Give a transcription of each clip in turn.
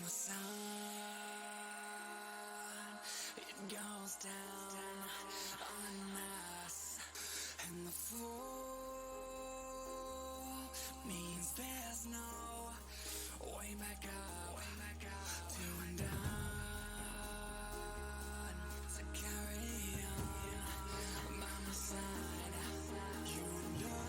the sun, it goes down on us, and the fall means there's no way back up, to undone. So carry on by my side, you know.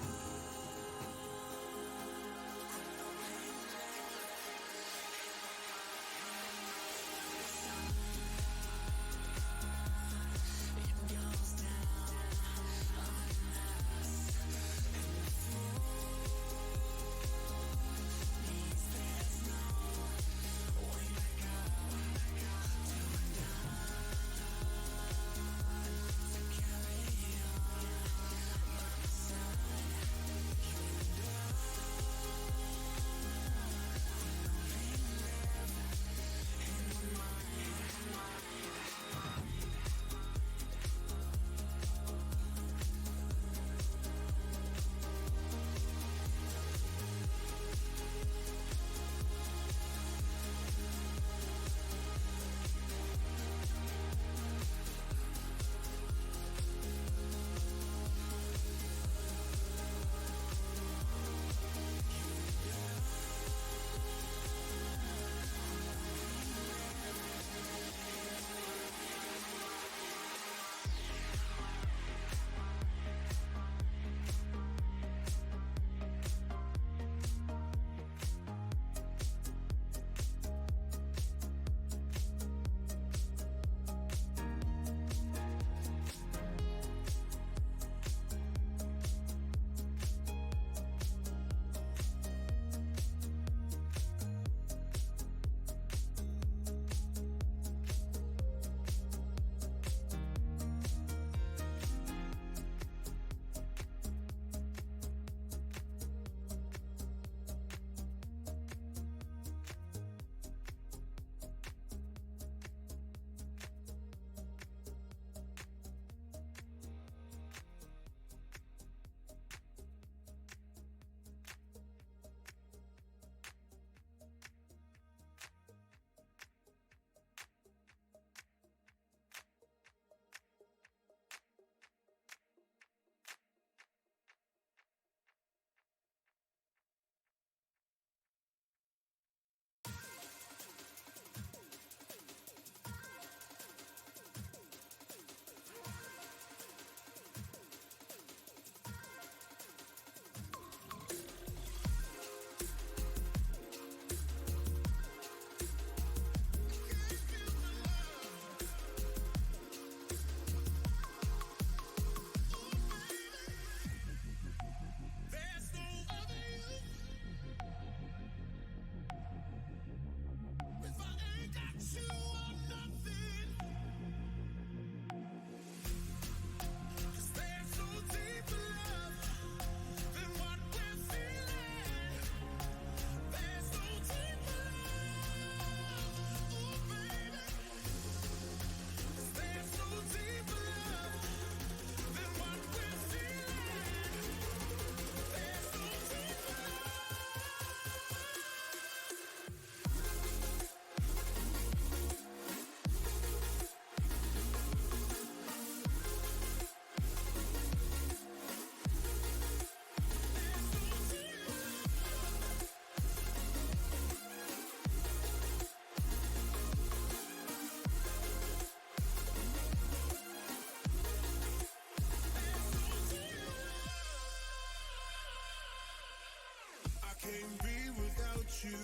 Can't be without you.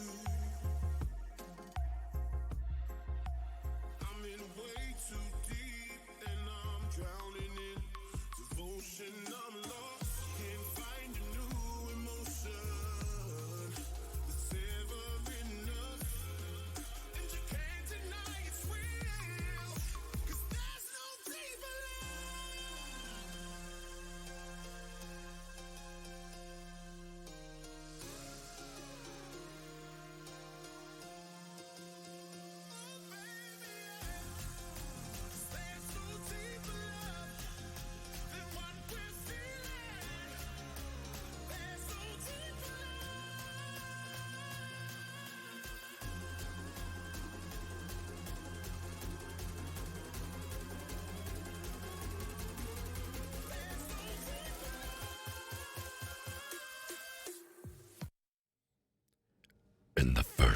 I'm in way too deep and I'm drowning in devotion. I'm lost, can't find a new emotion that's ever enough. And you can't deny it's real, 'cause there's no deeper love.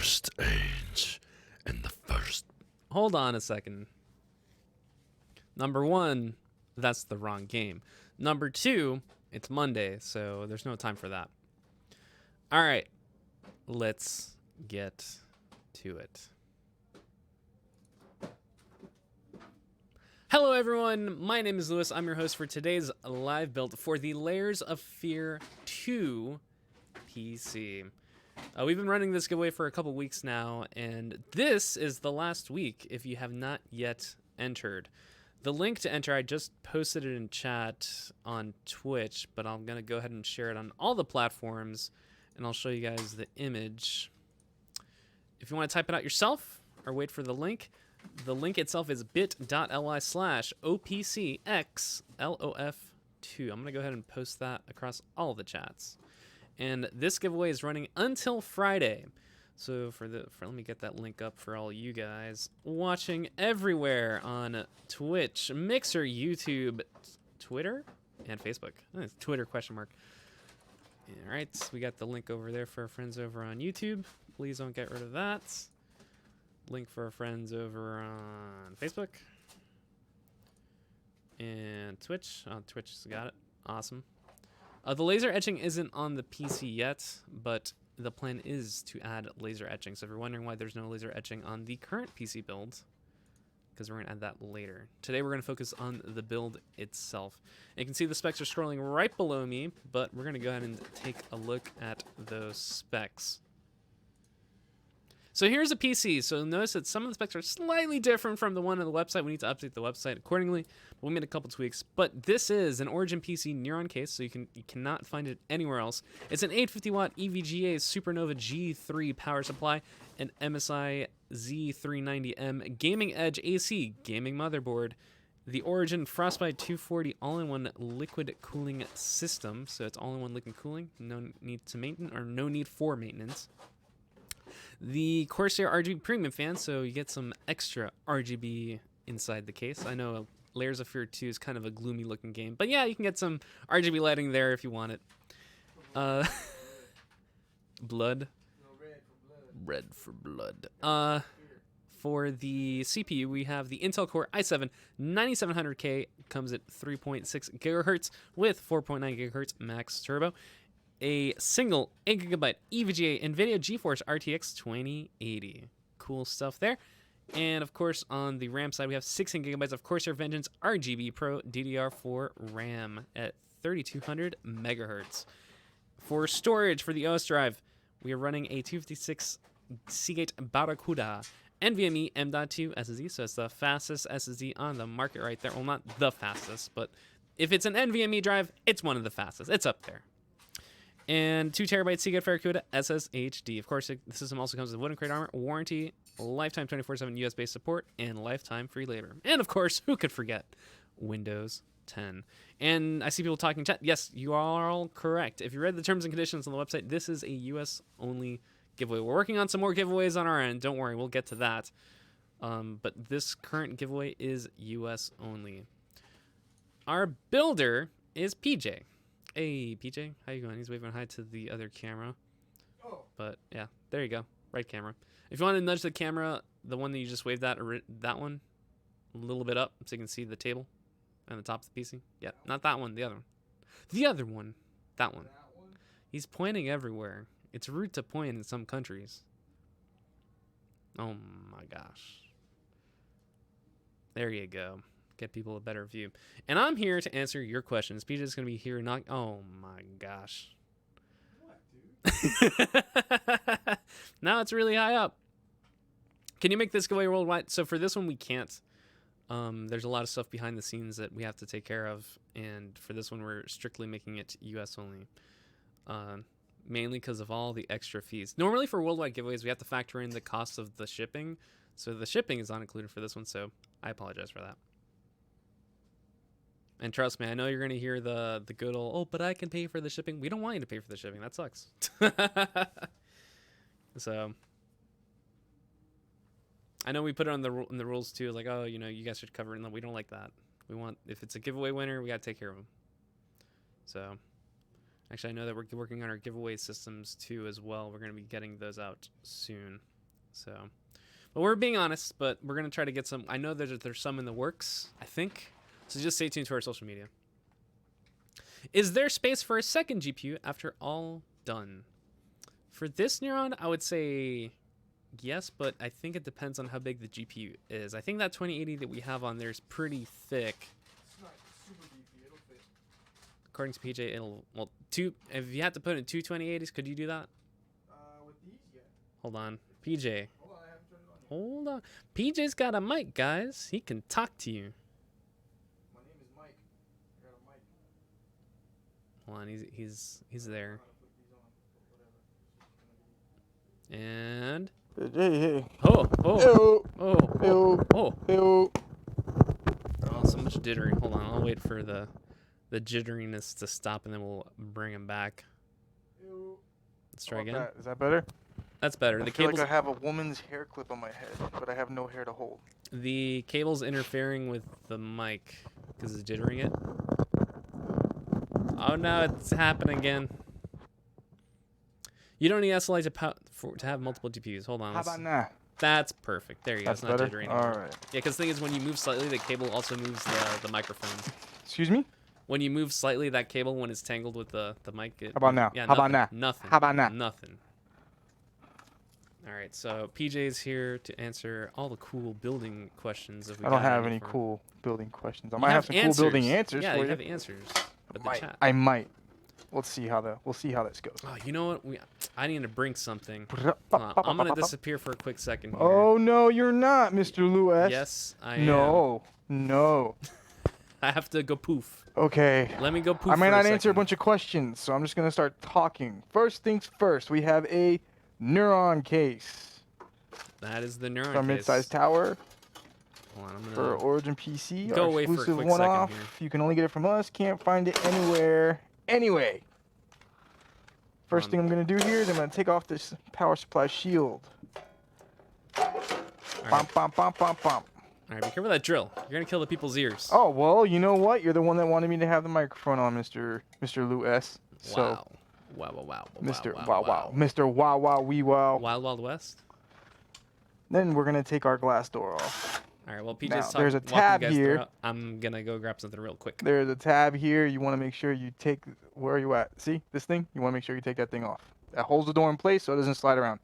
first age and the first. Hold on a second. Number one, that's the wrong game. Number two, it's Monday, so there's no time for that. All right, let's get to it. Hello, everyone. My name is Lewis. I'm your host for today's live build for the Layers of Fear 2 PC. We've been running this giveaway for a couple weeks now, and this is the last week if you have not yet entered. The link to enter, I just posted it in chat on Twitch, but I'm going to go ahead and share it on all the platforms, and I'll show you guys the image. If you want to type it out yourself or wait for the link itself is bit.ly/OPCXLOF2. I'm going to go ahead and post that across all the chats. And this giveaway is running until Friday. So let me get that link up for all you guys watching everywhere on Twitch, Mixer, YouTube, Twitter, and Facebook. It's Twitter ? All right, we got the link over there for our friends over on YouTube. Please don't get rid of that. Link for our friends over on Facebook and Twitch. Oh, Twitch's got it. Awesome. The laser etching isn't on the PC yet, but the plan is to add laser etching. So if you're wondering why there's no laser etching on the current PC build, because we're going to add that later. Today we're going to focus on the build itself. And you can see the specs are scrolling right below me, but we're going to go ahead and take a look at those specs. So here's a PC. So notice that some of the specs are slightly different from the one on the website. We need to update the website accordingly. But we made a couple tweaks. But this is an Origin PC Neuron case, so you cannot find it anywhere else. It's an 850 watt EVGA Supernova G3 power supply, an MSI Z390M Gaming Edge AC gaming motherboard, the Origin Frostbite 240 all-in-one liquid cooling system. So it's all-in-one liquid cooling. No need for maintenance. The Corsair RGB Premium fan, so you get some extra RGB inside the case. I know Layers of Fear 2 is kind of a gloomy looking game, but yeah, you can get some RGB lighting there if you want it. Blood. Red for blood. For the CPU, we have the Intel Core i7 9700K, comes at 3.6 gigahertz with 4.9 gigahertz max turbo. A single 8GB EVGA NVIDIA GeForce RTX 2080. Cool stuff there. And of course, on the RAM side, we have 16GB of Corsair Vengeance RGB Pro DDR4 RAM at 3200 megahertz. For storage for the OS drive, we are running a 256 Seagate Barracuda NVMe M.2 SSD, so it's the fastest SSD on the market right there. Well, not the fastest, but if it's an NVMe drive, it's one of the fastest. It's up there. And 2TB Seagate Barracuda SSHD. Of course, the system also comes with wooden crate armor, warranty, lifetime 24/7 US-based support, and lifetime free labor. And of course, who could forget Windows 10? And I see people talking in chat. Yes, you are all correct. If you read the terms and conditions on the website, this is a US-only giveaway. We're working on some more giveaways on our end. Don't worry, we'll get to that. But this current giveaway is US only. Our builder is PJ. Hey, PJ, how you going? He's waving hi to the other camera. Oh. But, yeah, there you go. Right camera. If you want to nudge the camera, the one that you just waved at, or that one, a little bit up so you can see the table and the top of the PC. Yeah, not that one, the other one. The other one. That one. He's pointing everywhere. It's rude to point in some countries. Oh, my gosh. There you go. Get people a better view. And I'm here to answer your questions. PJ is going to be here not. Oh my gosh. What, dude? Now it's really high up. Can you make this giveaway worldwide? So for this one, we can't. There's a lot of stuff behind the scenes that we have to take care of. And for this one, we're strictly making it US only. Mainly because of all the extra fees. Normally for worldwide giveaways, we have to factor in the cost of the shipping. So the shipping is not included for this one. So I apologize for that. And trust me, I know you're going to hear the good old, oh, but I can pay for the shipping. We don't want you to pay for the shipping. That sucks. So I know we put it on in the rules too. Like, oh, you know, you guys should cover it. And we don't like that. We want, if it's a giveaway winner, we got to take care of them. So actually, I know that we're working on our giveaway systems too as well. We're going to be getting those out soon. So, but we're being honest. But we're gonna try to get some. I know there's some in the works. I think. So just stay tuned to our social media. Is there space for a second GPU after all done? For this Neuron, I would say yes, but I think it depends on how big the GPU is. I think that 2080 that we have on there is pretty thick. It's not super beefy. It'll fit. According to PJ, if you had to put in two 2080s, could you do that? With these, yeah. Hold on. PJ. Hold on, I haven't turned it on yet. Hold on. PJ's got a mic, guys. He can talk to you. My name is Mike. I got a mic. Hold on, he's there. How to put these on, And Hey. oh. Ew. Oh, so much jittery. Hold on, I'll wait for the jitteriness to stop and then we'll bring him back. Ew. Let's try again. Is that better? That's better. I The feel cable's like I have a woman's hair clip on my head, but I have no hair to hold. the cable's interfering with the mic because it's jittering it. Oh no, it's happening again. You don't need SLI to have multiple GPUs. Hold on. How about now? That's perfect. There you go. That's It's not better? jittering anymore. All right. Yeah, because the thing is, when you move slightly, the cable also moves the microphone. Excuse me? When you move slightly, that cable, when it's tangled with the mic. How about now? Yeah, How about nothing, now? Nothing. How about now? Nothing. All right, so PJ's here to answer all the cool building questions. If we I don't got have any for- cool building questions. I You might have some cool building answers Yeah, for you you. have answers. But the chat. I might. We'll see how this goes. Oh, you know what? I need to bring something. I'm gonna disappear for a quick second here. Oh no, you're not, Mr. Lewis. Yes, I am. No. I have to go poof. Okay. Let me go poof. I might for not a answer a second. bunch of questions, so I'm just gonna start talking. First things first, we have a Neuron case That is the Neuron from case. Mid-Size Tower Hold on, I'm for gonna Origin PC. go our away for a exclusive quick one-off. second here. You can only get it from us. Can't find it anywhere. Anyway, first thing I'm gonna do here is I'm gonna take off this power supply shield. Bum, bum, bum, bum, bum. All right, be careful with that drill. You're gonna kill the people's ears. Oh well, you know what? You're the one that wanted me to have the microphone on, Mr. Lou S. So, Wow. Mr. Wow. Mr. Wow Wee Wow. Wild Wild West. Then we're gonna take our glass door off. All right, well, Now, PJ's there's a walking tab you guys here. through. I'm gonna go grab something real quick. There's a tab here. You want to make sure you take. Where are you at? See this thing? You want to make sure you take that thing off. That holds the door in place so it doesn't slide around.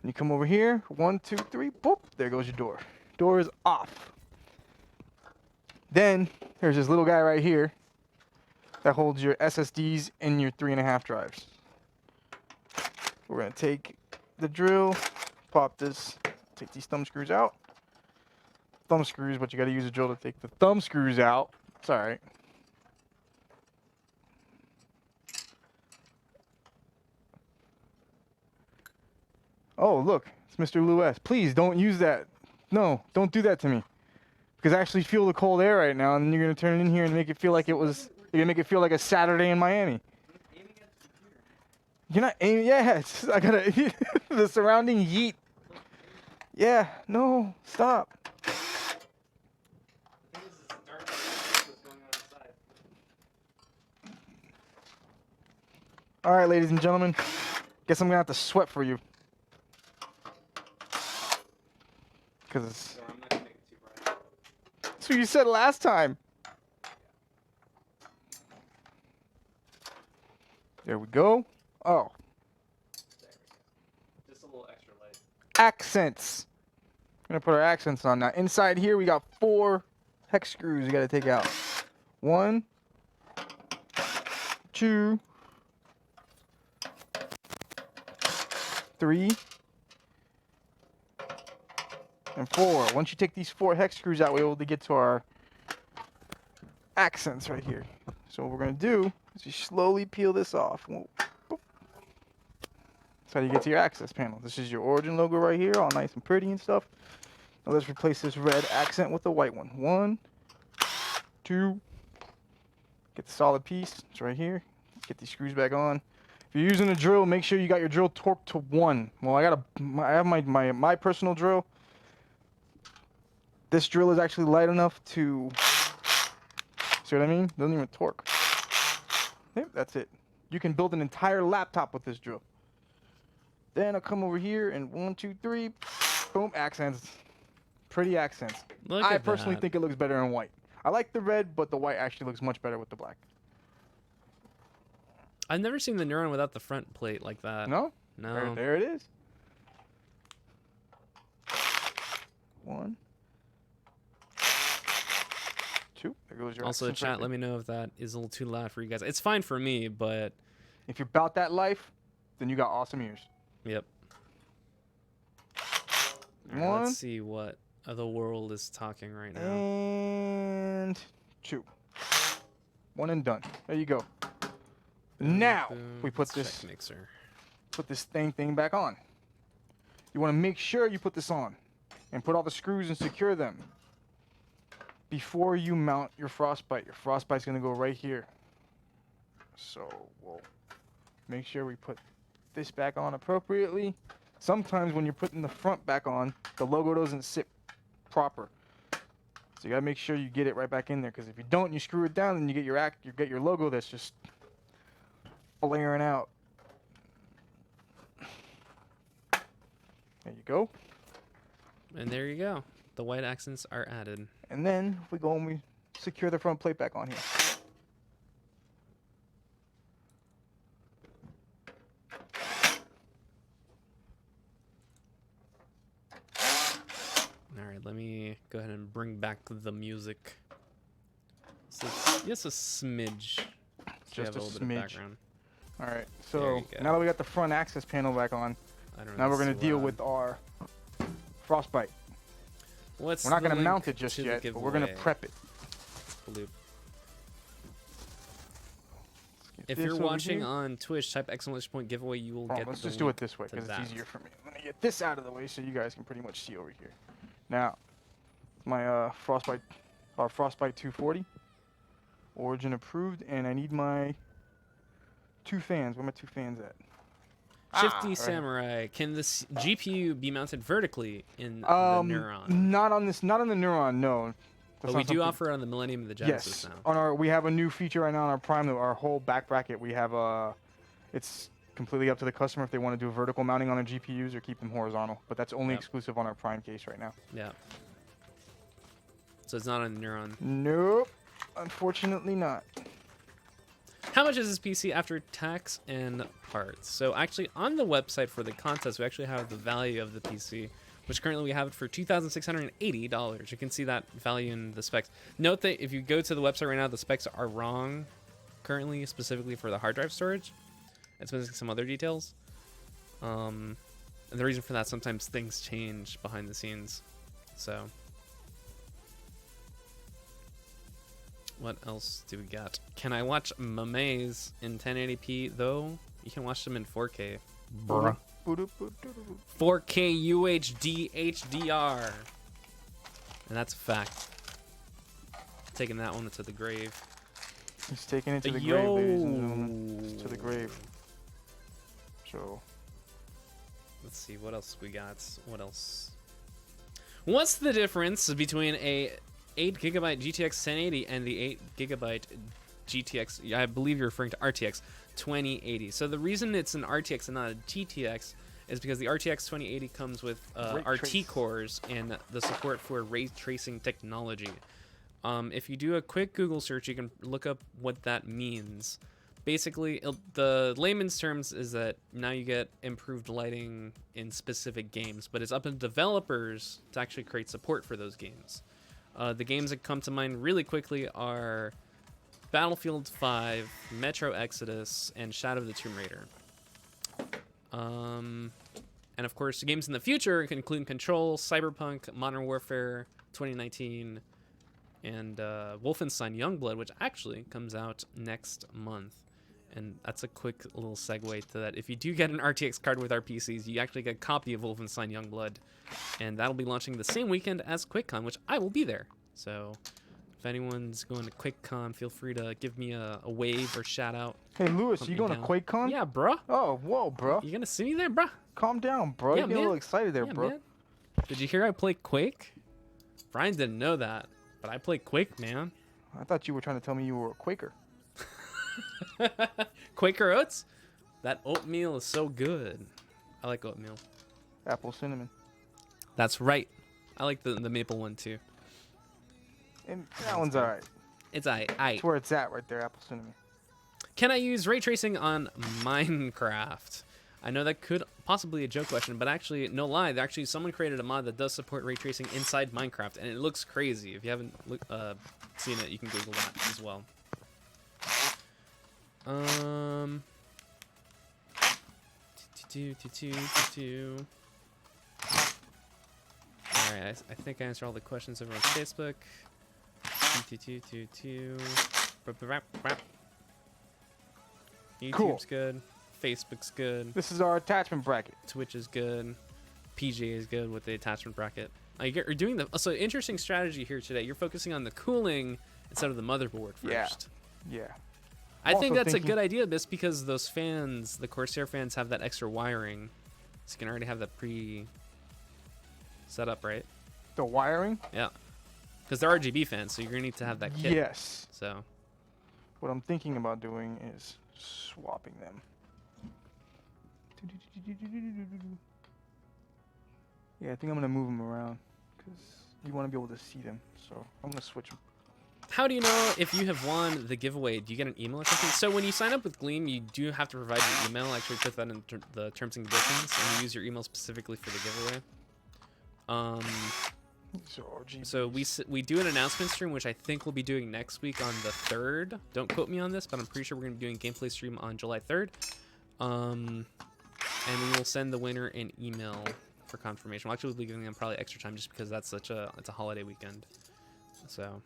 And you come over here. 1, 2, 3. Boop. There goes your door. Door is off. Then there's this little guy right here that holds your SSDs and your 3.5 drives. We're gonna take the drill, pop this, take these thumb screws out. Thumb screws, but you got to use a drill to take the thumb screws out. It's all right. Oh, look, it's Mr. Lewis. Please don't use that. No, don't do that to me. Because I actually feel the cold air right now, and then you're gonna turn it in here and make it feel like it was. You're gonna make it feel like a Saturday in Miami. You're not aiming. Yeah, it's just, I gotta the surrounding heat. Yeah, no, stop. All right, ladies and gentlemen, guess I'm gonna have to sweat for you. Cause that's what you said last time. There we go. Oh, Just a little extra light. accents. I'm gonna put our accents on now. Inside here, we got 4 hex screws you gotta take out. 1, 2, 3, and 4. Once you take these 4 hex screws out, we're able to get to our accents right here. So what we're gonna do is you slowly peel this off. Boop. That's how you get to your access panel. This is your Origin logo right here, all nice and pretty and stuff. Now let's replace this red accent with the white one. 1, 2. Get the solid piece. It's right here. Get these screws back on. If you're using a drill, make sure you got your drill torqued to 1. Well, I have my personal drill. This drill is actually light enough to, see what I mean? Doesn't even torque. Yep, that's it. You can build an entire laptop with this drill. Then I'll come over here and 1, 2, 3, boom, accents. Pretty accents. Look I at personally that. think it looks better in white. I like the red, but the white actually looks much better with the black. I've never seen the Neuron without the front plate like that. No? No. There it is. 1, 2. There goes your Also, accents chat, right let me know if that is a little too loud for you guys. It's fine for me, but If you're about that life, then you got awesome ears. yep. All right, 1 let's see what the world is talking right now. and 2. 1 and done. There you go. Now Boom. we put Let's check this mixer. thing back on. You want to make sure you put this on and put all the screws and secure them before you mount your frostbite. Your frostbite's going to go right here. So we'll make sure we put this back on appropriately. Sometimes when you're putting the front back on, the logo doesn't sit proper. So you got to make sure you get it right back in there, because if you don't and you screw it down, then you get your logo that's just flaring out. There you go. And there you go. The white accents are added. And then we go and we secure the front plate back on here. All right, let me go ahead and bring back the music. So it's just a smidge. So you Just have a little bit of smidge. background. All right, There so you go. now that we got the front access panel back on, I don't know. now we're if going it's to deal loud. with our frostbite. What's We're not the going to link mount it just to the yet, but we're going to giveaway? prep it. Bloop. Get If this you're over watching here. on Twitch, type !point giveaway. You will Hold on, get. let's the just do it link this way to because it's that. easier for me. Let me get this out of the way so you guys can pretty much see over here. Now, my frostbite 240, origin approved, and I need my 2 fans. Where are my 2 fans at? Shifty right. Samurai. Can this GPU be mounted vertically in the Neuron? Not on this, not on the Neuron, no. But That's we not do something- offer it on the Millennium and the Genesis Yes, now. on our we have a new feature right now on our Prime. Our whole back bracket, we have it's completely up to the customer if they want to do a vertical mounting on their GPUs or keep them horizontal. But that's only Yep. exclusive on our Prime case right now. Yeah. So it's not on the Neuron. Nope, unfortunately not. How much is this PC after tax and parts? So actually on the website for the contest, we actually have the value of the PC, which currently we have it for $2,680. You can see that value in the specs. Note that if you go to the website right now, the specs are wrong currently, specifically for the hard drive storage. It's missing some other details. And the reason for that, sometimes things change behind the scenes. So what else do we got? Can I watch Mames in 1080p though? You can watch them in 4K. Bruh. 4K UHD HDR. And that's a fact. Taking that one to the grave. He's taking it to the Yo. grave, ladies and gentlemen. It's to the grave. So Let's see, what else we got? What else? What's the difference between a 8GB GTX 1080 and the 8GB GTX, I believe you're referring to RTX 2080. So the reason it's an RTX and not a GTX is because the RTX 2080 comes with Ray RT trace. cores and the support for ray tracing technology. If you do a quick Google search, you can look up what that means. Basically, the layman's terms is that now you get improved lighting in specific games, but it's up to developers to actually create support for those games. The games that come to mind really quickly are Battlefield 5, Metro Exodus, and Shadow of the Tomb Raider. And of course, games in the future can include Control, Cyberpunk, Modern Warfare 2019, and Wolfenstein Youngblood, which actually comes out next month. And that's a quick little segue to that. If you do get an RTX card with our PCs, you actually get a copy of Wolfenstein Youngblood. And that'll be launching the same weekend as QuakeCon, which I will be there. So if anyone's going to QuakeCon, feel free to give me a wave or shout out. hey, Lewis, Hunt you me going to down. QuakeCon? Yeah, bruh. Oh, whoa, bro. You gonna see me there, bruh? Calm down, bro. Yeah, You're getting a man. little excited there, Yeah, bro. man. Did you hear I play Quake? Brian didn't know that, but I play Quake, man. I thought you were trying to tell me you were a Quaker. Quaker Oats? That oatmeal is so good. I like oatmeal. Apple cinnamon. That's right. I like the maple one too. And that one's alright. It's I. That's where it's at right there, apple cinnamon. Can I use ray tracing on Minecraft? I know that could possibly be a joke question, but actually, no lie. Actually, someone created a mod that does support ray tracing inside Minecraft, and it looks crazy. If you haven't seen it, you can Google that as well. Alright, I think I answered all the questions over on Facebook. YouTube's Cool. good. Facebook's good. This is our attachment bracket. Twitch is good. PJ is good with the attachment bracket. You're doing the so interesting strategy here today. You're focusing on the cooling instead of the motherboard first. Yeah. I think also that's a thinking- good idea, just because those fans, the Corsair fans, have that extra wiring, so you can already have that set up, right? The wiring? Yeah, because they're RGB fans, so you're gonna need to have that kit. Yes. So What I'm thinking about doing is swapping them. Yeah, I think I'm gonna move them around because you want to be able to see them. So I'm gonna switch them. how do you know if you have won the giveaway? Do you get an email or something? So when you sign up with Gleam, you do have to provide your email. I actually put that in the terms and conditions, and you use your email specifically for the giveaway. So we do an announcement stream, which I think we'll be doing next week on the 3rd. Don't quote me on this, but I'm pretty sure we're going to be doing a gameplay stream on July 3rd. And we will send the winner an email for confirmation. We'll actually be giving them probably extra time just because it's a holiday weekend. So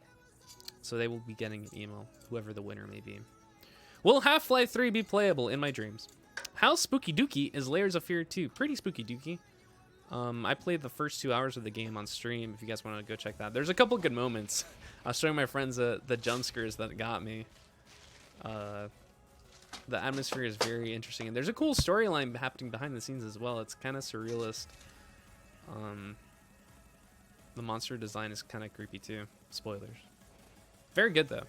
they will be getting an email, whoever the winner may be. Will Half-Life 3 be playable in my dreams? How spooky dooky is Layers of Fear 2? Pretty spooky dooky. I played the first 2 hours of the game on stream. If you guys want to go check that, there's a couple good moments. I was showing my friends the jump scares that got me. The atmosphere is very interesting, and there's a cool storyline happening behind the scenes as well. It's kind of surrealist. The monster design is kind of creepy too. Spoilers. Very good though.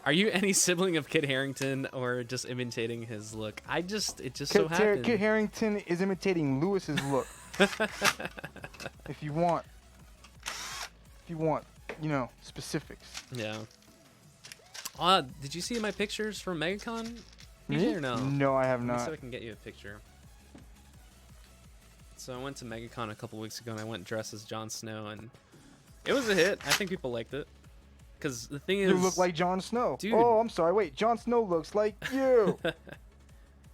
Are you any sibling of Kit Harington or just imitating his look? It just so happened. Kit Harington is imitating Lewis's look. If you want, specifics. Yeah. Did you see my pictures from MegaCon? Me? Or no? No, I have Let me see not. if I can get you a picture. So I went to MegaCon a couple weeks ago, and I went dressed as Jon Snow, and it was a hit. I think people liked it. Because the thing is... You look like Jon Snow. Dude. Oh, I'm sorry. Wait, Jon Snow looks like you.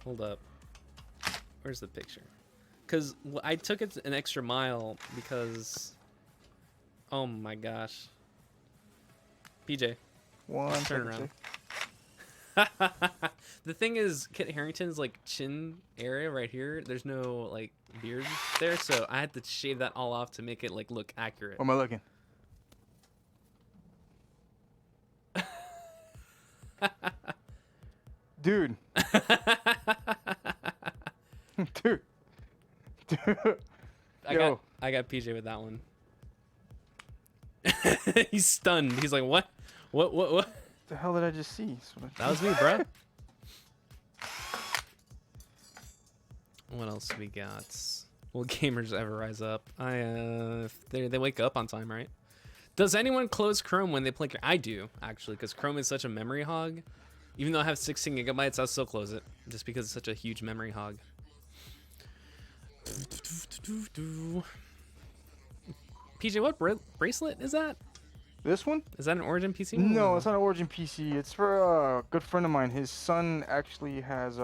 Hold up. Where's the picture? Because I took it an extra mile because... Oh my gosh. PJ. One Turn second, around. The thing is, Kit Harington's like chin area right here, there's no like beard there, so I had to shave that all off to make it like look accurate. Where am I looking? Dude. Dude. I got PJ with that one. He's stunned. He's like, what? What? The hell did I just see? That was me, bro. What else we got? Will gamers ever rise up? They wake up on time, right? Does anyone close Chrome when they play? I do, actually, because Chrome is such a memory hog. Even though I have 16 gigabytes, I'll still close it, just because it's such a huge memory hog. PJ, what bracelet is that? This one? Is that an Origin PC? No, it's not an Origin PC. It's for a good friend of mine. His son actually has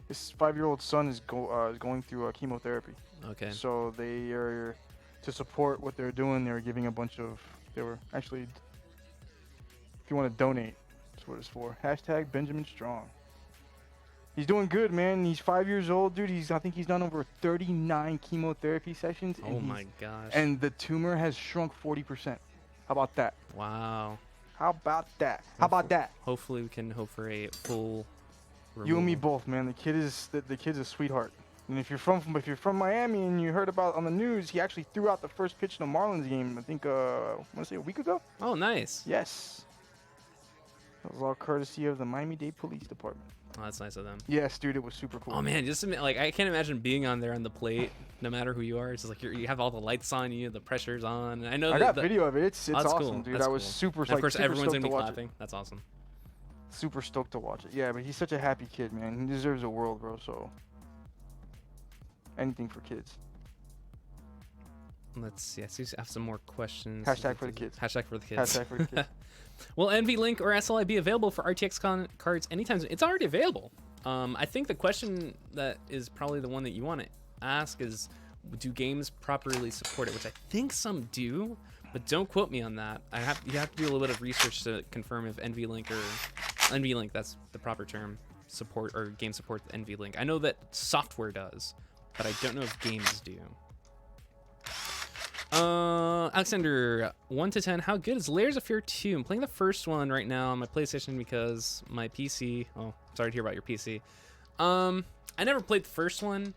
his 5-year-old son is going through chemotherapy. Okay. So they are, to support what they're doing, they're giving a bunch of. They were actually. If you want to donate, that's what it's for. # Benjamin Strong. He's doing good, man. He's 5 years old, dude. I think he's done over 39 chemotherapy sessions. Oh my gosh. And the tumor has shrunk 40%. How about that? Wow. How about that? How about that? Hopefully we can hope for a full removal. You and me both, man. The kid's a sweetheart. And if you're from Miami and you heard about on the news, he actually threw out the first pitch in the Marlins game. I think I want to say a week ago. Oh, nice. Yes. That was all courtesy of the Miami-Dade Police Department. Oh, that's nice of them. Yes, dude, it was super cool. Oh man, just like I can't imagine being on there on the plate, no matter who you are. It's just like you have all the lights on you, the pressure's on. And I know I that got video of it. It's that's awesome, cool. dude. That's I was cool. super, And like, of course, super everyone's stoked gonna to be watch clapping. That's awesome. it. Super stoked to watch it. Yeah, but he's such a happy kid, man. He deserves a world, bro. So anything for kids. Let's see. I have some more questions. Hashtag for the kids. Hashtag for the kids. Hashtag for the kids. Will NVLink or SLI be available for RTX cards anytime soon? It's already available. I think the question that is probably the one that you want to ask is, do games properly support it? Which I think some do, but don't quote me on that. You have to do a little bit of research to confirm if NVLink, that's the proper term, support or game support NVLink. I know that software does, but I don't know if games do. Alexander, 1 to 10, how good is Layers of Fear 2? I'm playing the first one right now on my PlayStation because my PC, oh, sorry to hear about your PC. I never played the first one.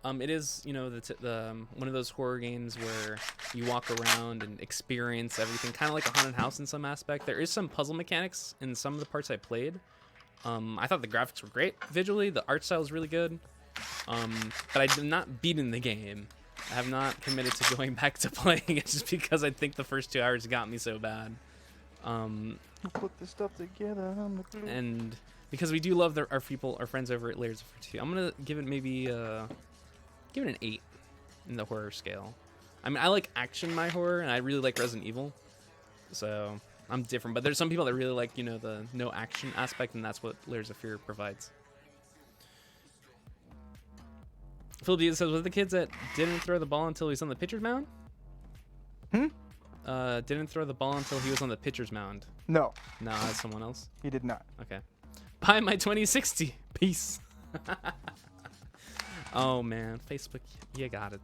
It is, you know, the one of those horror games where you walk around and experience everything, kind of like a haunted house in some aspect. There is some puzzle mechanics in some of the parts I played. I thought the graphics were great visually. The art style is really good. But I did not beat in the game. I have not committed to going back to playing it just because I think the first 2 hours got me so bad. Put this stuff together. And because we do love our friends over at Layers of Fear 2, I'm gonna give it maybe give it an 8 in the horror scale. I mean, I like action my horror, and I really like Resident Evil, so I'm different. But there's some people that really like, you know, the no action aspect, and that's what Layers of Fear provides. Phil Diaz says, was the kids that didn't throw the ball until he was on the pitcher's mound? Didn't throw the ball until he was on the pitcher's mound. No, No, that's someone else. he did not. Okay. Buy my 2060. Peace. Oh man, Facebook, you got it.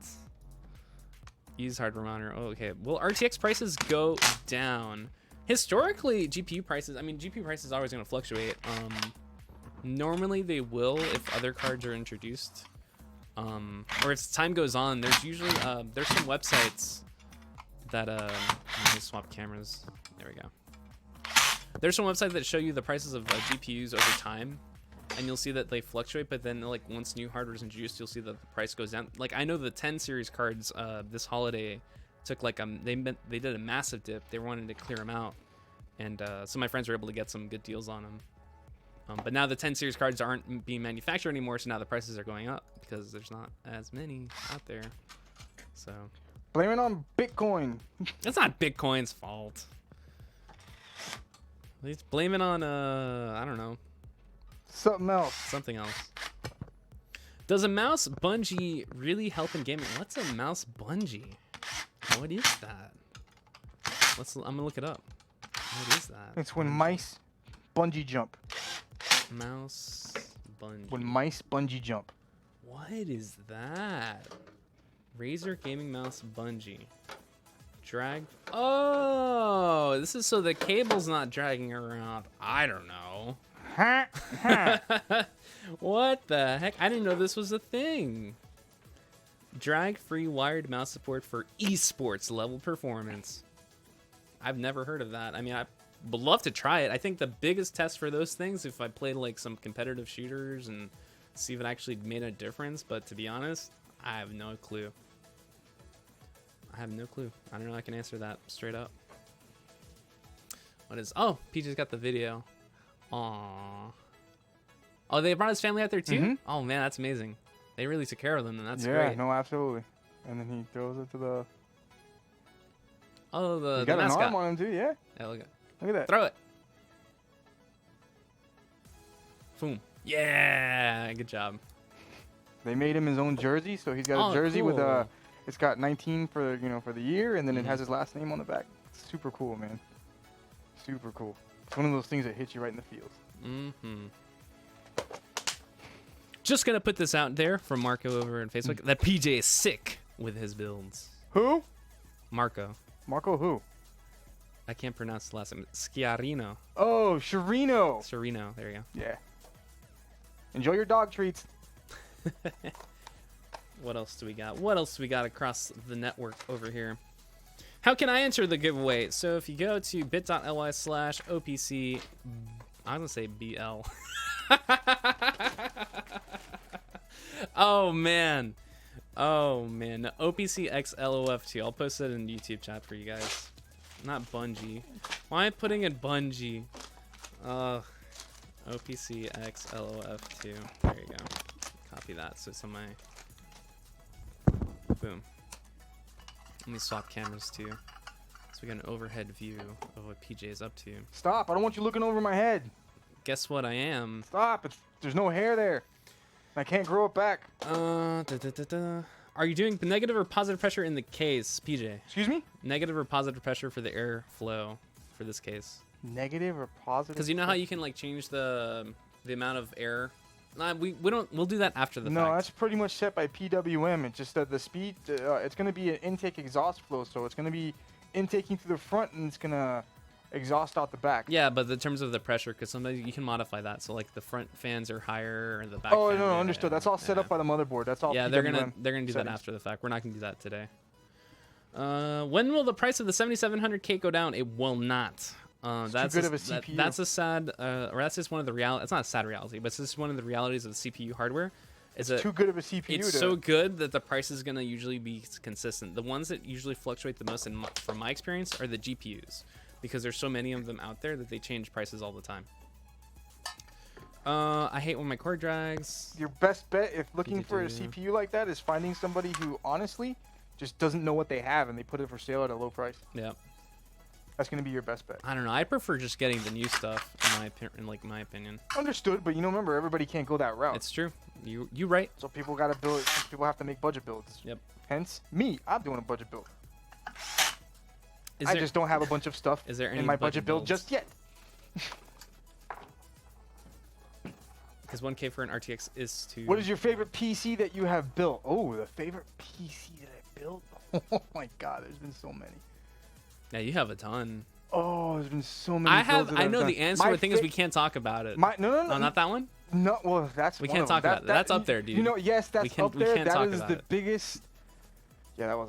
Use hardware monitor. Oh, okay. Will RTX prices go down? Historically, GPU prices, I mean, GPU prices are always going to fluctuate. Normally they will if other cards are introduced. Or as time goes on, there's usually there's some websites that let me swap cameras. There we go. There's some websites that show you the prices of GPUs over time, and you'll see that they fluctuate. But then, like, once new hardware is introduced, you'll see that the price goes down. Like, I know the 10 series cards this holiday took like they did a massive dip. They wanted to clear them out, and so my friends were able to get some good deals on them. But now the 10 series cards aren't being manufactured anymore, so now the prices are going up because there's not as many out there. So Blame it on Bitcoin. it's not Bitcoin's fault. Let's blame it on I don't know, Something else. something else. Does a mouse bungee really help in gaming? What's a mouse bungee? What is that? I'm gonna look it up. What is that? It's when mice bungee jump. Mouse bungee. When mice bungee jump. What is that? Razer gaming mouse bungee. Drag. Oh, this is so the cable's not dragging around. I don't know. Ha, ha. What the heck? I didn't know this was a thing. Drag-free wired mouse support for esports level performance. I've never heard of that. I mean, I would love to try it. I think the biggest test for those things, if I played like some competitive shooters and see if it actually made a difference. But to be honest, I have no clue. I have no clue. I don't know. I can answer that straight up. What is? Oh, PJ's got the video. Aww. Oh, they brought his family out there too? Mhm. Oh man, that's amazing. They really took care of them, and that's Yeah, great. no, absolutely. And then he throws it to the. Oh, He the got an mascot. arm on him too. Yeah, Yeah, look at look at that. throw it. Boom. Yeah, good job. They made him his own jersey, so he's got Oh, a jersey with cool. it's got 19 for for the year, and then it Mhm. has his last name on the back. Super cool, man. Super cool. It's one of those things that hits you right in the feels. Mm-hmm. Just gonna put this out there from Marco over on Facebook that PJ is sick with his builds. Who? Marco. Marco who? I can't pronounce the last name. Schiarino. Oh, Sharino. Serino. There you go. Yeah. Enjoy your dog treats. What else do we got? What else do we got across the network over here? How can I enter the giveaway? So if you go to bit.ly/OPC I was gonna say BL. Oh man. Oh man. The OPC XLOF2. I'll post it in YouTube chat for you guys. Not Bungie. Why am I putting in Bungie? OPC XLOF2. There you go. Copy that so it's on my. Boom. Let me swap cameras too, so we get an overhead view of what PJ is up to. Stop! I don't want you looking over my head. Guess what I am? Stop! There's no hair there. I can't grow it back. Are you doing negative or positive pressure in the case, PJ? Excuse me? Negative or positive pressure for the air flow for this case? Negative or positive? Because you know how you can like change the amount of air. We don't. We'll do that after the fact. No, that's pretty much set by PWM. It's just that the speed. It's going to be an intake exhaust flow, so it's going to be intaking through the front and it's going to exhaust out the back. Yeah, but in terms of the pressure, because sometimes you can modify that. So like the front fans are higher and the back. Oh fan, no, yeah, understood. yeah, That's all set up by the motherboard. That's all. Yeah, PWM they're gonna do that settings. after the fact. We're not gonna do that today. When will the price of the 7700K go down? It will not. That's too good of a CPU. That's a sad, or that's just one of the reality. It's not a sad reality, but it's just one of the realities of the CPU hardware. It's too good of a CPU. It's so good that the price is gonna usually be consistent. The ones that usually fluctuate the most, from my experience, are the GPUs, because there's so many of them out there that they change prices all the time. I hate when my cord drags. Your best bet, if looking for a CPU like that, is finding somebody who honestly just doesn't know what they have and they put it for sale at a low price. Yeah. That's gonna be your best bet. I don't know. I prefer just getting the new stuff, in my opinion. Understood, but remember, everybody can't go that route. It's true. You right. So people gotta build. People have to make budget builds. Yep. Hence, I'm doing a budget build. Is I there, just don't have a bunch of stuff is there any in my budget build builds? just yet. Because 1K for an RTX is too. What is your favorite PC that you have built? Oh, the favorite PC that I built? Oh my God, there's been so many. Yeah, you have a ton. Oh, there's been so many. I know the answer. The thing is, we can't talk about it. No, not that one. No, well, that's we one can't of talk them. about it. That's up there, dude. You know, yes, that's up we there. can't That talk is about the it. biggest. Yeah, that was.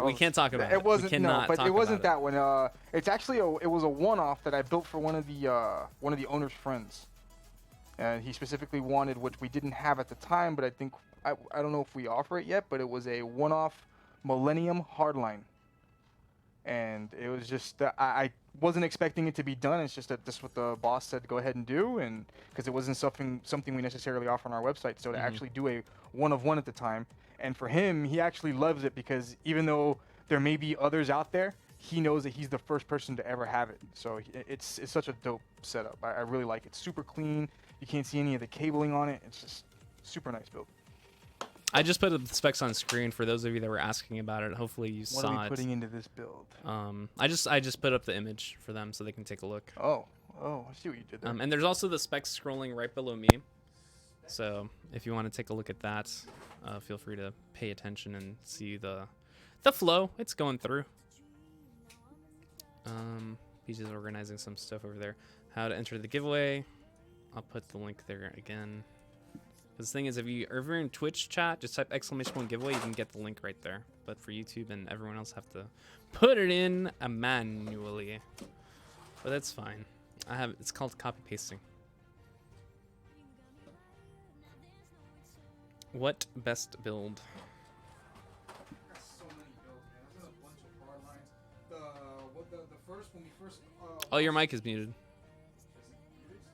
We can't talk about it. It wasn't we no, cannot but talk it wasn't about that one. It's actually it was a one-off that I built for one of the owner's friends, and he specifically wanted, which we didn't have at the time, but I think I don't know if we offer it yet, but it was a one-off Millennium Hardline, and it was just I wasn't expecting it to be done. It's just that this is what the boss said to go ahead and do, and because it wasn't something we necessarily offer on our website, so to actually do a one-of-one at the time. And for him, he actually loves it because even though there may be others out there, he knows that he's the first person to ever have it. So it's such a dope setup. I really like it. Super clean. You can't see any of the cabling on it. It's just super nice build. I just put the specs on screen for those of you that were asking about it. Hopefully you saw it. What are we putting into this build? I just put up the image for them so they can take a look. Oh, I see what you did there. And there's also the specs scrolling right below me. So if you want to take a look at that, feel free to pay attention and see the flow it's going through. He's just organizing some stuff over there. How to enter the giveaway. I'll put the link there again. The thing is, if you're in Twitch chat, just type !giveaway. You can get the link right there. But for YouTube and everyone else, have to put it in manually. But that's fine. It's called copy pasting. What best build? So many builds, man. There's a bunch of hard lines. The first when we first. Oh, your mic is muted. It's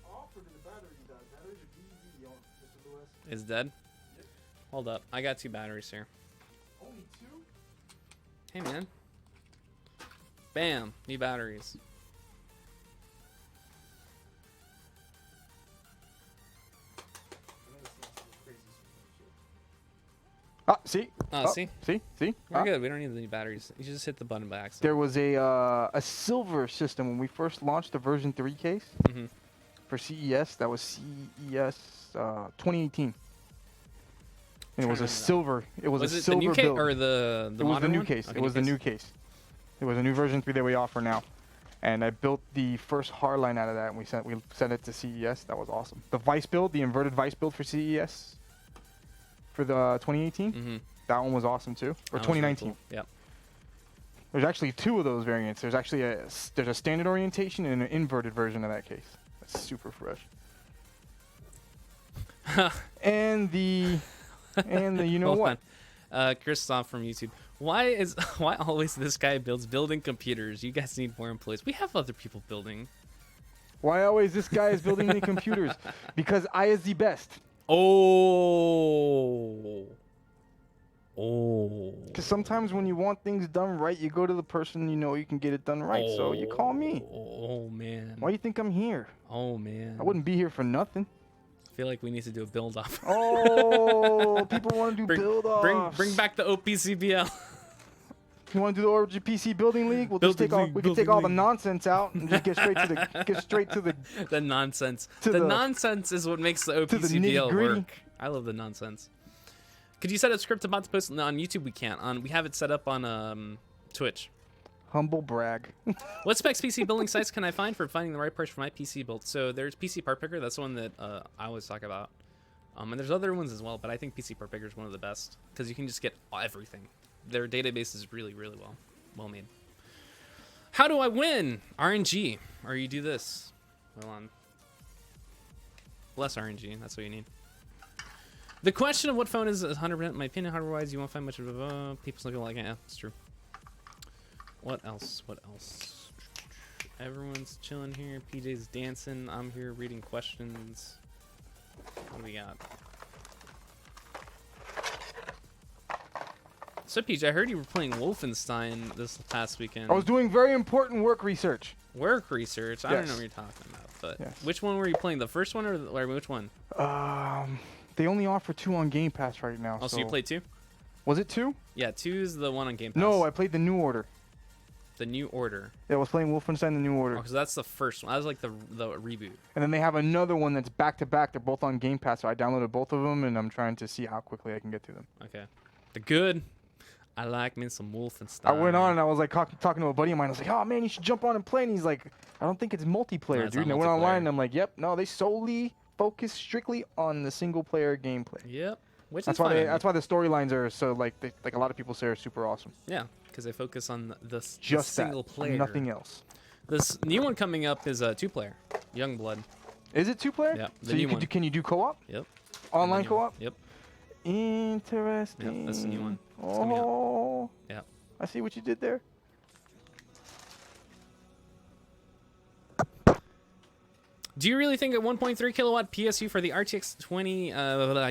off or did the battery die? Batteries are DV on Mr. Lewis. Is dead? Hold up. I got 2 batteries here. Only 2? Hey, man. Bam. New batteries. See? See? See? We're good. We don't need the new batteries. You just hit the button by accident. There was a silver system when we first launched the version 3 case for CES. That was CES 2018. And it was a silver. It was a it silver the new case build. or the It was the modern new one? case. Okay, It was the new case. It was a new version 3 that we offer now. And I built the first hardline out of that, and we sent it to CES. That was awesome. The Vice build, the inverted Vice build for CES for the 2018. That one was awesome too. Or That was really 2019. cool. Yep. There's actually 2 of those variants. There's actually there's a standard orientation and an inverted version of that case. That's super fresh. and the you know Hold what? on. Christoph from YouTube. Why always this guy builds building computers? You guys need more employees. We have other people building. Why always this guy is building the computers? Because I is the best. Oh. Because sometimes when you want things done right, you go to the person you know you can get it done right. So you call me. Oh man. Why do you think I'm here? Oh man. I wouldn't be here for nothing. I feel like we need to do a build off. Oh, people want to do build offs. Bring back the OPCBL. You want to do the Origin PC Building League? We'll just take all we can take all the nonsense out and just get straight to the the nonsense. To The the- nonsense is what makes the the OPCBL nitty-gritty. work. I love the nonsense. Could you set up script about to post? No, on YouTube we can't. We have it set up on Twitch. humble brag. What specs PC building sites can I find for finding the right parts for my PC build? So there's PC Part Picker. That's the one that I always talk about. And there's other ones as well, but I think PC Part Picker is one of the best because you can just get everything. Their database is really, really well made. How do I win? RNG. Or you do this. Hold on. Less RNG. That's what you need. The question of what phone is 100%. My opinion, hardware-wise, you won't find much of a... People's looking like, yeah, it's true. What else? What else? Everyone's chilling here. PJ's dancing. I'm here reading questions. What do we got? So, PJ, I heard you were playing Wolfenstein this past weekend. I was doing very important work research. Work research? I don't know Yes. what you're talking about, but Yes. which one were you playing? The first one or which one? They only offer 2 on Game Pass right now. Oh, so you played 2? Was it 2? Yeah, 2 is the one on Game Pass. No, I played the New Order. The New Order. Yeah, I was playing Wolfenstein: The New Order. Oh, because that's the first one. That was like the reboot. And then they have another one that's back to back. They're both on Game Pass, so I downloaded both of them, and I'm trying to see how quickly I can get to them. Okay. The good. I like me some Wolfenstein. I went on and I was like talking to a buddy of mine. I was like, "Oh man, you should jump on and play." And he's like, "I don't think it's multiplayer, No, it's dude." And not I went online multiplayer. and I'm like, "Yep, no, they solely focus strictly on the single player gameplay." Yep. Which That's is why fine. that's why the storylines are so like a lot of people say are super awesome. Yeah, because they focus on the Just single that, player. nothing else. This new one coming up is a 2-player. Youngblood. Is it 2-player? Yeah, the So new you one. can you do co-op? Yep. Online The new one. co-op? Yep. Interesting. Yep, that's the new one. It's coming out. Oh, Yeah. I see what you did there. Do you really think a 1.3 kilowatt PSU for the RTX 20?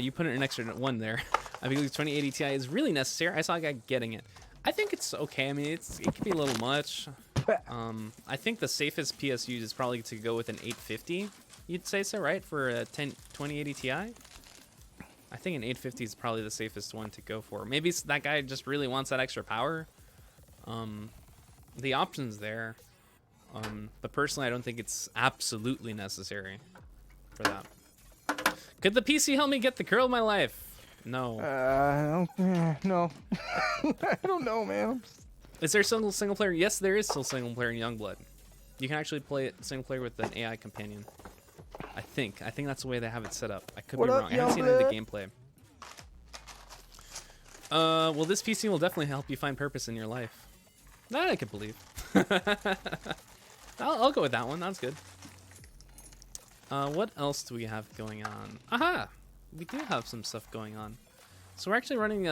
You put in an extra 1 there. I believe 2080 Ti is really necessary. I saw a guy getting it. I think it's okay. I mean, it could be a little much. I think the safest PSU is probably to go with an 850. You'd say so, right? For a 2080 Ti. I think an 850 is probably the safest one to go for. Maybe that guy just really wants that extra power. The option's there. But personally, I don't think it's absolutely necessary for that. Could the PC help me get the girl of my life? No. No. I don't know, man. Is there single player? Yes, there is still single player in Youngblood. You can actually play it single player with an AI companion. I think that's the way they have it set up. I could What be up, wrong. I haven't seen any of the Youngblood? gameplay. Well, this PC will definitely help you find purpose in your life. That I could believe. I'll go with that one. That's good. What else do we have going on? Aha! We do have some stuff going on. So we're actually running,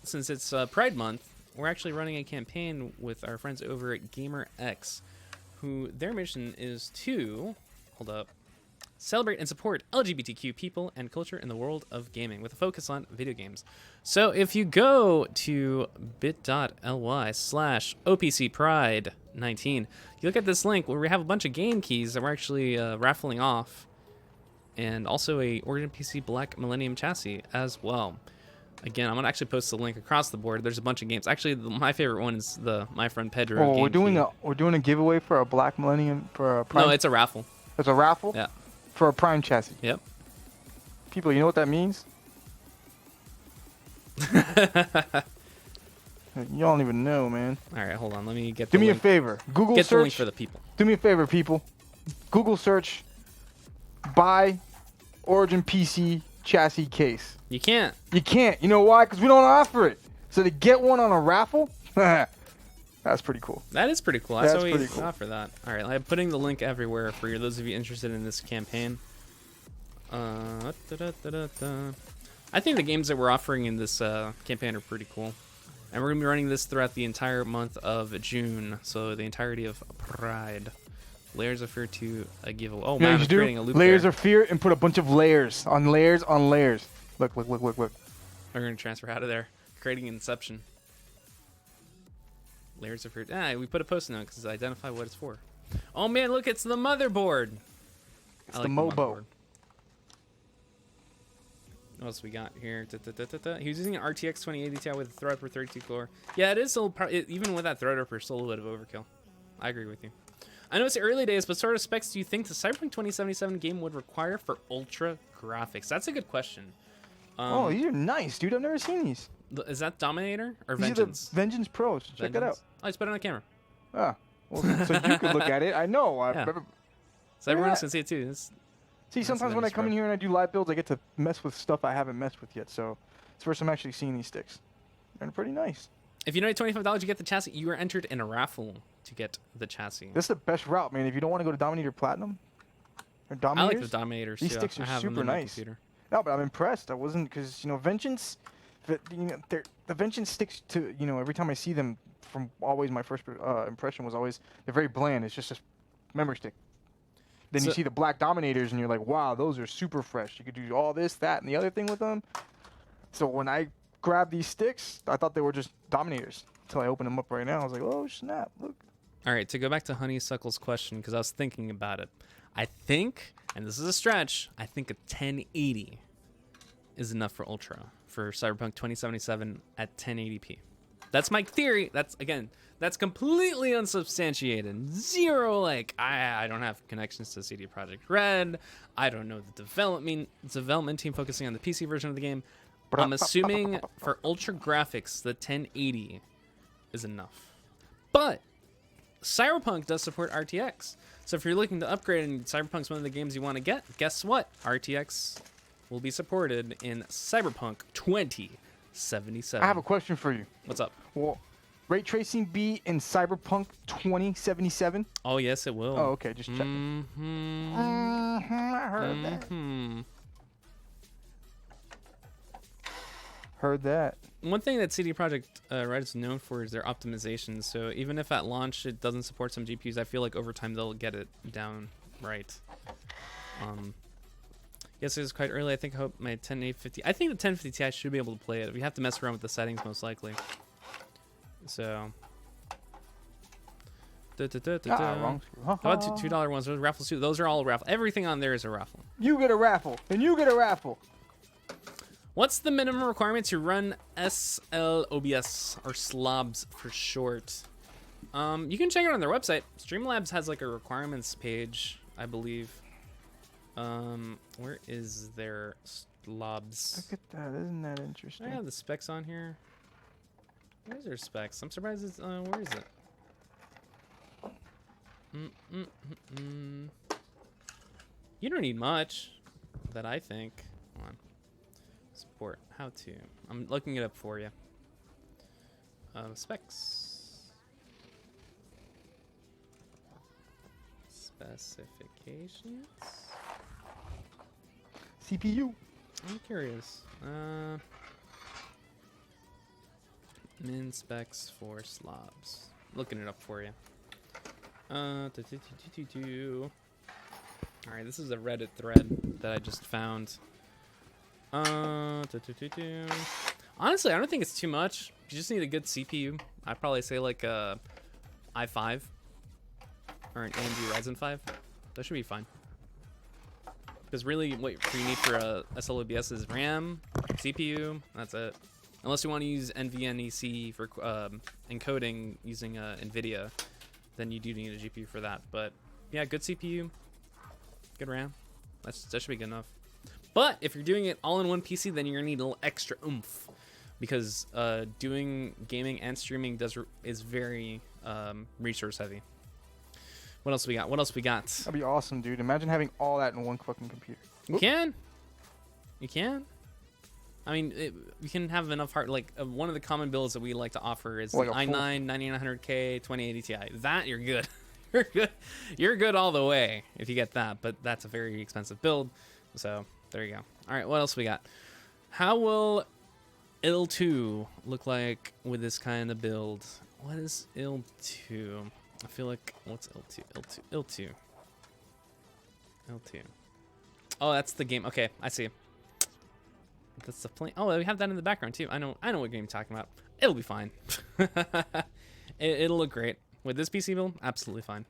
since it's Pride Month, we're actually running a campaign with our friends over at GamerX, who their mission is to, hold up, celebrate and support LGBTQ people and culture in the world of gaming with a focus on video games. So if you go to bit.ly/OPCPride19, you look at this link where we have a bunch of game keys that we're actually raffling off, and also a Origin PC Black Millennium chassis as well. Again, I'm gonna actually post the link across the board. There's a bunch of games. Actually, my favorite one is my friend Pedro. Oh, we're game key. doing a giveaway for a Black Millennium for a Prime. No, it's a raffle. It's a raffle. Yeah. For a Prime chassis. Yep. People, you know what that means? You don't even know, man. All right, hold on. Let me get. Do the me a link. favor. Google Get the link search. for the people. Do me a favor, people. Google search. Buy Origin PC chassis case. You can't. You can't. You know why? Because we don't offer it. So to get one on a raffle, That's pretty cool. That is pretty cool. That's That's what we pretty cool. thought for that. All right, I'm putting the link everywhere for those of you interested in this campaign. I think the games that we're offering in this campaign are pretty cool. And we're going to be running this throughout the entire month of June. So the entirety of Pride. Layers of Fear 2, a giveaway. Oh, You know man, what I'm you creating do? a loop Layers there. of fear and put a bunch of layers on layers on layers. Look. We're going to transfer out of there. Creating Inception. Layers of Fear. We put a post note because identify what it's for. Oh, man, look, it's the motherboard. It's the MOBO. motherboard. What else we got here? He was using an RTX 2080 Ti with a Threadripper 32 core. Yeah, it is still even with that Threadripper, still a little bit of overkill. I agree with you. I know it's early days, but sort of specs do you think the Cyberpunk 2077 game would require for ultra graphics? That's a good question. Oh, these are nice, dude. I've never seen these. Is that Dominator or These Vengeance? are the Vengeance Pros. Check it out. Vengeance? Oh, just put it on the camera. Ah, well, so you could look at it. I know. Yeah. So everyone else can see it too. See, sometimes when I come in here and I do live builds, I get to mess with stuff I haven't messed with yet. So it's the first time I'm actually seeing these sticks. They're pretty nice. If you donate $25, you get the chassis. You are entered in a raffle to get the chassis. This is the best route, man. If you don't want to go to Dominator Platinum or I Dominators, like the Dominators these too. sticks I are have them super in my nice. computer. No, but I'm impressed. I wasn't because Vengeance, the Vengeance sticks to every time I see them. From always my first impression was always they're very bland. It's just a memory stick. Then you see the black Dominators and you're like, wow, those are super fresh. You could do all this, that, and the other thing with them. So when I grabbed these sticks, I thought they were just Dominators. Until I opened them up right now, I was like, oh snap, look. All right, to go back to Honeysuckle's question, because I was thinking about it. I think, and this is a stretch, I think a 1080 is enough for Ultra for Cyberpunk 2077 at 1080p. That's my theory. That's completely unsubstantiated. Zero, I don't have connections to CD Projekt Red. I don't know the development team focusing on the PC version of the game. I'm assuming for ultra graphics, the 1080 is enough. But Cyberpunk does support RTX. So if you're looking to upgrade and Cyberpunk's one of the games you want to get, guess what? RTX will be supported in Cyberpunk 2077. I have a question for you. What's up? Well, ray tracing be in Cyberpunk 2077? Oh, yes, it will. Oh, okay, just checking. I heard that. Heard that. One thing that CD Projekt Red is known for is their optimization. So even if at launch it doesn't support some GPUs, I feel like over time they'll get it down right. Yes, it was quite early. I hope my 1050. I think the 1050 Ti should be able to play it. We have to mess around with the settings most likely. So. Wrong screw. How about $2 ones? Those raffles too. Those are all raffle. Everything on there is a raffle. You get a raffle, and you get a raffle. What's the minimum requirement to run SLOBS or slobs for short? You can check it on their website. Streamlabs has like a requirements page, I believe. Where is their slobs? Look at that. Isn't that interesting? I have the specs on here. Where's their specs? I'm surprised it's, where is it? You don't need much, that I think. Hold on. Support. How to. I'm looking it up for you. Specs. Specifications. CPU. I'm curious. Min specs for slobs. Looking it up for you. Alright, this is a Reddit thread that I just found. Honestly, I don't think it's too much. You just need a good CPU. I'd probably say like a i5 or an AMD Ryzen 5. That should be fine. Because really, what you need for a SLOBS is RAM, CPU. That's it. Unless you want to use NVNEC for encoding using NVIDIA, then you do need a GPU for that. But yeah, good CPU, good RAM. That should be good enough. But if you're doing it all in one PC, then you're gonna need a little extra oomph, because doing gaming and streaming is very resource heavy. What else we got? That'd be awesome, dude. Imagine having all that in one fucking computer. You can. I mean, you can have enough hard. Like one of the common builds that we like to offer is Like the a full- i9 9900K 2080 Ti. That you're good. You're good. You're good all the way if you get that. But that's a very expensive build. So there you go. All right, what else we got? How will L2 look like with this kind of build? What is L2? I feel like what's L2? L2. Oh, that's the game. Okay, I see. That's the plane. Oh, we have that in the background too. I know what game you're talking about. It'll be fine. It'll look great with this PC build. Absolutely fine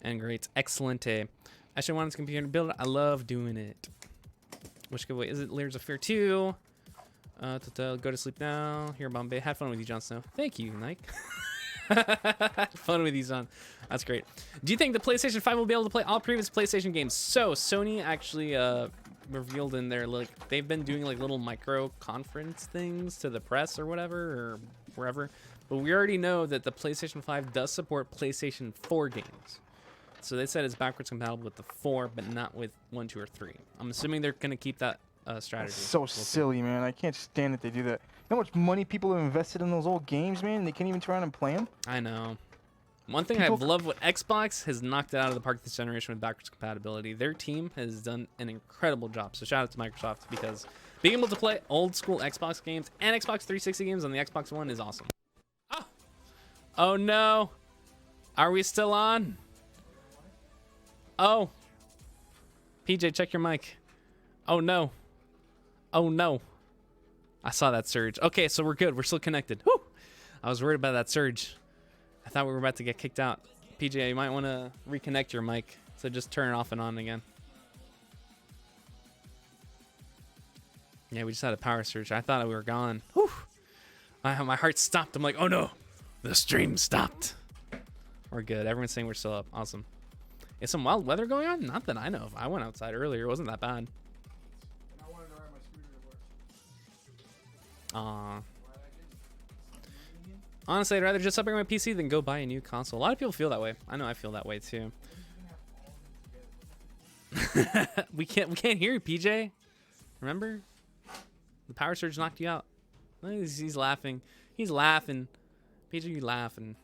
and great. Excellente. I should want this computer to build it. I love doing it. Which good way is it? Layers of Fear 2. Go to sleep now. Here, Bombay. Had fun with you, Jon Snow. Thank you, Nike. Fun with you, John. That's great. Do you think the PlayStation 5 will be able to play all previous PlayStation games? So Sony actually revealed in their they've been doing like little micro conference things to the press or whatever or wherever, but we already know that the PlayStation 5 does support PlayStation 4 games. So they said it's backwards compatible with the 4, but not with 1, 2, or 3. I'm assuming they're gonna keep that strategy. That's so silly, man. I can't stand that they do that. You know how much money people have invested in those old games, man? They can't even turn around and play them? I know. One thing I've loved with Xbox has knocked it out of the park this generation with backwards compatibility. Their team has done an incredible job. So shout out to Microsoft because being able to play old school Xbox games and Xbox 360 games on the Xbox One is awesome. Oh, oh no. Are we still on? Oh. PJ, check your mic. Oh no. Oh no. I saw that surge. Okay, so we're good. We're still connected. Whew. I was worried about that surge. I thought we were about to get kicked out. PJ, you might want to reconnect your mic. So just turn it off and on again. Yeah, we just had a power surge. I thought we were gone. Whew. My heart stopped. I'm like, oh no. The stream stopped. We're good. Everyone's saying we're still up. Awesome. Is some wild weather going on? Not that I know of. I went outside earlier. It wasn't that bad. Honestly, I'd rather just upgrade my PC than go buy a new console. A lot of people feel that way. I know I feel that way too. we can't hear you, PJ. Remember? The power surge knocked you out. He's laughing. He's laughing. PJ, you laughing.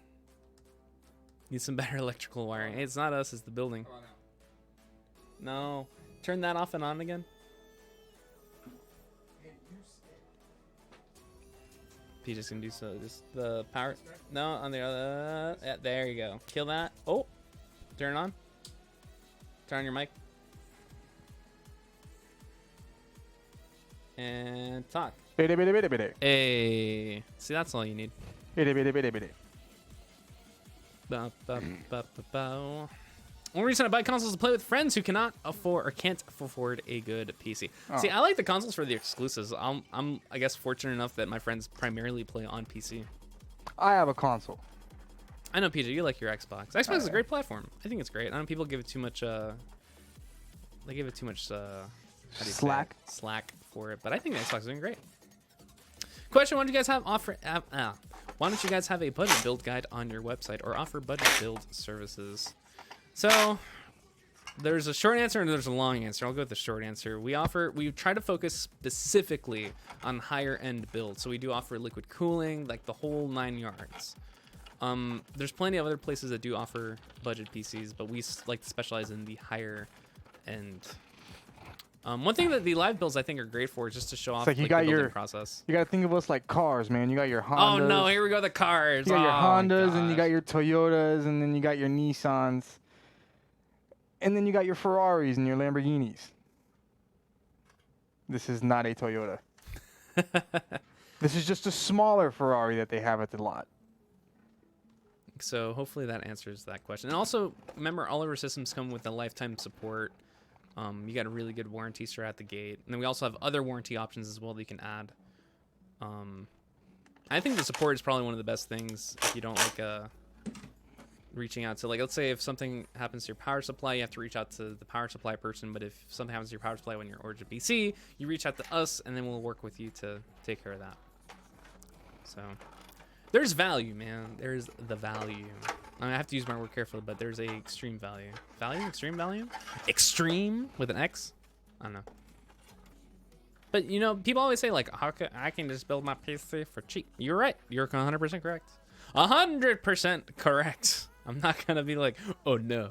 Need some better electrical wiring. Hey, it's not us, it's the building. No. Turn that off and on again. PJ's gonna do so. Just the power. No, on the other. Yeah, there you go. Kill that. Oh, turn it on. Turn on your mic. And talk. Hey, see, that's all you need. One reason I buy consoles is to play with friends who cannot afford or can't afford a good PC. Oh. See, I like the consoles for the exclusives. I'm I guess fortunate enough that my friends primarily play on PC. I have a console. I know, PJ, you like your Xbox. Xbox is a great platform. I think it's great. I know people give it too much. They give it too much. How do you say Slack. it? Slack for it, but I think the Xbox is doing great. Question: why don't you guys have why don't you guys have a budget build guide on your website or offer budget build services? So there's a short answer and there's a long answer. I'll go with the short answer. We try to focus specifically on higher end builds. So we do offer liquid cooling, like the whole 9 yards. There's plenty of other places that do offer budget PCs, but we like to specialize in the higher end. One thing that the live builds I think are great for is just to show off like the building process. You gotta think of us like cars, man. You got your Hondas. Oh no, here we go, the cars. You got your Hondas, and you gosh. got your Toyotas, and then you got your Nissans. And then you got your Ferraris and your Lamborghinis. This is not a Toyota. This is just a smaller Ferrari that they have at the lot. So hopefully that answers that question. And also, remember, all of our systems come with a lifetime support. You got a really good warranty straight out the gate. And then we also have other warranty options as well that you can add. I think the support is probably one of the best things if you don't like reaching out to, like, let's say if something happens to your power supply, you have to reach out to the power supply person. But if something happens to your power supply when you're Origin PC, you reach out to us and then we'll work with you to take care of that. So there's value, man. There's the value. I mean, I have to use my word carefully, but there's a extreme value. Value? Extreme value? Extreme with an X? I don't know. But you know, people always say like, "How can I can just build my PC for cheap?" You're right. You're 100% correct. 100% correct. I'm not gonna be like, "Oh no,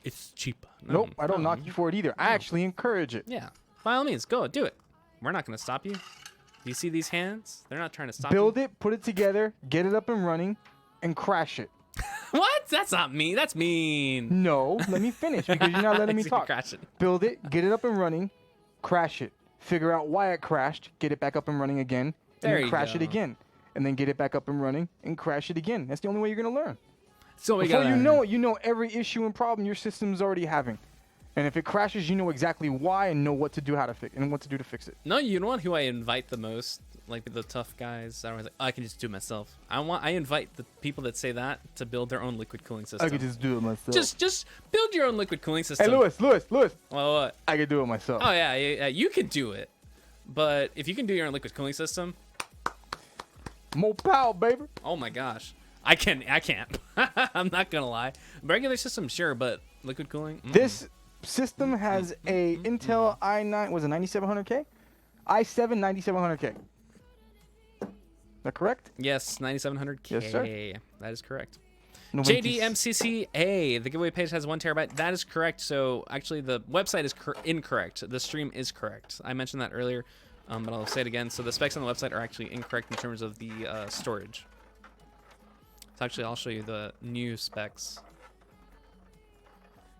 it's cheap." No, Nope, I don't no. knock you for it either. I actually encourage it. Yeah, by all means, go do it. We're not gonna stop you. Do you see these hands? They're not trying to stop Build you. it, put it together, get it up and running, and crash it. What? That's not me. That's mean. No, let me finish because you're not letting me He's gonna talk. crash it. Build it, get it up and running, crash it. Figure out why it crashed, get it back up and running again, and There then you crash it go. again. And then get it back up and running and crash it again. That's the only way you're going to learn. So we Before got you know it, you know every issue and problem your system's already having. And if it crashes, you know exactly why and know what to do, how to fix, and what to do to fix it. No, you know what? Who I invite the most, like the tough guys. I was like, I can just do it myself. I invite the people that say that to build their own liquid cooling system. I could just do it myself. just build your own liquid cooling system. Hey, Lewis. Well, what? I could do it myself. Oh yeah, you can do it. But if you can do your own liquid cooling system, More power, baby. oh my gosh, I can't. I'm not gonna lie. Regular system, sure, but liquid cooling. This system has a Intel i9, was it 9700K? i7 9700K. Is that correct? Yes, 9700K. Yes, sir. That is correct. No, wait, this- JDMCCA, the giveaway page has 1 terabyte. That is correct. So actually, the website is incorrect. The stream is correct. I mentioned that earlier, but I'll say it again. So the specs on the website are actually incorrect in terms of the storage. So actually, I'll show you the new specs.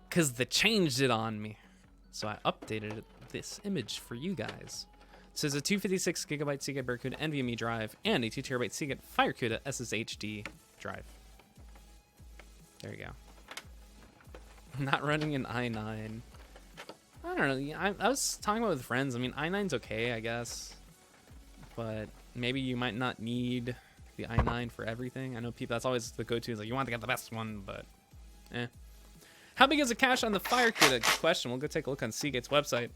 Because they changed it on me. So I updated this image for you guys. So it's a 256 gigabyte Seagate Barracuda NVMe drive and a 2 terabyte Seagate Firecuda SSHD drive. There you go. I'm not running an i9. I don't know. I was talking about it with friends. I mean, i9's okay, I guess. But maybe you might not need the i9 for everything. I know people, that's always the go-to. Is like, you want to get the best one, but eh. How big is the cache on the Firecuda? Good question. We'll go take a look on Seagate's website.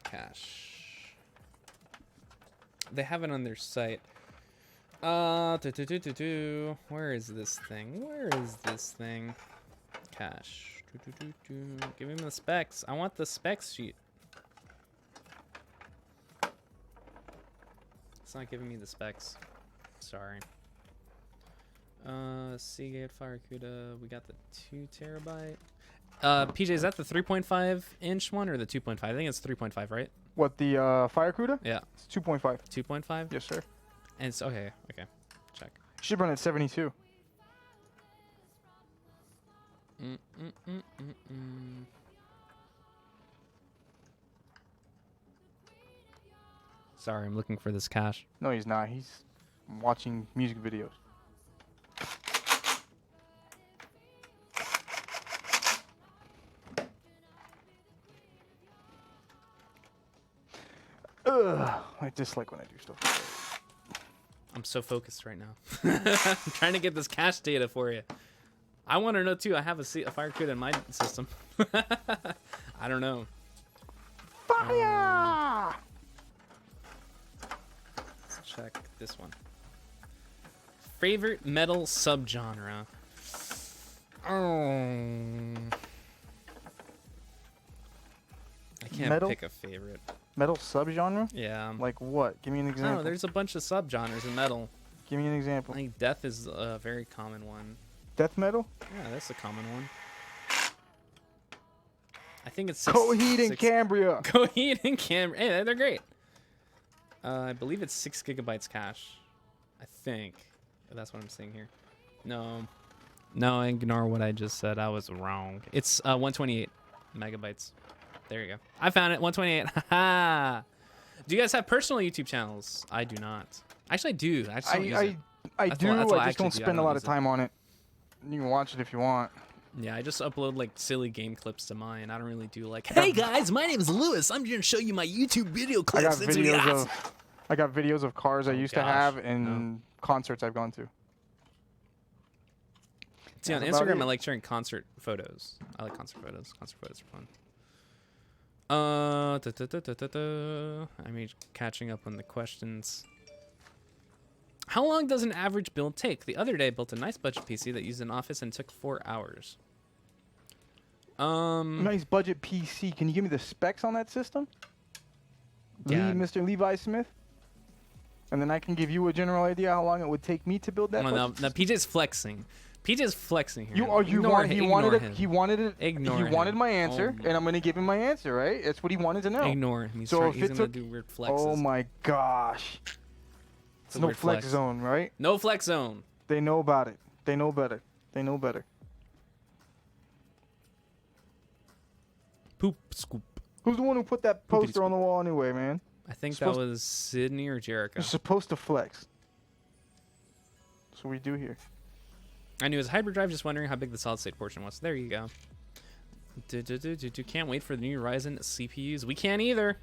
Cache. They have it on their site. Where is this thing? Where is this thing? Cache. Give him the specs. I want the specs sheet. It's not giving me the specs. Sorry. Seagate Firecuda. We got the 2 terabyte. PJ, is that the 3.5 inch one or the 2.5? I think it's 3.5, right? What, the Firecuda? Yeah. It's 2.5. 2.5? Yes, sir. And it's okay. Okay. Check. Should run at 72. Sorry, I'm looking for this cache. No, he's not. He's watching music videos. Ugh, I dislike when I do stuff like that. I'm so focused right now. I'm trying to get this cache data for you. I want to know too. I have a Firecuda in my system. I don't know. Fire! Let's check this one. Favorite metal subgenre. Oh. I can't Metal? pick a favorite. Metal subgenre? Yeah. Like what? Give me an I example. don't know. There's a bunch of subgenres in metal. Give me an example. I think death is a very common one. Death metal? Yeah, that's a common one. I think it's Coheed and Cambria. Coheed and Cambria. Hey, they're great. I believe it's 6 gigabytes cache. I think. That's what I'm seeing here. No. No, ignore what I just said. I was wrong. It's 128 megabytes. There you go. I found it. 128. Haha. Do you guys have personal YouTube channels? I do not. Actually, I do. I just don't use it. I That's do. what- that's what I I just actually don't do. I spend a don't lot use of it. time on it. You can watch it if you want. Yeah, I just upload like silly game clips to mine. I don't really do like, hey guys, my name is Lewis. I'm going to show you my YouTube video I clips. got It's gonna be videos awesome." I got videos of cars I used to gosh. have and concerts I've gone to. See, on That's about Instagram, it. I like sharing concert photos. I like concert photos. Concert photos are fun. I mean, catching up on the questions. How long does an average build take? The other day, I built a nice budget PC that used an office and took 4 hours. Nice budget PC. Can you give me the specs on that system? Yeah. Mr. Levi Smith. And then I can give you a general idea how long it would take me to build that. Well, budget now PJ's flexing. PJ's flexing here. he Ignore wanted him. it. He wanted it. Ignore he wanted him. my answer, Oh and I'm gonna give him my answer. Right? That's what he wanted to know. Ignore him. He's, So if he's it gonna took- do weird flexes. Oh my gosh! It's a no weird flex flex. zone, right? No flex zone. They know about it. They know better. They know better. Poop scoop. Who's the one who put that Poopity poster on the wall anyway, man? I think that Supposed- was Sydney or Jericho. You're supposed to flex. That's what we do here. I knew it was hybrid drive. Just wondering how big the solid state portion was. There you go. Can't wait for the new Ryzen CPUs. We can't either.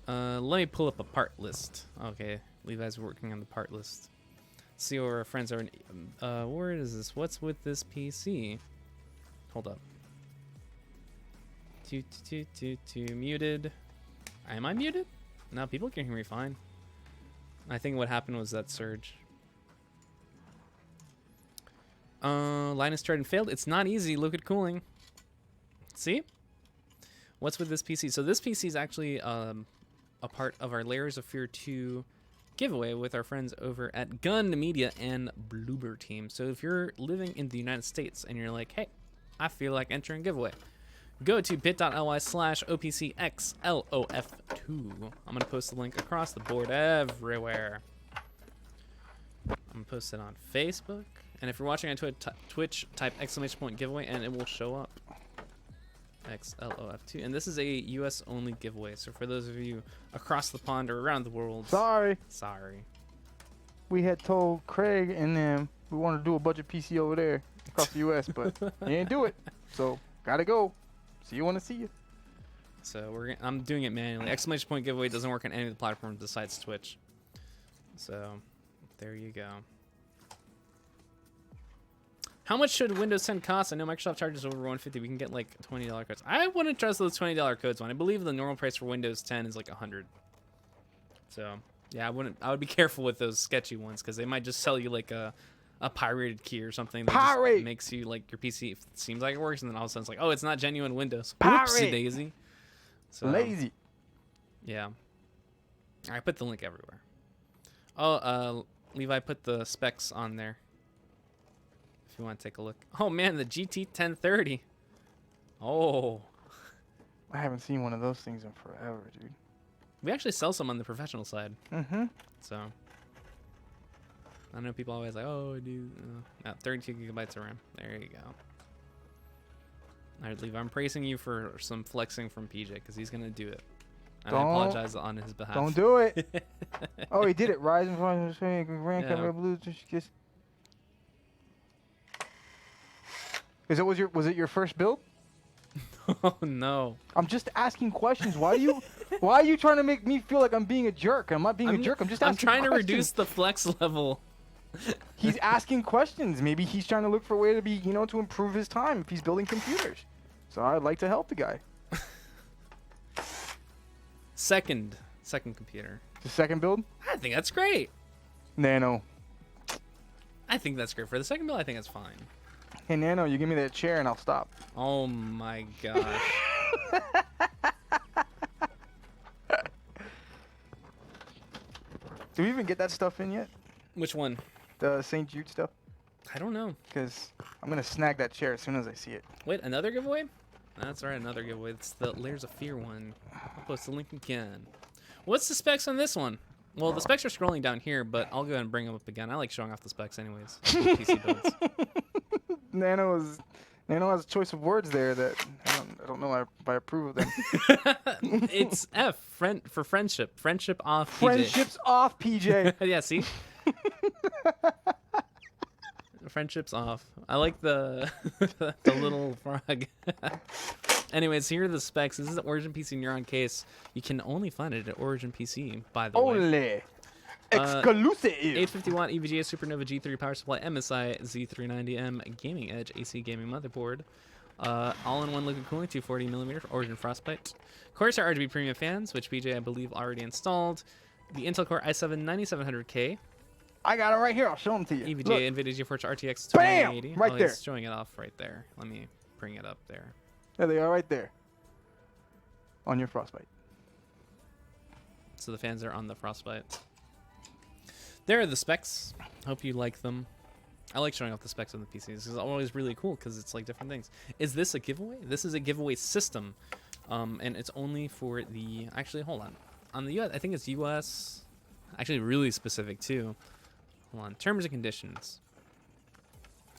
Let me pull up a part list. Okay, Levi's working on the part list. See where our friends are. Where is this? What's with this PC? Hold up. Muted. Am I muted? No, people can hear me fine. I think what happened was that surge. Linus tried and failed. It's not easy. Look at cooling. See? What's with this PC? So this PC is actually a part of our Layers of Fear 2 giveaway with our friends over at Gun Media and Bloober Team. So if you're living in the United States and you're like, hey, I feel like entering a giveaway, go to bit.ly/OPCXLOF2. I'm going to post the link across the board everywhere. I'm going to post it on Facebook. And if you're watching on Twitch, type !giveaway and it will show up. XLOF2. And this is a US only giveaway. So for those of you across the pond or around the world. Sorry. We had told Craig and them we wanted to do a budget PC over there across the US, but he didn't do it. So gotta go. See you when I see you. So I'm doing it manually. !giveaway doesn't work on any of the platforms besides Twitch. So there you go. How much should Windows 10 cost? I know Microsoft charges over $150. We can get like $20 codes. I wouldn't trust those $20 codes one. I believe the normal price for Windows 10 is like $100. So yeah, I would be careful with those sketchy ones because they might just sell you like a pirated key or something that just makes you like your PC. It seems like it works, and then all of a sudden it's like, oh, it's not genuine Windows. Oopsie daisy. So, Lazy. Yeah. I put the link everywhere. Oh, Levi put the specs on there. If you want to take a look. Oh man, the GT 1030. Oh. I haven't seen one of those things in forever, dude. We actually sell some on the professional side. Mm-hmm. So. I know people always like, oh, dude. 32 gigabytes of RAM. There you go. All right, Levi, I'm praising you for some flexing from PJ because he's going to do it. And I apologize on his behalf. Don't do it. Oh, he did it. Ryzen 5 Grand Yeah. Camera Blue. Just. Was it your first build? Oh no. I'm just asking questions. Why are you trying to make me feel like I'm being a jerk? I'm not being a jerk. I'm just asking trying to questions. reduce the flex level. He's asking questions. Maybe he's trying to look for a way to be, to improve his time if he's building computers. So I'd like to help the guy. Second computer. The second build? I think that's great. Nano. I think that's great. For the second build, I think it's fine. Hey, Nano, you give me that chair and I'll stop. Oh my gosh. Do we even get that stuff in yet? Which one? The St. Jude stuff? I don't know. Because I'm going to snag that chair as soon as I see it. Wait, another giveaway? That's right, another giveaway. It's the Layers of Fear one. I'll post the link again. What's the specs on this one? Well, the specs are scrolling down here, but I'll go ahead and bring them up again. I like showing off the specs anyways. PC builds. Nano has a choice of words there that I don't know if I approve of them. It's F, for friendship. Friendship off PJ. Friendships off, PJ. Yeah, see? Friendships off. I like the the little frog. Anyways, here are the specs. This is the Origin PC Neuron case. You can only find it at Origin PC, by the way. Only. Exclusive. 850 watt EVGA Supernova G3 power supply, MSI Z390M gaming edge AC gaming motherboard. All-in-one liquid cooling, 240mm Origin Frostbite. Corsair RGB premium fans, which BJ I believe already installed. The Intel Core i7 9700K. I got it right here. I'll show them to you. EVGA Look. NVIDIA GeForce RTX Bam! 2080. Right there. He's showing it off right there. Let me bring it up there. There they are right there. On your Frostbite. So the fans are on the Frostbite. There are the specs. Hope you like them. I like showing off the specs on the PCs. It's always really cool because it's like different things. Is this a giveaway? This is a giveaway system. And it's only for the... Actually, hold on. On the US, I think it's US... Actually, really specific, too. Hold on. Terms and conditions.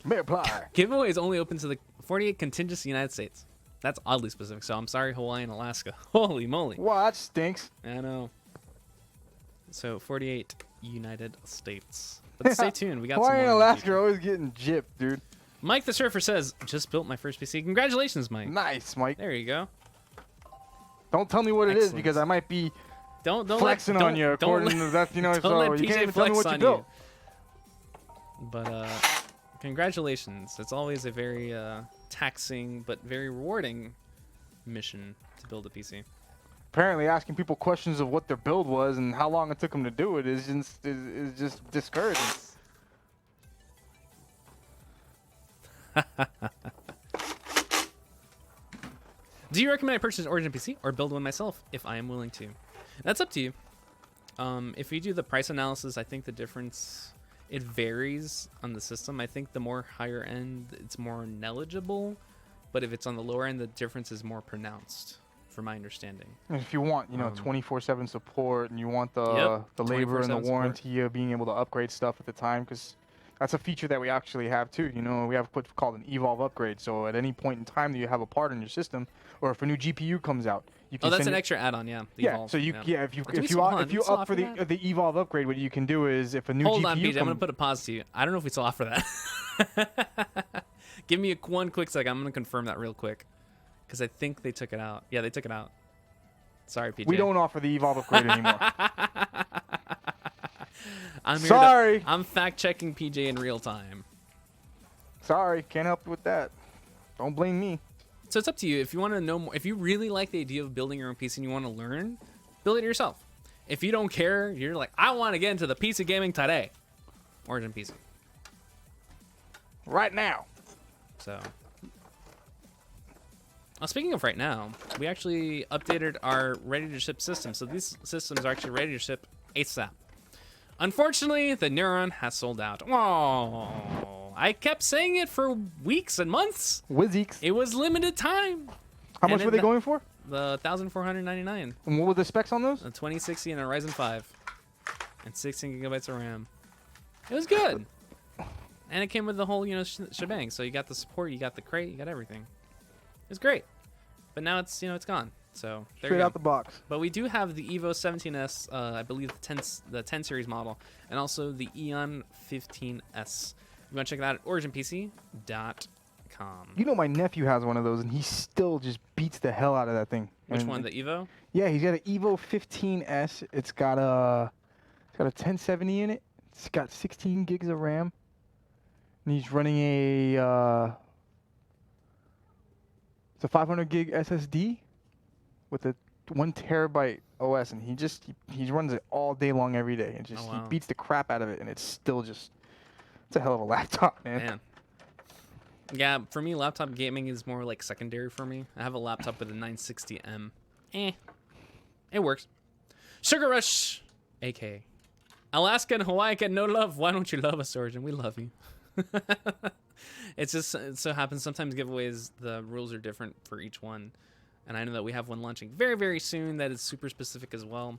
May apply. Giveaway is only open to the 48 contiguous United States. That's oddly specific, so I'm sorry, Hawaii and Alaska. Holy moly. Wow, that stinks. I know. So, 48 United States. But stay tuned. We got Hawaii some and more in the Alaska future. are always getting gypped, dude. Mike the Surfer says, just built my first PC. Congratulations, Mike. Nice, Mike. There you go. Don't tell me what it is Excellent. because I might be Don't flexing let, on you according to that, you know, don't so let you PJ can't even tell me flex what you on built. But congratulations. It's always a very taxing but very rewarding mission to build a PC. Apparently asking people questions of what their build was and how long it took them to do it is just discouraging. Do you recommend I purchase an Origin PC or build one myself if I am willing to? That's up to you. If you do the price analysis, I think the difference, it varies on the system. I think the more higher end, it's more negligible. But if it's on the lower end, the difference is more pronounced, from my understanding. And if you want, you know, 24/7 support and you want the Yep, the labor and the 24/7 support. warranty of being able to upgrade stuff at the time, because that's a feature that we actually have too. You know, we have what's called an Evolve upgrade. So at any point in time that you have a part in your system, or if a new GPU comes out, you can. Oh, that's send an it- extra add-on, yeah. The Yeah. Evolve, So you if you Do we if still- hold you on, if do you we still up for offer the Evolve upgrade, what you can do is if a new Hold GPU on, PJ. I'm comes, gonna put a pause to you. I don't know if we still offer that. Give me one quick second. I'm gonna confirm that real quick, because I think they took it out. Yeah, they took it out. Sorry, PJ. we don't offer the Evolve upgrade anymore. I'm here Sorry. I'm fact checking PJ in real time. Sorry, can't help you with that. Don't blame me. So it's up to you. If you want to know more, if you really like the idea of building your own PC and you want to learn, build it yourself. If you don't care, you're like, I want to get into the PC gaming today. Origin PC. Right now. So, speaking of right now, we actually updated our ready-to-ship system. So these systems are actually ready to ship ASAP. Unfortunately, the Neuron has sold out. Oh, I kept saying it for weeks and months. Wizzeeks. It was limited time. How much were they going for? The 1,499. And what were the specs on those? A 2060 and a Ryzen 5. And 16 gigabytes of RAM. It was good. And it came with the whole, you know, shebang. So you got the support, you got the crate, you got everything. It was great. But now it's, you know, it's gone. So there Straight you out go. the box. But we do have the Evo 17S, I believe the 10 series model, and also the Eon 15S. You want to check it out at originpc.com. You know my nephew has one of those, and he still just beats the hell out of that thing. Which And one, the Evo? Yeah, he's got an Evo 15S. It's got a 1070 in it. It's got 16 gigs of RAM. And he's running it's a 500 gig SSD with a 1 terabyte OS, and he runs it all day long every day, and just Oh, wow. he beats the crap out of it, and it's a hell of a laptop, man. Man. Yeah, for me, laptop gaming is more like secondary for me. I have a laptop with a 960M. It works. Sugar Rush, AK. Alaska and Hawaii get no love. Why don't you love us, Origin? We love you. It so happens sometimes giveaways, the rules are different for each one. And I know that we have one launching very, very soon that is super specific as well.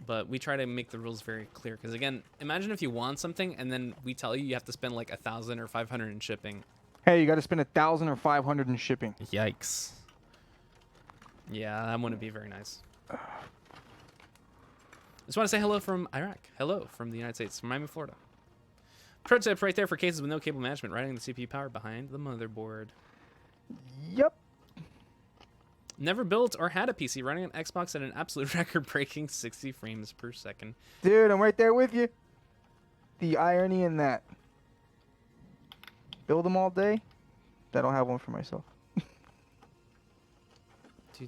But we try to make the rules very clear. Because again, imagine if you want something and then we tell you have to spend like 1,000 or 500 in shipping. Hey, you got to spend 1,000 or 500 in shipping. Yikes. Yeah, that wouldn't be very nice. Just want to say hello from Iraq. Hello from the United States, from Miami, Florida. Pro tip right there for cases with no cable management, routing the CPU power behind the motherboard. Yep. Never built or had a PC running an Xbox at an absolute record-breaking 60 frames per second. Dude, I'm right there with you. The irony in that. Build them all day. I don't have one for myself. You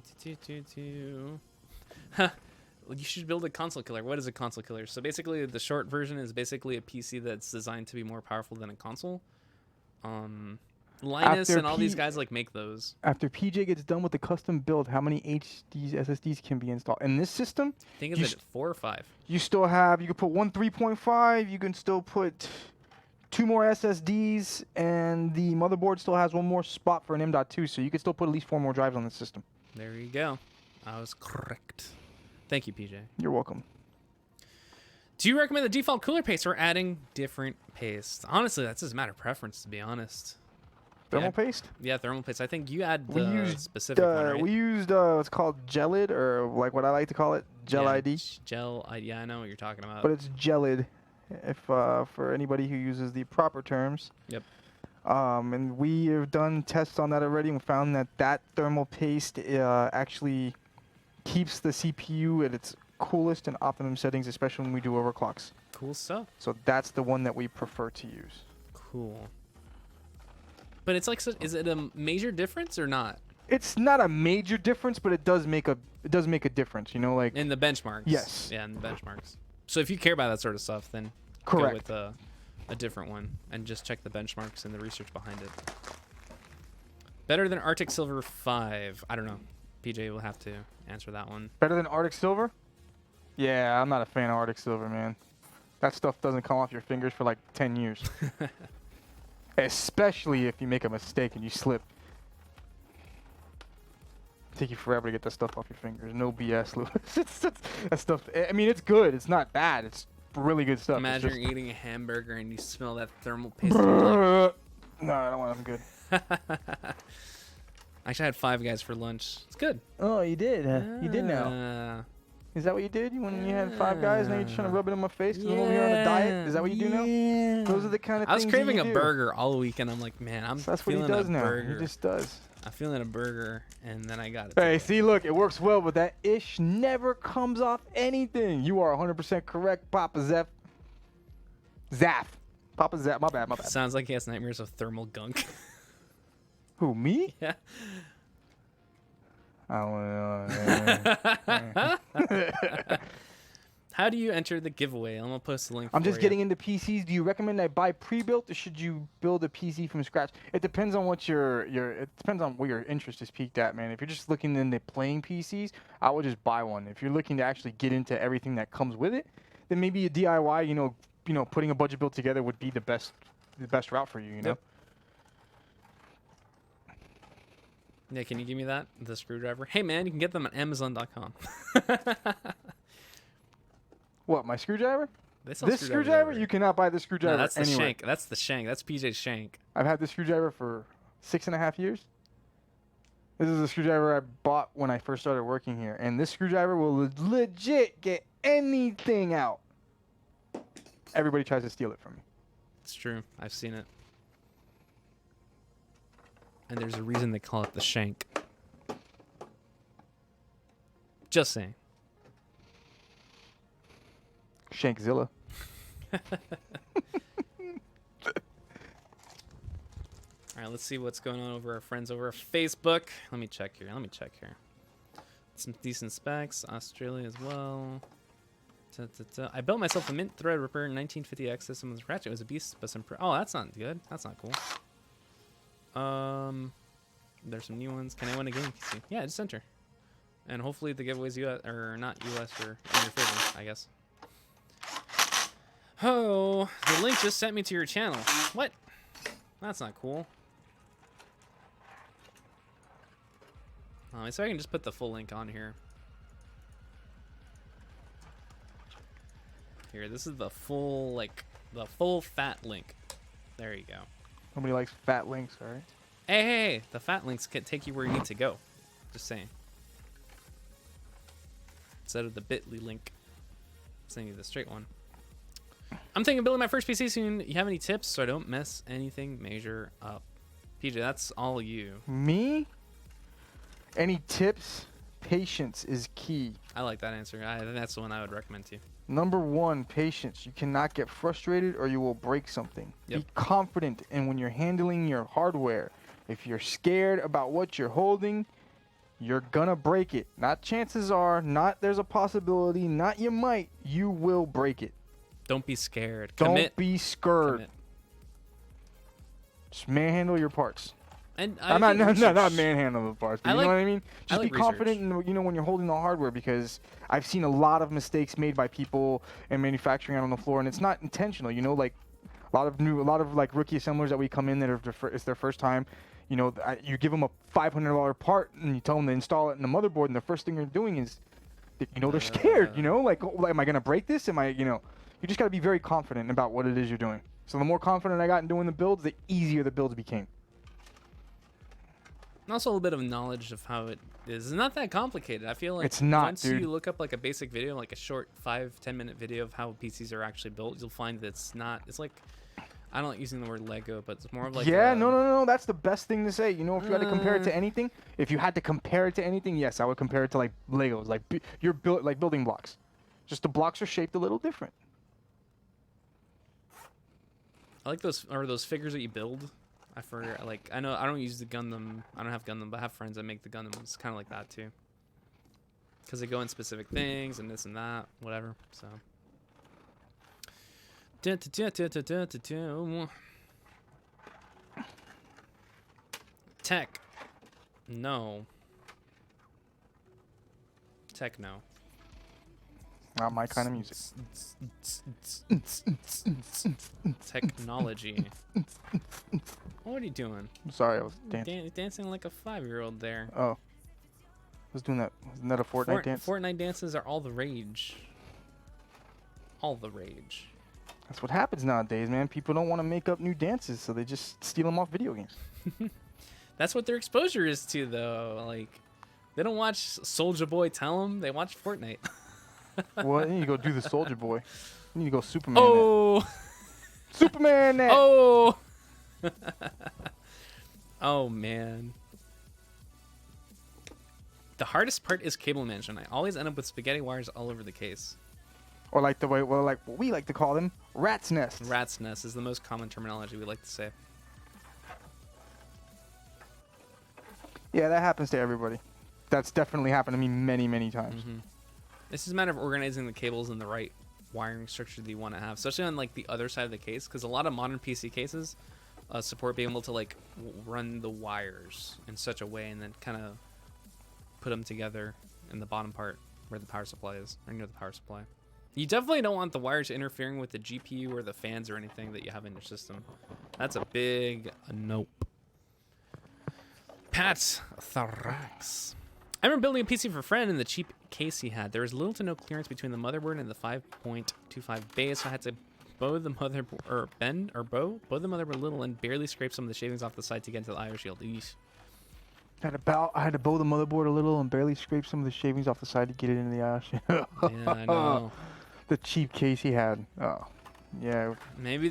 should build a console killer. What is a console killer? So basically, the short version is basically a PC that's designed to be more powerful than a console. Linus After and all these P- guys like make those. After PJ gets done with the custom build, how many HDs, SSDs can be installed? In this system, I think you it's at 4 or 5. you still have, you can put one 3.5, you can still put 2 more SSDs, and the motherboard still has 1 more spot for an M.2, so you can still put at least 4 more drives on the system. There you go. I was correct. Thank you, PJ. You're welcome. Do you recommend the default cooler paste or adding different paste? Honestly, that's just a matter of preference, to be honest. Thermal paste? Yeah, thermal paste. I think you add We the used, specific one, right? We used what's called Gelid, or like what I like to call it, Gel Yeah, ID. Gel ID. Yeah, I know what you're talking about. But it's Gelid, if for anybody who uses the proper terms. Yep. And we have done tests on that already and found that that thermal paste actually keeps the CPU at its coolest and optimum settings, especially when we do overclocks. Cool stuff. So that's the one that we prefer to use. Cool. But it's like, is it a major difference or not It's not a major difference, but it does make a difference. You know, like in the benchmarks? Yes. Yeah, in the benchmarks. So if you care about that sort of stuff, then correct. go with a different one and just check the benchmarks and the research behind it. Better than Arctic Silver 5? I don't know. PJ will have to answer that one. Better than Arctic Silver? Yeah, I'm not a fan of Arctic Silver, man. That stuff doesn't come off your fingers for like 10 years. Especially if you make a mistake and you slip. Take you forever to get that stuff off your fingers. No BS, Lewis. That stuff, I mean, it's good. It's not bad. It's really good stuff. Imagine It's you're eating a hamburger and you smell that thermal paste. just, and you're like, no, I don't want them good. Actually, I had Five Guys for lunch. It's good. Oh, you did? You did now. Is that what you did when you had 5 guys? Now you're just trying to rub it in my face because I'm over here on a diet? Is that what you do now? Those are the kind of I was things craving that a you do. burger all weekend. I'm like, man, I'm So that's what he feeling does a now. burger. He just does. I'm feeling a burger, and then I got it. Hey, today. see, look, it works well, but that ish never comes off anything. You are 100% correct, Papa Zeph. Zaff. Papa Zeph. My bad. Sounds like he has nightmares of thermal gunk. Who, me? Yeah. I don't know. How do you enter the giveaway? I'm gonna post a link. I'm for just you. getting into PCs. Do you recommend I buy pre-built or should you build a PC from scratch? It depends on what it depends on where your interest is peaked at, man. If you're just looking into playing PCs, I would just buy one. If you're looking to actually get into everything that comes with it, then maybe a DIY, you know, putting a budget build together would be the best route for you, you know. Yep. Yeah, can you give me that? The screwdriver? Hey man, you can get them on Amazon.com. What, my screwdriver? They sell This screwdrivers screwdriver? everywhere. You cannot buy this No, screwdriver that's the anywhere. shank. That's the shank. That's PJ's shank. I've had this screwdriver for 6.5 years. This is a screwdriver I bought when I first started working here, and this screwdriver will legit get anything out. Everybody tries to steal it from me. It's true. I've seen it. And there's a reason they call it the shank. Just saying. Shankzilla. All right, let's see what's going on over our friends over Facebook. Let me check here. Some decent specs. Australia as well. I built myself a Mint Threadripper 1950X system from scratch. It was a beast, but some... Oh, that's not good. That's not cool. There's some new ones. Can I win a game PC? Yeah, just enter. And hopefully the giveaways US or not US or in your favor, I guess. Oh, the link just sent me to your channel. What? That's not cool. Oh, so I can just put the full link on here. Here, this is the full, the full fat link. There you go. Nobody likes fat links, all right? Hey, the fat links can take you where you need to go. Just saying. Instead of the bit.ly link, send you the straight one. I'm thinking of building my first PC soon. You have any tips so I don't mess anything major up? PJ, that's all you. Me? Any tips? Patience is key. I like that answer. I think that's the one I would recommend to you. Number 1, patience. You cannot get frustrated or you will break something. Yep. Be confident in when you're handling your hardware. If you're scared about what you're holding, you're gonna break it. Not chances are, not there's a possibility, not you might. You will break it. Don't be scared. Don't Commit. be scared. Commit. Just manhandle your parts. And I'm not manhandle the parts, but I you like- know what I mean? I Just like be confident research. in, you know, when you're holding the hardware, because I've seen a lot of mistakes made by people in manufacturing out on the floor, and it's not intentional, you know, like a lot of like rookie assemblers that we come in that are it's their first time, you know, you give them a $500 part and you tell them to install it in the motherboard, and the first thing they're doing is, you know, they're scared, you know, like, oh, am I gonna break this? Am I, you know, you just gotta be very confident about what it is you're doing. So the more confident I got in doing the builds, the easier the builds became. And also a little bit of knowledge of how it is. It's not that complicated. I feel like It's not, once dude. you look up like a basic video, like a short 5-10 minute video of how PCs are actually built, you'll find that it's not. It's like, I don't like using the word Lego, but it's more of like Yeah, no. That's the best thing to say. You know, if you had to compare it to anything, yes, I would compare it to like Legos, like you're built like building blocks. Just the blocks are shaped a little different. I like those figures that you build. I forget, like, I know I don't use the Gundam. I don't have Gundam, but I have friends that make the Gundam. It's kind of like that too, because they go in specific things and this and that, whatever. So. Tech. No. Techno. Not my kind of music. Technology. What are you doing? I'm sorry, I was dancing. Dancing like a 5-year-old there. Oh, I was doing that. Wasn't that a Fortnite dance? Fortnite dances are all the rage. All the rage. That's what happens nowadays, man. People don't want to make up new dances, so they just steal them off video games. That's what their exposure is to, though. Like, they don't watch Soulja Boy tell them. They watch Fortnite. Well, you need to go do the Soldier Boy. You need to go Superman. Oh. That. Superman. That. Oh. Oh man. The hardest part is cable management. I always end up with spaghetti wires all over the case. Or like the way, well, like what we like to call them, rat's nests. Rat's nest is the most common terminology we like to say. Yeah, that happens to everybody. That's definitely happened to me many, many times. This is a matter of organizing the cables in the right wiring structure that you want to have, especially on like the other side of the case, because a lot of modern PC cases support being able to like run the wires in such a way and then kind of put them together in the bottom part where the power supply is, or near the power supply. You definitely don't want the wires interfering with the GPU or the fans or anything that you have in your system. That's a big nope. Pat Thorax. I remember building a PC for a friend in the cheap case he had. There was little to no clearance between the motherboard and the 5.25 base, so I had to bow the motherboard, or bow the motherboard a little and barely scrape some of the shavings off the side to get into the IO shield. Eesh. I had to bow the motherboard a little and barely scrape some of the shavings off the side to get it into the ash. Yeah, I know. The cheap case he had. Oh, yeah. Maybe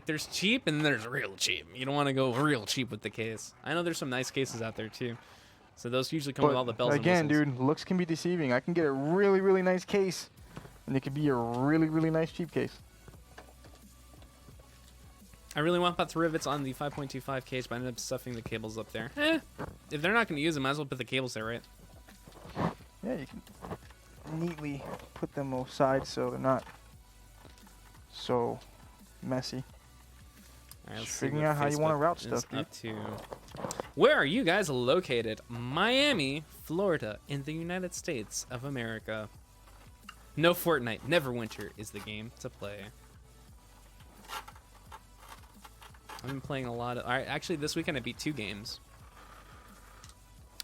there's cheap and there's real cheap. You don't want to go real cheap with the case. I know there's some nice cases out there too. So those usually come with all the bells again, and whistles. dude, looks can be deceiving. I can get a really, really nice case, and it could be a really, really nice cheap case. I really want to put the rivets on the 5.25 case, but I ended up stuffing the cables up there. If they're not going to use them, might as well put the cables there, right? Yeah, you can neatly put them aside so they're not so messy. All right, let's Just see figuring what out how you want to Facebook route is stuff, dude. up to. Where are you guys located? Miami, Florida, in the United States of America. No Fortnite, Neverwinter is the game to play. I've been playing a lot of... All right, actually, this weekend I beat 2 games.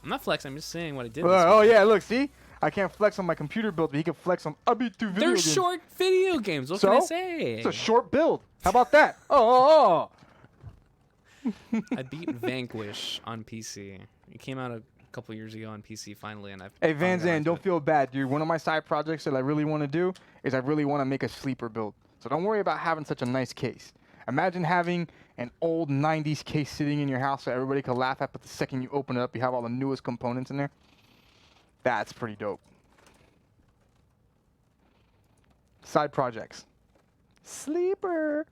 I'm not flexing, I'm just saying what I did this Oh, weekend. yeah, look, see? I can't flex on my computer build, but he can flex on... I beat 2 video They're games. short video games, what So? can I say? It's a short build. How about that? Oh. I beat Vanquish on PC. It came out a couple years ago on PC finally, and I've... Hey, Van finally got Zandt, into don't it. feel bad, dude. One of my side projects that I really want to do is I really want to make a sleeper build. So don't worry about having such a nice case. Imagine having an old 90s case sitting in your house so everybody can laugh at, but the second you open it up, you have all the newest components in there. That's pretty dope. Side projects. Sleeper.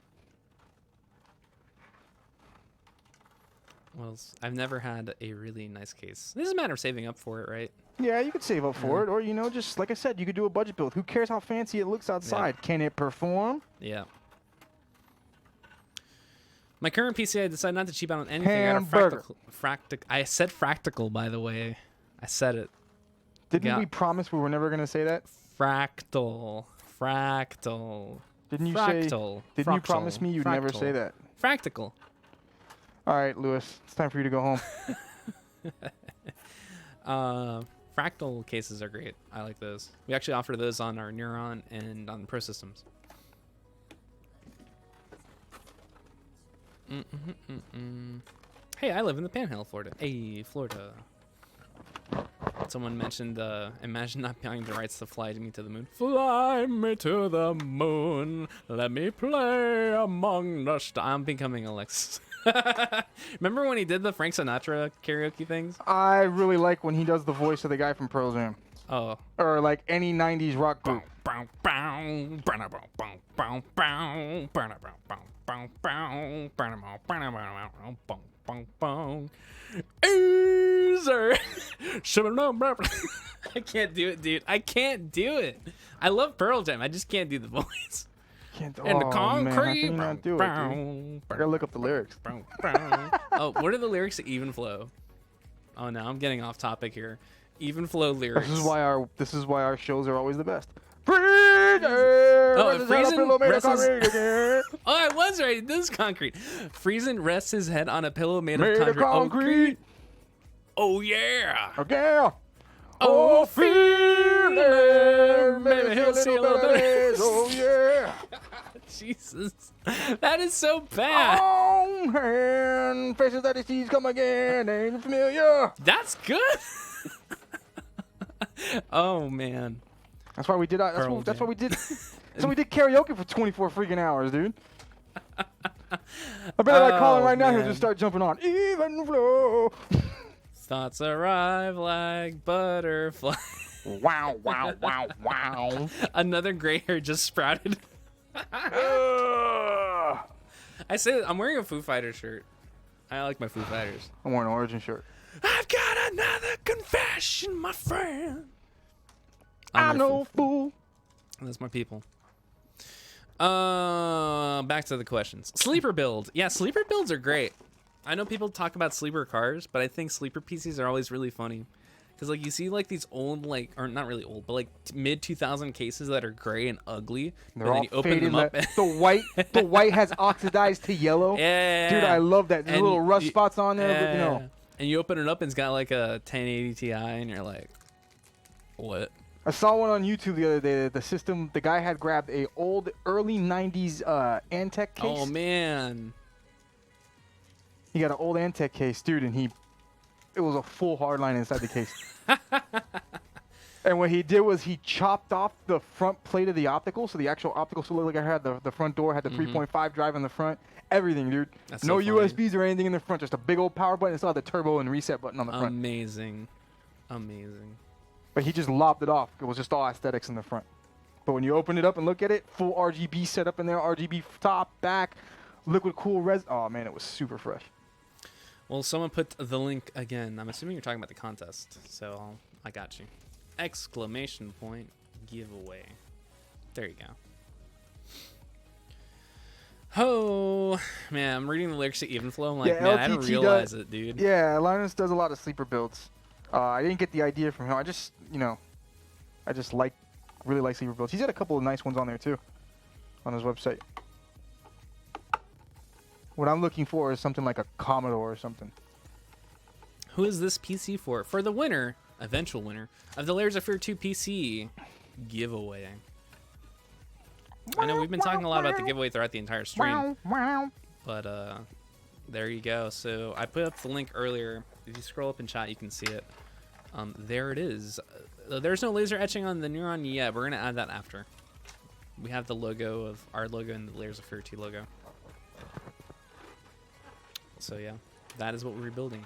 Well, I've never had a really nice case. This is a matter of saving up for it, right? Yeah, you could save up for it, or, you know, just like I said, you could do a budget build. Who cares how fancy it looks outside? Can it perform? Yeah. My current PC, I decided not to cheap out on anything. Hamburger. I said fractal, by the way. I said it. Didn't we promise we were never gonna say that? Fractal. Didn't you Fractal. say? Didn't you promise me you'd never say that? Fractal. All right, Lewis. It's time for you to go home. Fractal cases are great. I like those. We actually offer those on our Neuron and on Pro Systems. Hey, I live in the Panhandle, Florida. Hey, Florida. Someone mentioned, imagine not having the rights to fly me to the moon. Fly me to the moon. Let me play among the stars. I'm becoming Alexis. Remember when he did the Frank Sinatra karaoke things? I really like when he does the voice of the guy from Pearl Jam. Oh. Or like any 90s rock group. Easy. I can't do it, dude. I can't do it. I love Pearl Jam. I just can't do the voice. Can't do And the Man, how can concrete. you not do it, dude? I gotta look up the lyrics. Oh, what are the lyrics to Even Flow? Oh no, I'm getting off topic here. Even Flow lyrics. This is why our shows are always the best. Oh, Friesen Oh, I was right. This is concrete. Friesen rests his head on a pillow made of concrete. Oh yeah. Okay. Oh, feel it. Maybe he'll see a little bit. Oh yeah. Jesus, that is so bad. Oh, and faces that he sees come again, ain't familiar. That's good. Oh man. That's why we did. That's why we did. So we did karaoke for 24 freaking hours, dude. I better call him right now and just start jumping on. Even flow. Thoughts arrive like butterfly. Wow, wow, wow, wow. Another gray hair just sprouted. I say I'm wearing a Foo Fighters shirt. I like my Foo Fighters. I'm wearing an Origin shirt. I've got another confession, my friend. I'm no fool. That's my people. Back to the questions. Sleeper build. Yeah, sleeper builds are great. I know people talk about sleeper cars, but I think sleeper PCs are always really funny. Because, like, you see, like, these old, like, or not really old, but, like, mid-2000 cases that are gray and ugly. They're and all then you open faded. them up. The white has oxidized to yellow. Yeah. Dude, I love that. There's And little rust you- spots on there, but you Yeah. know. And you open it up and it's got, like, a 1080 Ti, and you're like, what? I saw one on YouTube the other day. The guy had grabbed a old early 90s Antec case. Oh, man. He got an old Antec case, dude, and it was a full hardline inside the case. And what he did was he chopped off the front plate of the optical, so the actual optical still looked like I had the front door, had the 3.5 drive in the front, everything, dude. That's No so funny. USBs or anything in the front, just a big old power button. It still had the turbo and reset button on the front. Amazing. Amazing. But he just lopped it off. It was just all aesthetics in the front. But when you open it up and look at it, full RGB setup in there, RGB top, back, liquid cool res. Oh man, it was super fresh. Well, someone put the link again. I'm assuming you're talking about the contest, so I got you. Exclamation point giveaway. There you go. Oh man, I'm reading the lyrics to Even Flow. I'm like, Yeah, man, I didn't LTT realize does- it, dude. Yeah, Linus does a lot of sleeper builds. I didn't get the idea from him. I just, really like sleeper builds. He's got a couple of nice ones on there too, on his website. What I'm looking for is something like a Commodore or something. Who is this PC for? For the winner, eventual winner, of the Layers of Fear 2 PC giveaway. I know we've been talking a lot about the giveaway throughout the entire stream, but there you go. So I put up the link earlier. If you scroll up in chat, you can see it. There it is. There's no laser etching on the Neuron yet. We're going to add that after. We have the logo of our logo and the Layers of Fear 2 logo. So yeah, that is what we're building.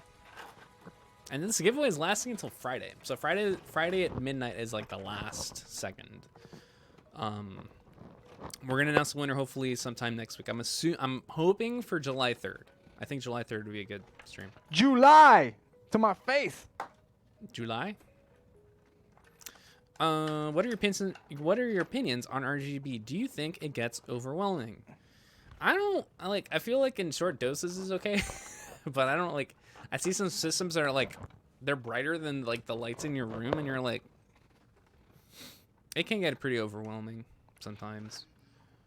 And this giveaway is lasting until Friday. So Friday at midnight is like the last second. We're gonna announce the winner hopefully sometime next week. I'm hoping for July 3rd. I think July 3rd would be a good stream. July to my face. July. What are your opinions on RGB? Do you think it gets overwhelming? I feel like in short doses is okay, but I don't like. I see some systems that are like they're brighter than like the lights in your room, and you're like, it can get pretty overwhelming sometimes.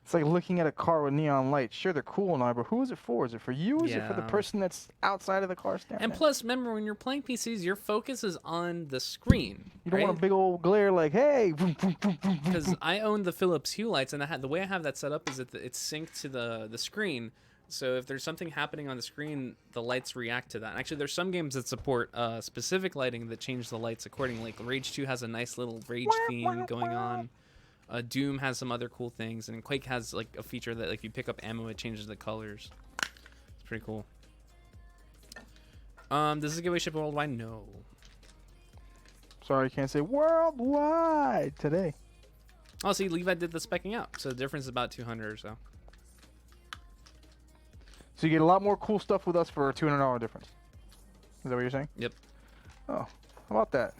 It's like looking at a car with neon lights. Sure, they're cool and all, but who is it for? Is it for you? Is it for the Yeah. person that's outside of the car standing? And there? plus, remember when you're playing PCs, your focus is on the screen. You don't want a big old glare like, hey. Because I own the Philips Hue lights, and the way I have that set up is that it's synced to the screen. So if there's something happening on the screen, the lights react to that. And actually, there's some games that support specific lighting that change the lights accordingly. Like Rage 2 has a nice little Rage theme going on. Doom has some other cool things, and Quake has like a feature that like you pick up ammo, it changes the colors. It's pretty cool. Does this giveaway ship worldwide? No. Sorry, I can't say worldwide today. Oh, see, Levi did the specking out, so the difference is about 200 or so. So you get a lot more cool stuff with us for a $200 difference. Is that what you're saying? Yep. Oh, how about that?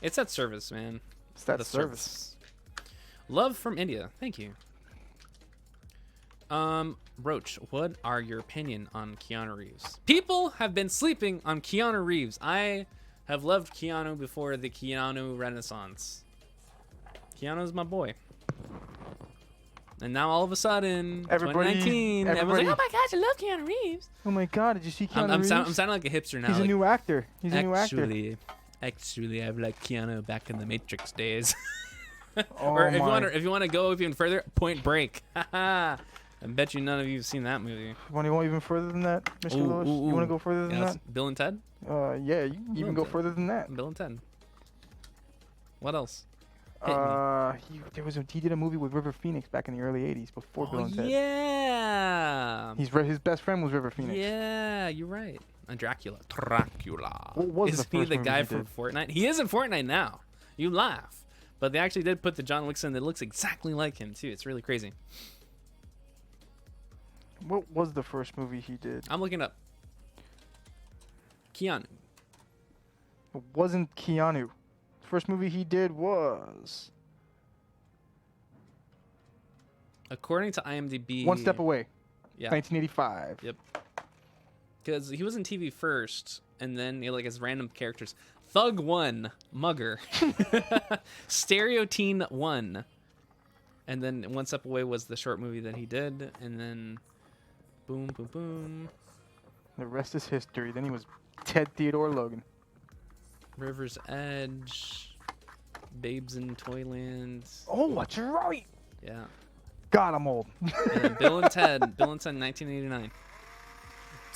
It's that service, man. It's that The service. Love from India. Thank you. Roach, what are your opinion on Keanu Reeves? People have been sleeping on Keanu Reeves. I have loved Keanu before the Keanu Renaissance. Keanu's my boy. And now all of a sudden, 2019, everyone's like, oh my gosh, I love Keanu Reeves. Oh my God, did you see Keanu I'm Reeves? sounding like a hipster now. He's like, a new actor. He's a new actor. Actually, I've liked Keanu back in the Matrix days. Oh Or if my. you want to go even further, Point Break. I bet you none of you have seen that movie. Want to go even further than that, Mr. Ooh, Lewis? ooh, You want ooh. to go further than Yeah, that? Bill and Ted? Yeah, you can even go Ted. further than that. Bill and Ted. What else? Hit He did a movie with River Phoenix back in the early '80s before Bill Oh, and Ted. yeah. His best friend was River Phoenix. Yeah, you're right. And Dracula. What was Is the he first the movie guy he from did? Fortnite? He is in Fortnite now. You laugh. But they actually did put the John Wick in that looks exactly like him, too. It's really crazy. What was the first movie he did? I'm looking up. Keanu. It wasn't Keanu. The first movie he did was According to IMDb... One Step Away, Yeah. 1985. Yep. Because he was in TV first, and then he like his random characters. Thug 1, Mugger. Stereo Teen 1. And then One Step Away was the short movie that he did, and then boom, boom, boom. The rest is history. Then he was Ted Theodore Logan. River's Edge. Babes in Toyland. Oh, that's right. Yeah. God, I'm old. And then Bill and Ted. Bill and Ted 1989.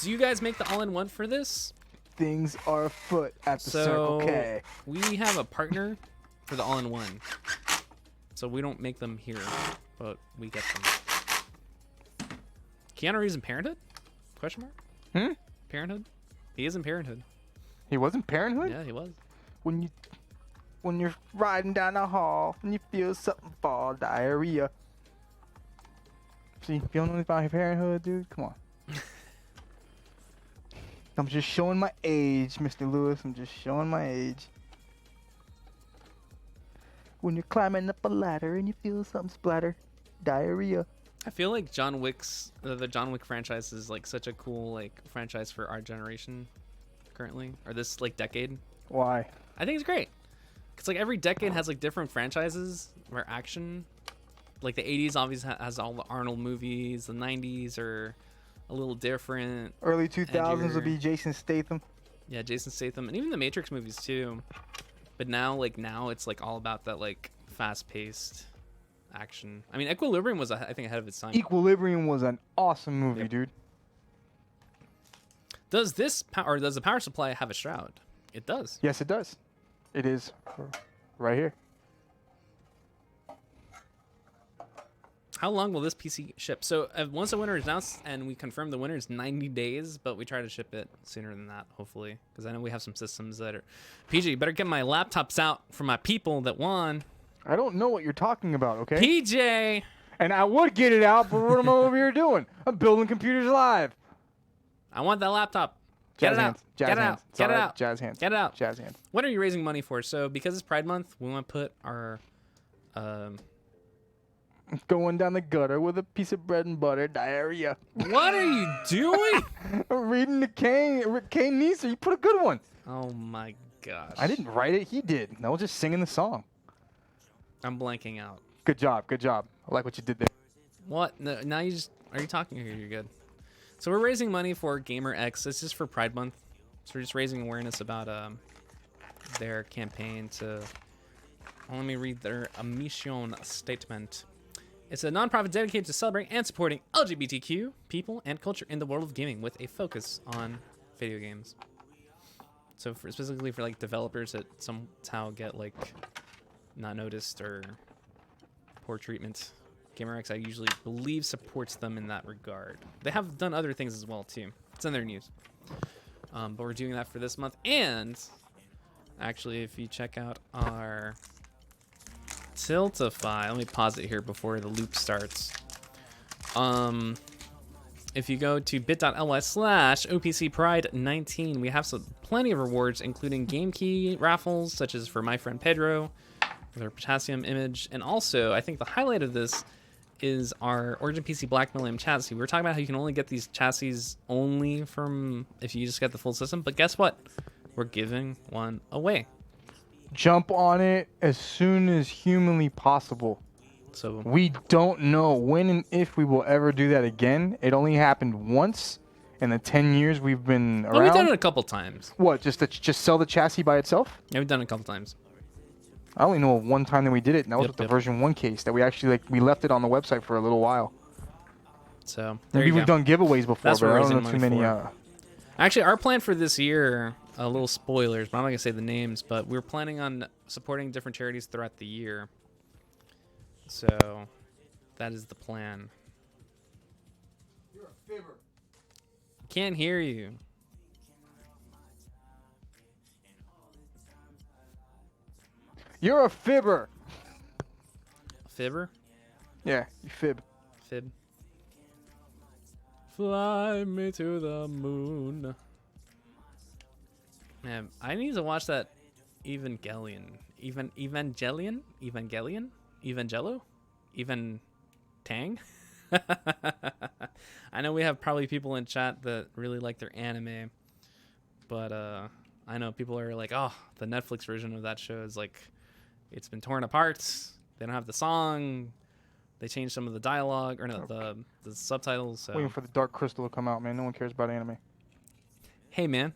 Do you guys make the all-in-one for this? Things are afoot at the So Circle K. we have a partner for the all-in-one. So we don't make them here, but we get them. Keanu Reeves in Parenthood? Question mark? Parenthood? He is in Parenthood. He wasn't Parenthood? Yeah, he was. When you're riding down the hall and you feel something fall, diarrhea. See, you don't know anything about Parenthood, dude? Come on. I'm just showing my age, Mr. Lewis. I'm just showing my age. When you're climbing up a ladder and you feel something splatter, diarrhea. I feel like John Wick's the John Wick franchise is like such a cool like franchise for our generation currently, or this like decade. Why? I think it's great. Cause like every decade has like different franchises where action, like the 80s obviously has all the Arnold movies. The 90s are a little different. Early 2000s Edgar. would be Jason Statham. Yeah, Jason Statham, and even the Matrix movies too. But now it's like all about that like fast-paced action. I mean, Equilibrium was I think ahead of its time. Equilibrium was an awesome movie, Yep. dude. Does does the power supply have a shroud? It does. Yes, it does. It is right here. How long will this PC ship? So once the winner is announced and we confirm the winner, it's 90 days, but we try to ship it sooner than that, hopefully. Because I know we have some systems that are... PJ, you better get my laptops out for my people that won. I don't know what you're talking about, okay? PJ! And I would get it out, but what am I over here doing? I'm building computers live. I want that laptop. Get Jazz it out. hands. Jazz Get it hands. out. It's Get all it right. out. Jazz hands. Get it out. Jazz hands. What are you raising money for? So because it's Pride Month, we want to put our Going down the gutter with a piece of bread and butter, diarrhea. What are you doing? Reading the Kane Neeser. You put a good one. Oh my gosh. I didn't write it. He did. I was just singing the song. I'm blanking out. Good job. Good job. I like what you did there. What? No, now you just are you talking here? You're good. So we're raising money for Gamer X. This is for Pride Month. So we're just raising awareness about their campaign to. Let me read their mission statement. It's a nonprofit dedicated to celebrating and supporting LGBTQ people and culture in the world of gaming with a focus on video games. So specifically for like developers that somehow get like not noticed or poor treatment, GamerX I usually believe supports them in that regard. They have done other things as well too. It's in their news. But we're doing that for this month. And actually, if you check out our Tiltify, let me pause it here before the loop starts. If you go to bit.ly/OPCPride19, we have plenty of rewards, including game key raffles, such as for my friend Pedro, with our potassium image. And also, I think the highlight of this is our Origin PC Black Millennium chassis. We were talking about how you can only get these chassis only from if you just get the full system. But guess what? We're giving one away. Jump on it as soon as humanly possible. So We don't know when and if we will ever do that again. It only happened once in the 10 years we've been around. but we've done it a couple times. What, just sell the chassis by itself? Yeah, we've done it a couple times. I only know of one time that we did it, and that was Yep, with the yep. version 1 case that we actually we left it on the website for a little while. So there Maybe you we've go. dany giveaways before, That's what but we're I don't raising know too money many. for. Actually, our plan for this year, a little spoilers, but I'm not going to say the names, but we're planning on supporting different charities throughout the year. So that is the plan. You're a fibber. Can't hear you. You're a fibber. Fibber? Yeah, you fib. Fib. Fly me to the moon. Man, I need to watch that Evangelion. Evangelion? Evangelo? Even Tang? I know we have probably people in chat that really like their anime, but I know people are like, oh, the Netflix version of that show is like, it's been torn apart. They don't have the song. They changed some of the dialogue or no, the subtitles. So. Waiting for the Dark Crystal to come out, man. No one cares about anime. Hey, man,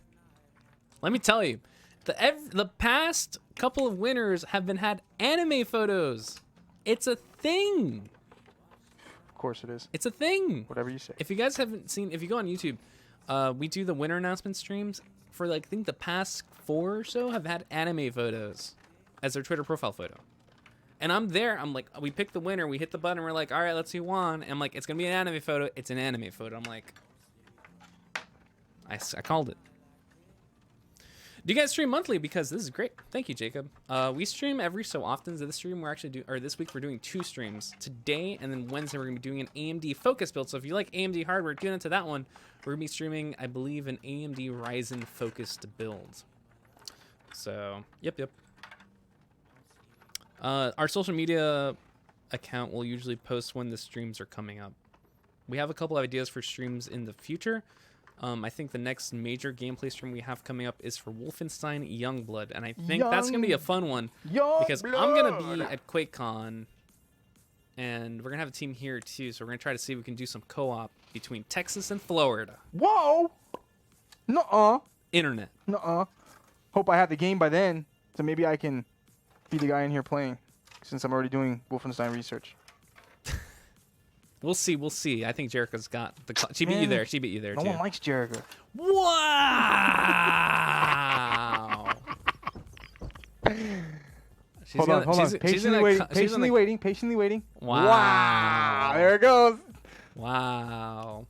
let me tell you, the past couple of winners have had anime photos. It's a thing. Of course it is. It's a thing. Whatever you say. If you guys haven't seen, if you go on YouTube, we do the winner announcement streams for like I think the past 4 or so have had anime photos as their Twitter profile photo. And I'm there. I'm like, we pick the winner. We hit the button. We're like, all right, let's see who won. And I'm like, it's gonna be an anime photo. It's an anime photo. I'm like, I called it. Do you guys stream monthly? Because this is great. Thank you, Jacob. We stream every so often. So this stream we're actually this week we're doing 2 streams. Today and then Wednesday we're gonna be doing an AMD focus build. So if you like AMD hardware, tune into that one. We're gonna be streaming, I believe, an AMD Ryzen focused build. So yep. Our social media account will usually post when the streams are coming up. We have a couple of ideas for streams in the future. I think the next major gameplay stream we have coming up is for Wolfenstein Youngblood, and I think that's gonna be a fun one because I'm gonna be at QuakeCon, and we're gonna have a team here too. So we're gonna try to see if we can do some co-op between Texas and Florida. Whoa! Nuh-uh. Internet. Nuh-uh. Hope I have the game by then, so maybe I can be the guy in here playing, since I'm already doing Wolfenstein research. We'll see. I think Jericho's got the. She beat you there. She beat you there No too. one likes Jericho. Wow. Hold on. Patiently waiting. Wow. There it goes. Wow.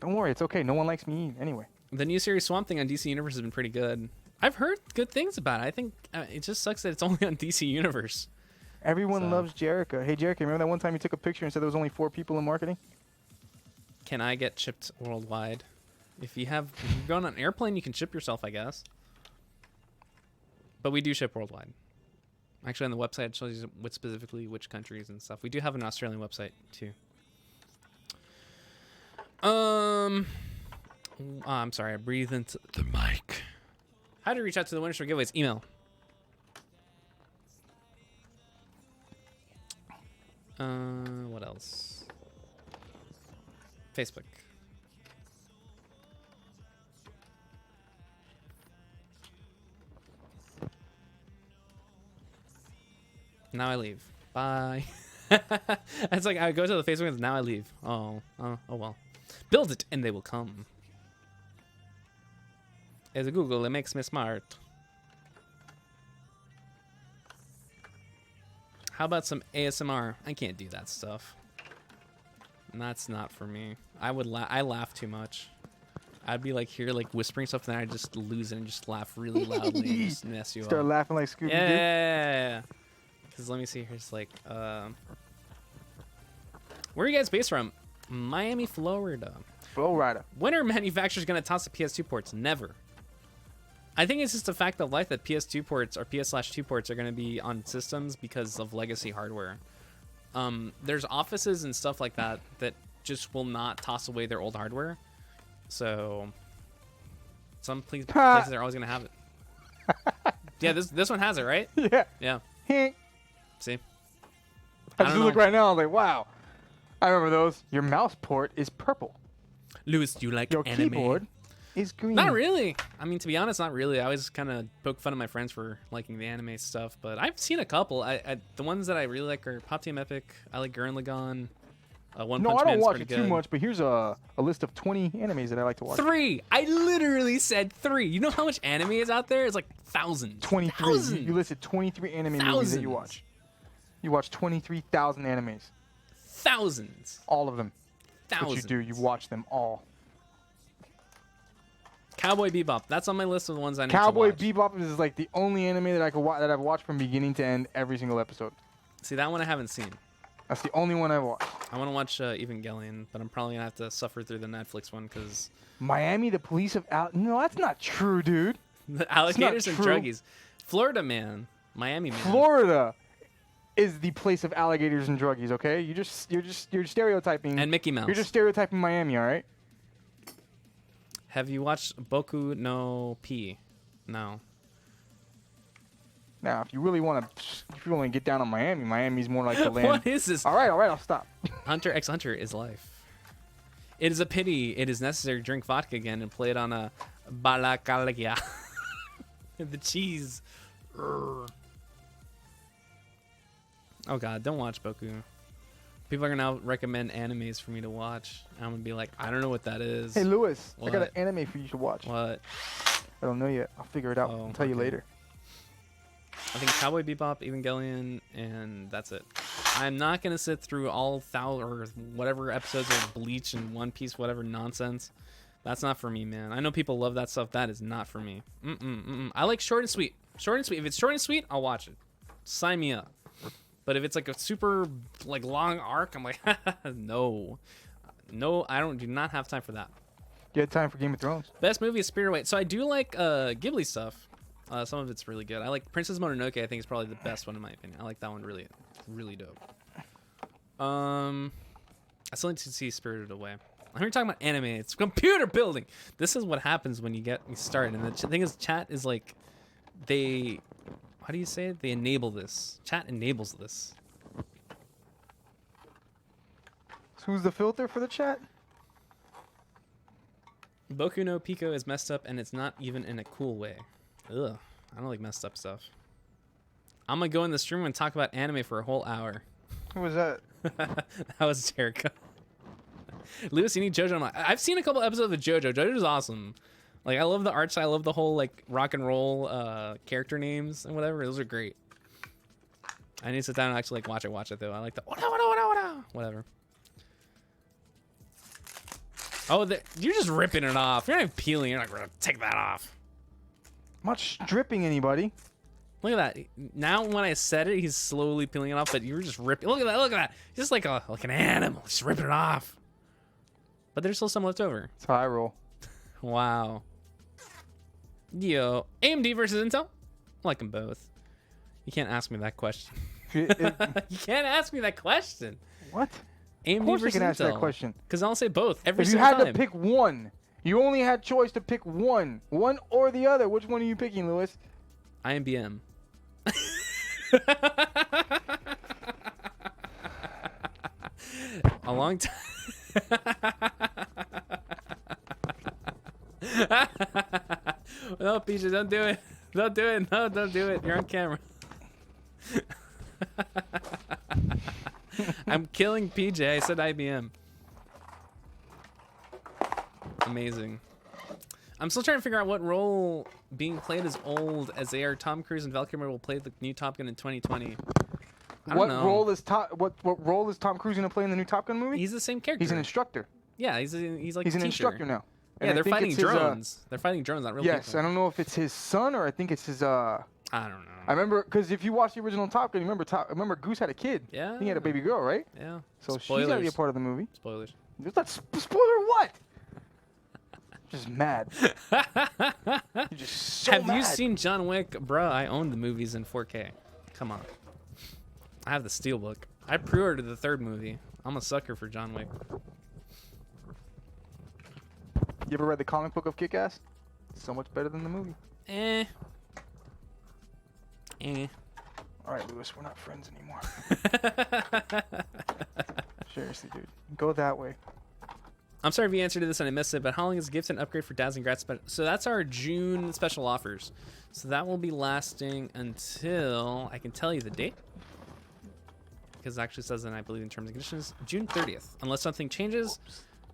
Don't worry, it's okay. No one likes me anyway. The new series Swamp Thing on DC Universe has been pretty good. I've heard good things about it. I think it just sucks that it's only on DC Universe. Everyone loves Jericho. Hey, Jericho, remember that one time you took a picture and said there was only 4 people in marketing? Can I get shipped worldwide? If you're on an airplane, you can ship yourself, I guess. But we do ship worldwide. Actually, on the website, it shows you what specifically which countries and stuff. We do have an Australian website too. I'm sorry, I breathed into The mic. How to reach out to the winners for giveaways? Email. What else? Facebook. Now I leave. Bye. It's like I go to the Facebook and now I leave. Oh well. Build it and they will come. As a Google, it makes me smart. How about some ASMR? I can't do that stuff. That's not for me. I laugh too much. I'd be like here, like whispering stuff, and then I just lose it and just laugh really loudly and just mess you Start up. laughing like Scooby-Doo. Yeah. Because let me see here. It's like, where are you guys based from? Miami, Florida. Florida. When are manufacturers going to toss the PS2 ports? Never. I think it's just a fact of life that PS2 ports or PS/2 ports are going to be on systems because of legacy hardware. There's offices and stuff like that that just will not toss away their old hardware. So some places are always going to have it. Yeah, this one has it, right? Yeah. Yeah. I See? just look right now. I was like, wow. I remember those. Your mouse port is purple. Lewis, do you like Your anime? keyboard is green. Not really. I mean, to be honest, not really. I always kind of poke fun of my friends for liking the anime stuff, but I've seen a couple. The ones that I really like are Pop Team Epic. I like Gurren Lagann. One No, Punch I don't Man's watch pretty it too good. much, but here's a list of 20 animes that I like to watch. 3. I literally said 3. You know how much anime is out there? It's like thousands. 23. Thousands. You listed 23 anime movies that you Thousands. watch. You watch 23,000 animes. Thousands. All of them. Thousands. What you do, you watch them all. Cowboy Bebop. That's on my list of the ones I need Cowboy to watch. Bebop is like the only anime that I could that I've watched from beginning to end every single episode. See, that one I haven't seen. That's the only one I've watched. I want to watch Evangelion, but I'm probably going to have to suffer through the Netflix one because Miami, the police of No, that's not true, dude. the alligators and true. druggies. Florida man. Miami man. Florida is the place of alligators and druggies, okay? You're stereotyping. And Mickey Mouse. You're just stereotyping Miami, all right? Have you watched Boku no P? No. Now, if you really want to get down on Miami, Miami's more like the land. What is this? All right, I'll stop. Hunter x Hunter is life. It is a pity it is necessary to drink vodka again and play it on a balacalagia. The cheese. Urgh. Oh god, don't watch Boku. People are gonna now recommend animes for me to watch. I'm gonna be like, I don't know what that is. Hey, Lewis, I got an What? anime for you to watch. What? I don't know yet. I'll figure it out. Oh, I'll tell you okay. later. I think Cowboy Bebop, Evangelion, and that's it. I'm not gonna sit through all or whatever episodes of Bleach and One Piece, whatever nonsense. That's not for me, man. I know people love that stuff. That is not for me. I like short and sweet. Short and sweet. If it's short and sweet, I'll watch it. Sign me up. But if it's like a super long arc, I'm like, no, I do not have time for that. You had time for Game of Thrones. Best movie is Spirited Away. So I do like Ghibli stuff. Some of it's really good. I like Princess Mononoke. I think is probably the best one in my opinion. I like that one really, really dope. I still need to see Spirited Away. I'm here talking about anime. It's computer building. This is what happens when you get me started. And the thing is, chat is like, how do you say it? They enable this. Chat enables this. So who's the filter for the chat? Boku no Pico is messed up, and it's not even in a cool way. Ugh, I don't like messed up stuff. I'm gonna go in the stream and talk about anime for a whole hour. Who was that? That was Jericho. Lewis, you need JoJo. I've seen a couple episodes of JoJo. JoJo's awesome. Like, I love the art style. I love the whole, like, rock and roll character names and whatever. Those are great. I need to sit down and actually, like, watch it, though. I like the whatever. Oh, you're just ripping it off. You're not even peeling. You're not going to take that off. I'm not stripping anybody. Look at that. Now, when I said it, he's slowly peeling it off, but you were just ripping. Look at that. Look at that. Just like an animal. Just ripping it off. But there's still some left over. That's how I roll. Wow. Yo, AMD versus Intel? I like them both. You can't ask me that question. You can't ask me that question. What? AMD Of course you versus can ask that Intel. question. Because I'll say both every If you single had time. to pick one, you only had choice to pick one or the other. Which one are you picking, Lewis? IMBM. A long time. No, PJ, don't do it. Don't do it. No, don't do it. You're on camera. I'm killing PJ. I said IBM. Amazing. I'm still trying to figure out what role being played as old as they are. Tom Cruise and Val Kilmer will play the new Top Gun in 2020. What role is Tom Cruise gonna play in the new Top Gun movie? He's the same character. He's an instructor. Yeah, he's like He's a an teacher. instructor now. And Yeah, I they're think fighting it's his, drones. They're fighting drones, not real yes, people. I don't know if it's his son or I think it's his. I don't know. I remember because if you watch the original Top Gun, you remember Goose had a kid. Yeah. He had a baby girl, right? Yeah. So she's gotta be a Spoilers. part of the movie. Spoilers. Is that spoiler what? Just mad. You're just so Have mad. you seen John Wick? Bruh, I own the movies in 4K. Come on. I have the Steelbook. I pre-ordered the third movie. I'm a sucker for John Wick. You ever read the comic book of Kick-Ass? So much better than the movie. Eh. All right, Lewis, we're not friends anymore. Seriously, dude. Go that way. I'm sorry if you answered this and I missed it, but how long is gift and upgrade for Dads and Grats? So that's our June special offers. So that will be lasting until I can tell you the date. Because it actually says, and I believe in terms and conditions, June 30th. Unless something changes,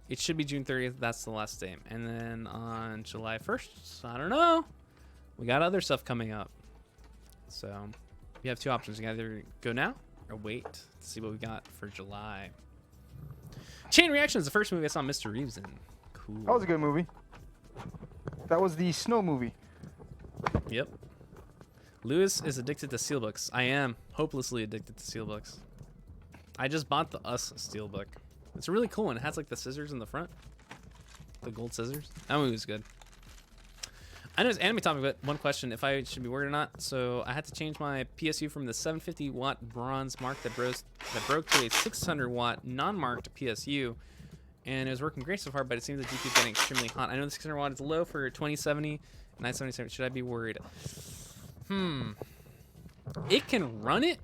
it should be June 30th. That's the last day. And then on July 1st, I don't know. We got other stuff coming up. So you have two options. You can either go now or wait to see what we got for July. Chain Reaction is the first movie I saw Mr. Reeves in. Cool. That was a good movie. That was the snow movie. Yep. Lewis is addicted to steelbooks. I am hopelessly addicted to steelbooks. I just bought the Us steelbook. It's a really cool one. It has like the scissors in the front. The gold scissors. That movie was good. I know it's anime topic, but one question, if I should be worried or not. So I had to change my PSU from the 750 watt bronze mark that broke to a 600 watt non-marked PSU. And it was working great so far, but it seems the GPU is getting extremely hot. I know the 600 watt is low for 2070, 977. Should I be worried? It can run it.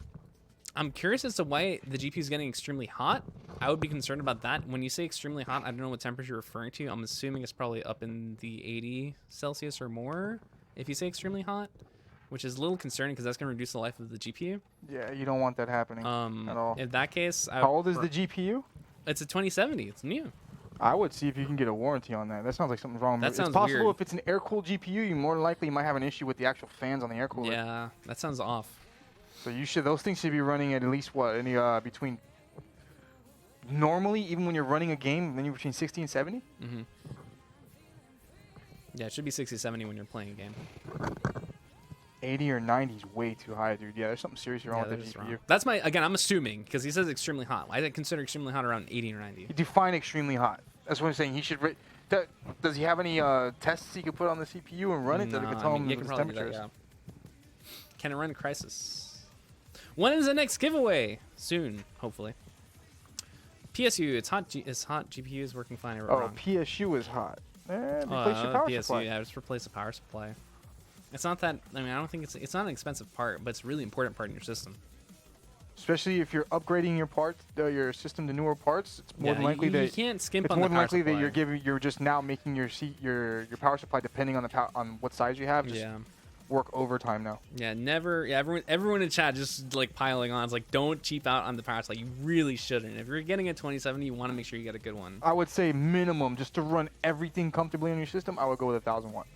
I'm curious as to why the GPU is getting extremely hot. I would be concerned about that. When you say extremely hot, I don't know what temperature you're referring to. I'm assuming it's probably up in the 80 Celsius or more if you say extremely hot, which is a little concerning because that's going to reduce the life of the GPU. Yeah, you don't want that happening at all. In that case, How old is the GPU? It's a 2070. It's new. I would see if you can get a warranty on that. That sounds like something's wrong. That It's sounds possible weird. if it's an air-cooled GPU, you more than likely might have an issue with the actual fans on the air cooler. Yeah, that sounds off. So those things should be running at least what, between. Normally, even when you're running a game, then you're between 60 and 70. Mm-hmm. Yeah, it should be 60, 70 when you're playing a game. 80 or 90 is way too high, dude. Yeah, there's something seriously wrong Yeah, with that is the GPU. wrong. That's again, I'm assuming because he says extremely hot. I consider extremely hot around 80 or 90. You define extremely hot. That's what I'm saying. He should. Does he have any tests he could put on the CPU and run it that could tell him you his can probably do that, temperatures? yeah. Can it run Crisis? When is the next giveaway? Soon, hopefully. PSU, it's hot. It's hot. GPU is working fine. I wrote Oh, wrong. PSU is hot. Replace your power PSU, supply. yeah, just replace the power supply. It's not that. I mean, I don't think it's not an expensive part, but it's a really important part in your system. Especially if you're upgrading your parts, your system to newer parts. It's more than likely you that can't skimp it's on more the than power likely supply. that you're just now making your power supply depending on on what size you have. Just Yeah. work overtime now. Yeah, never. Yeah, everyone in chat just like piling on. It's like, don't cheap out on the power supply. You really shouldn't. If you're getting a 2070, you want to make sure you get a good one. I would say minimum just to run everything comfortably on your system. I would go with 1,000 watt.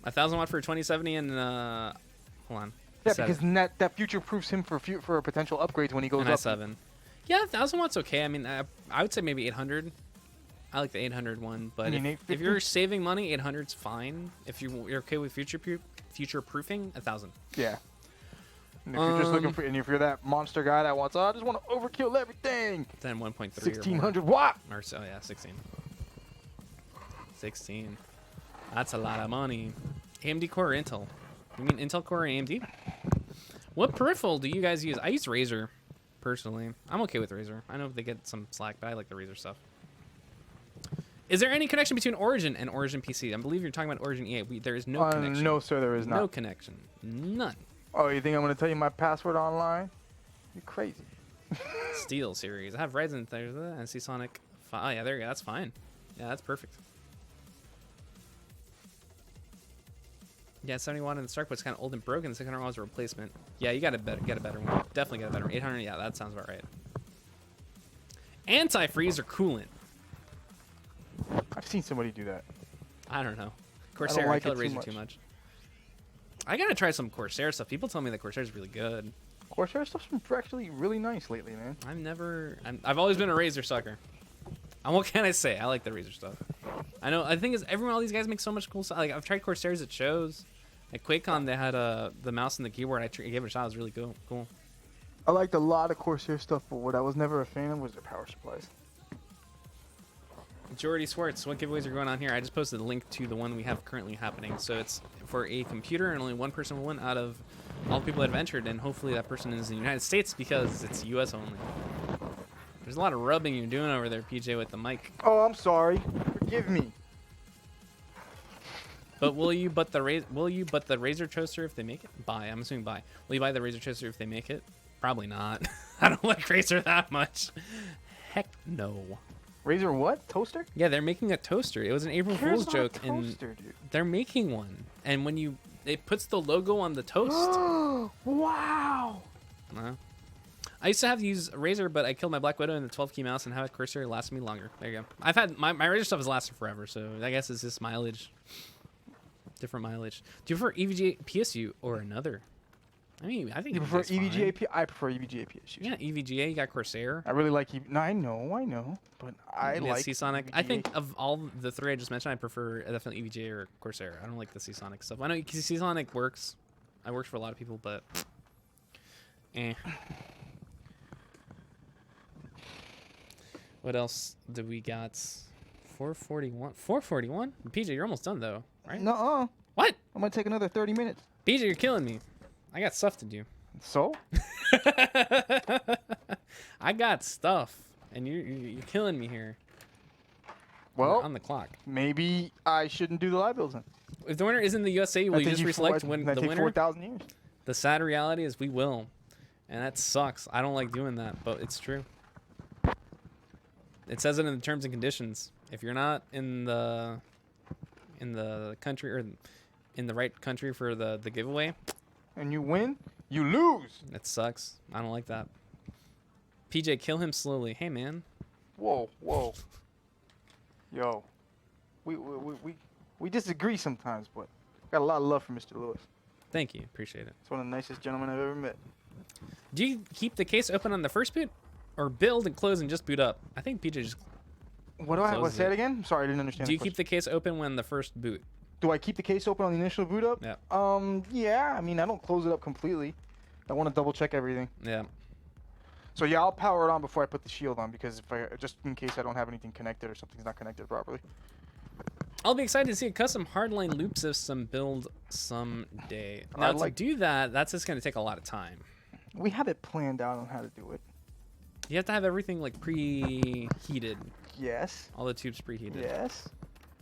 1,000 watt for a 2070 and hold on. Yeah, i7. because that future proofs him for potential upgrades when he goes And up. i7. Yeah, 1,000 watts okay. I mean, I would say maybe 800. I like the 800 one, but I mean, if 850? you're saving money, 800's fine. If you're okay with future proofing, 1,000. Yeah. And if you're just looking for, and if you're that monster guy that wants, I just want to overkill everything. Then 1.3 1,600 watt. or more. So yeah, 16. 16. That's a lot of money. AMD Core or Intel? You mean Intel Core or AMD? What peripheral do you guys use? I use Razer, personally. I'm okay with Razer. I know they get some slack, but I like the Razer stuff. Is there any connection between Origin and Origin PC? I believe you're talking about Origin EA. There is no connection. No, sir, there is not. No connection. None. Oh, you think I'm going to tell you my password online? You're crazy. Steel series. I have Ryzen. There's that. And Sonic. Oh, yeah, there you go. That's fine. Yeah, that's perfect. Yeah, 71 in the Stark, but it's kind of old and broken. The 600 was a replacement. Yeah, you got to get a better one. Definitely get a better one. 800. Yeah, that sounds about right. Anti-freeze or coolant? I've seen somebody do that. I don't know. Corsair, like I killed it Razer too much. I gotta try some Corsair stuff. People tell me that Corsair is really good. Corsair stuff's been actually really nice lately, man. I've always been a Razer sucker. And what can I say? I like the Razer stuff. I know. I think is everyone, all these guys make so much cool stuff. Like I've tried Corsairs at shows. At QuakeCon, they had the mouse and the keyboard. I gave it a shot. It was really cool. I liked a lot of Corsair stuff, but what I was never a fan of was their power supplies. Jordy Swartz, what giveaways are going on here? I just posted a link to the one we have currently happening. So it's for a computer, and only one person will win out of all the people that have entered, and hopefully that person is in the United States because it's US only. There's a lot of rubbing you're doing over there, PJ, with the mic. Oh, I'm sorry. Forgive me. But will you but the Razer toaster if they make it? Buy. I'm assuming buy. Will you buy the Razer toaster if they make it? Probably not. I don't like Razer that much. Heck no. Razer what? Toaster? Yeah, they're making a toaster. It was an April Fool's joke, and dude. they're making one. And when it puts the logo on the toast. Wow. No. I used to have to use Razer, but I killed my Black Widow in the 12-key mouse, and having Corsair lasted me longer. There you go. I've had my Razer stuff has lasted forever, so I guess it's just mileage. Different mileage. Do you prefer EVGA PSU or another? I mean, I think you prefer EVGA. I prefer EVGA PSU. Yeah, EVGA. You got Corsair. I really like. No, I know, but I like Seasonic. EVGA. I think of all the three I just mentioned, I prefer definitely EVGA or Corsair. I don't like the Seasonic stuff. I know Seasonic works. It works for a lot of people, but What else do we got? 441. 441? PJ, you're almost done though, right? Nuh-uh. What? I'm gonna take another 30 minutes. PJ, you're killing me. I got stuff to do. So? I got stuff, and you're killing me here. Well, on the clock. Maybe I shouldn't do the live builds then. If the winner is in the USA, will you just reselect when the winner? 4,000 years. The sad reality is we will, and that sucks. I don't like doing that, but it's true. It says it in the terms and conditions. If you're not in the country or in the right country for the giveaway, and you win, you lose. It sucks. I don't like that. PJ, kill him slowly. Hey, man. Whoa. Yo, we disagree sometimes, but got a lot of love for Mr. Lewis. Thank you. Appreciate it. He's one of the nicest gentlemen I've ever met. Do you keep the case open on the first boot, or build and close and just boot up? I think PJ just. What do I have to say it again? Sorry, I didn't understand. Do you keep the case open when the first boot? Do I keep the case open on the initial boot up? Yeah. Yeah. I mean, I don't close it up completely. I want to double check everything. Yeah. So yeah, I'll power it on before I put the shield on because just in case I don't have anything connected or something's not connected properly. I'll be excited to see a custom hardline loop system build someday. Now to do that, that's just going to take a lot of time. We have it planned out on how to do it. You have to have everything like preheated. Yes. All the tubes preheated. Yes.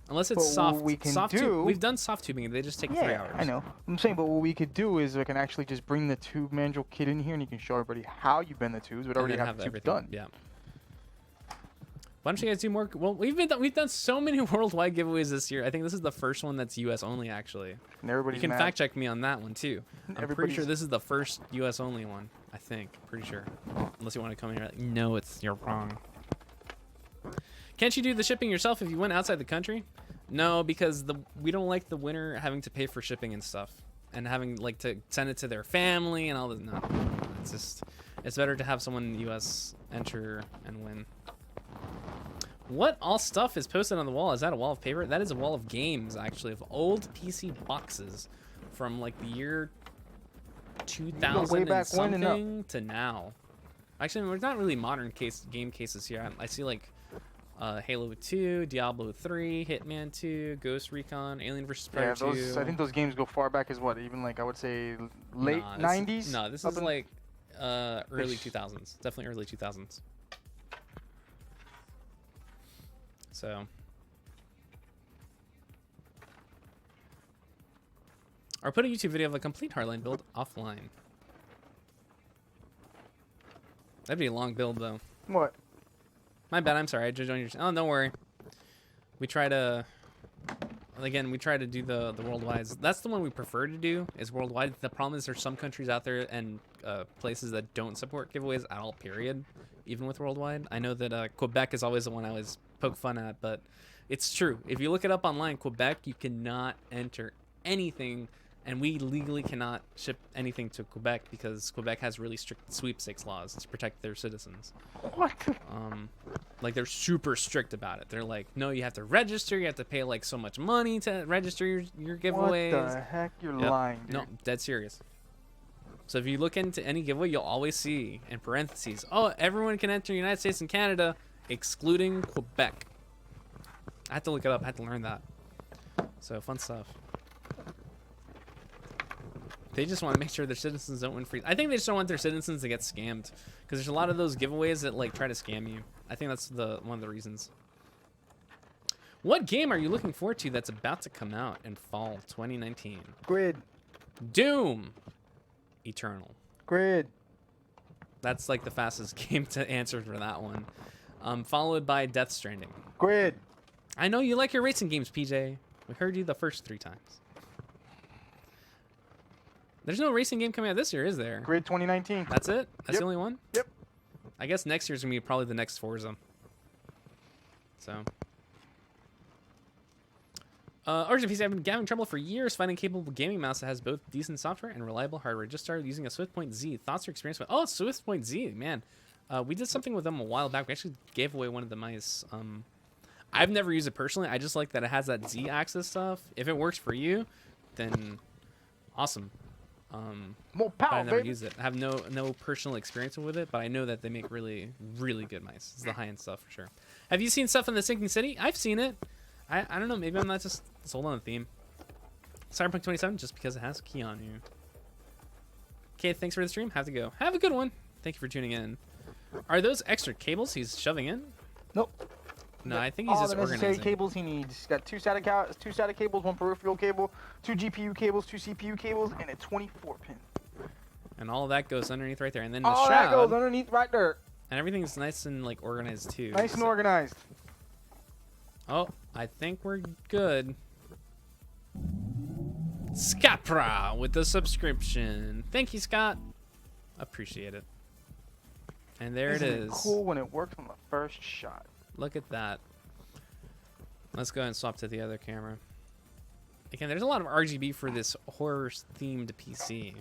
Unless it's soft. We can soft tube. We've done soft tubing. They just take 3 hours. I know. I'm saying, but what we could do is I can actually just bring the tube manual kit in here, and you can show everybody how you bend the tubes, but already have the tubes done. Yeah. Why don't you guys do more? Well, we've done so many worldwide giveaways this year. I think this is the first one that's U.S. only, actually. And everybody's You can mad. fact check me on that one too. I'm pretty sure this is the first U.S. only one. I think. Pretty sure. Unless you want to come in here like, no, you're wrong. Can't you do the shipping yourself if you went outside the country? No, because we don't like the winner having to pay for shipping and stuff, and having like to send it to their family and all this. No, it's better to have someone in the U.S. enter and win. What all stuff is posted on the wall? Is that a wall of paper? That is a wall of games, actually, of old PC boxes from like the year 2000 and something to now. Actually, there's not really modern game cases here. I see like Halo 2, Diablo 3, Hitman 2, Ghost Recon, Alien vs. Yeah, Predator 2. I think those games go far back as what? Even like I would say late Nah, 90s. No, this is like early 2000s. Definitely early 2000s. So. Or put a YouTube video of a complete Hardline build offline. That'd be a long build, though. What? My bad. I'm sorry. I judged on your. Oh, don't worry. We try to. Again, we try to do the worldwide. That's the one we prefer to do. Is worldwide. The problem is there's some countries out there and places that don't support giveaways at all. Period. Even with worldwide. I know that Quebec is always the one I always poke fun at, but it's true. If you look it up online, Quebec, you cannot enter anything. And we legally cannot ship anything to Quebec because Quebec has really strict sweepstakes laws to protect their citizens. What? Like they're super strict about it. They're like, no, you have to register. You have to pay like so much money to register your giveaways. What the heck? You're lying, dude. No, dead serious. So if you look into any giveaway, you'll always see in parentheses, oh, everyone can enter the United States and Canada, excluding Quebec. I had to look it up. I had to learn that. So fun stuff. They just want to make sure their citizens don't win free. I think they just don't want their citizens to get scammed because there's a lot of those giveaways that like try to scam you. I think that's one of the reasons. What game are you looking forward to that's about to come out in fall 2019? Grid. Doom Eternal. Grid. That's like the fastest game to answer for that one. Followed by Death Stranding. Grid. I know you like your racing games, PJ. We heard you the first 3 times. There's no racing game coming out this year, is there? Grid 2019. That's it? That's Yep. the only one? Yep. I guess next year's going to be probably the next Forza. So. RGPC, I've been having trouble for years finding a capable gaming mouse that has both decent software and reliable hardware. Just started using a SwiftPoint Z. Thoughts or experience with... Oh, SwiftPoint Z, man. We did something with them a while back. We actually gave away one of the mice. I've never used it personally. I just like that it has that Z-axis stuff. If it works for you, then awesome. More But I power, never baby. use it. I have no personal experience with it, but I know that they make really, really good mice. It's the high-end stuff for sure. Have you seen stuff in the Sinking City? I've seen it. I don't know. Maybe I'm not just sold on the theme. Cyberpunk 27, just because it has Keanu. Okay, thanks for the stream. Have to go. Have a good one. Thank you for tuning in. Are those extra cables he's shoving in? Nope. No, I think he's All just the necessary organizing. cables he needs. He's got two SATA cables, 1 peripheral cable, 2 GPU cables, 2 CPU cables, and a 24-pin. And all of that goes underneath right there. And then the All shroud. that goes underneath right there. And everything's nice and like organized too. Nice and So- organized. Oh, I think we're good. Scapra with the subscription. Thank you, Scott. Appreciate it. And there Isn't it is. Cool when it works on the first shot. Look at that. Let's go ahead and swap to the other camera. Again, there's a lot of RGB for this horror-themed PC.